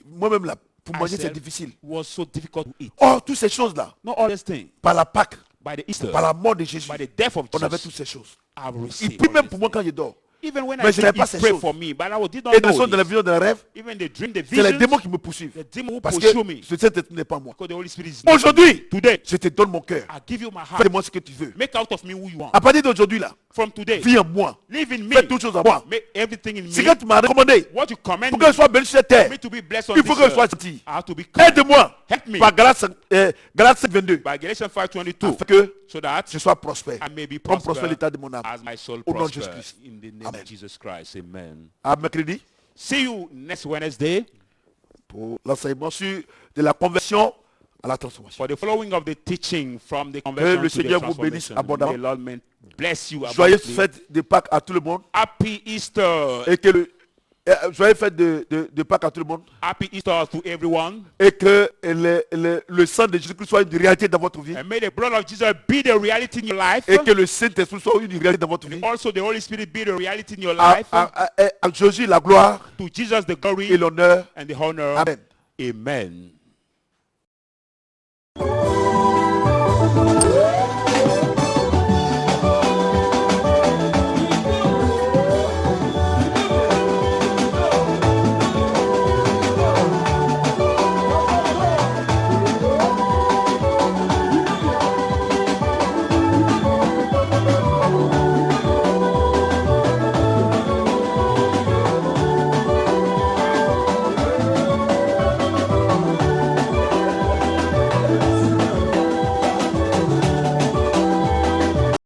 Moi-même là, pour manger, c'est myself difficile. was so difficult to eat. Or, toutes ces choses-là, Not all these things. par la Pâque, By the Easter, par la mort de Jésus, by the death of on avait toutes Jesus, ces choses. I've Il received prie all même these pour moi things. quand je dors. Even when Mais I je n'avais sleep, pas he ces prayed choses. for me, but I did Et not dans know de la this. vision, de la rêve, Even the dream, the c'est les démons visions, qui me poursuivent. the demon will Parce que pursue me. ce Saint-Esprit n'est pas moi. Because the Holy Spirit is not Aujourd'hui, today. je te donne mon cœur. I give you my heart. Fais de moi ce que tu veux. Make out of me who you want. À partir d'aujourd'hui, là, From today, vis en moi. live in Fais me. toutes choses en moi. Make everything in C'est me. quand tu m'as recommandé What you command pour que je sois béni sur cette terre, me to be blessed on il faut this que je sois earth. gentil. I have to be kind. Aide-moi Help me par Galates 5, 22, by Galatians 5:22, afin que so that je sois prospère. I may be Comme prospère prosper l'état de mon âme. as my soul Au nom de prospers. Jésus-Christ. In the name Amen. of Jesus Christ, amen. À mercredi, See you next Wednesday pour l'enseignement sur de la conversion à la transformation. for the following of the teaching from the Que conversion le to the Seigneur vous bénisse transformation. abondamment. May the Lord bless you Joyeuse abundantly. fête de Pâques à tout le monde. Happy Easter. Et que joyeuse fête de Pâques à tout le monde. Happy Easter to everyone. Et que le sang de Jésus-Christ soit une réalité dans votre vie. And may the blood of Jesus be the reality in your life. Et que le Saint-Esprit soit une réalité dans votre vie. Also the Holy Spirit be the reality in your À life. Jésus la gloire To Jesus the et glory l'honneur. and the honor. Amen. Amen.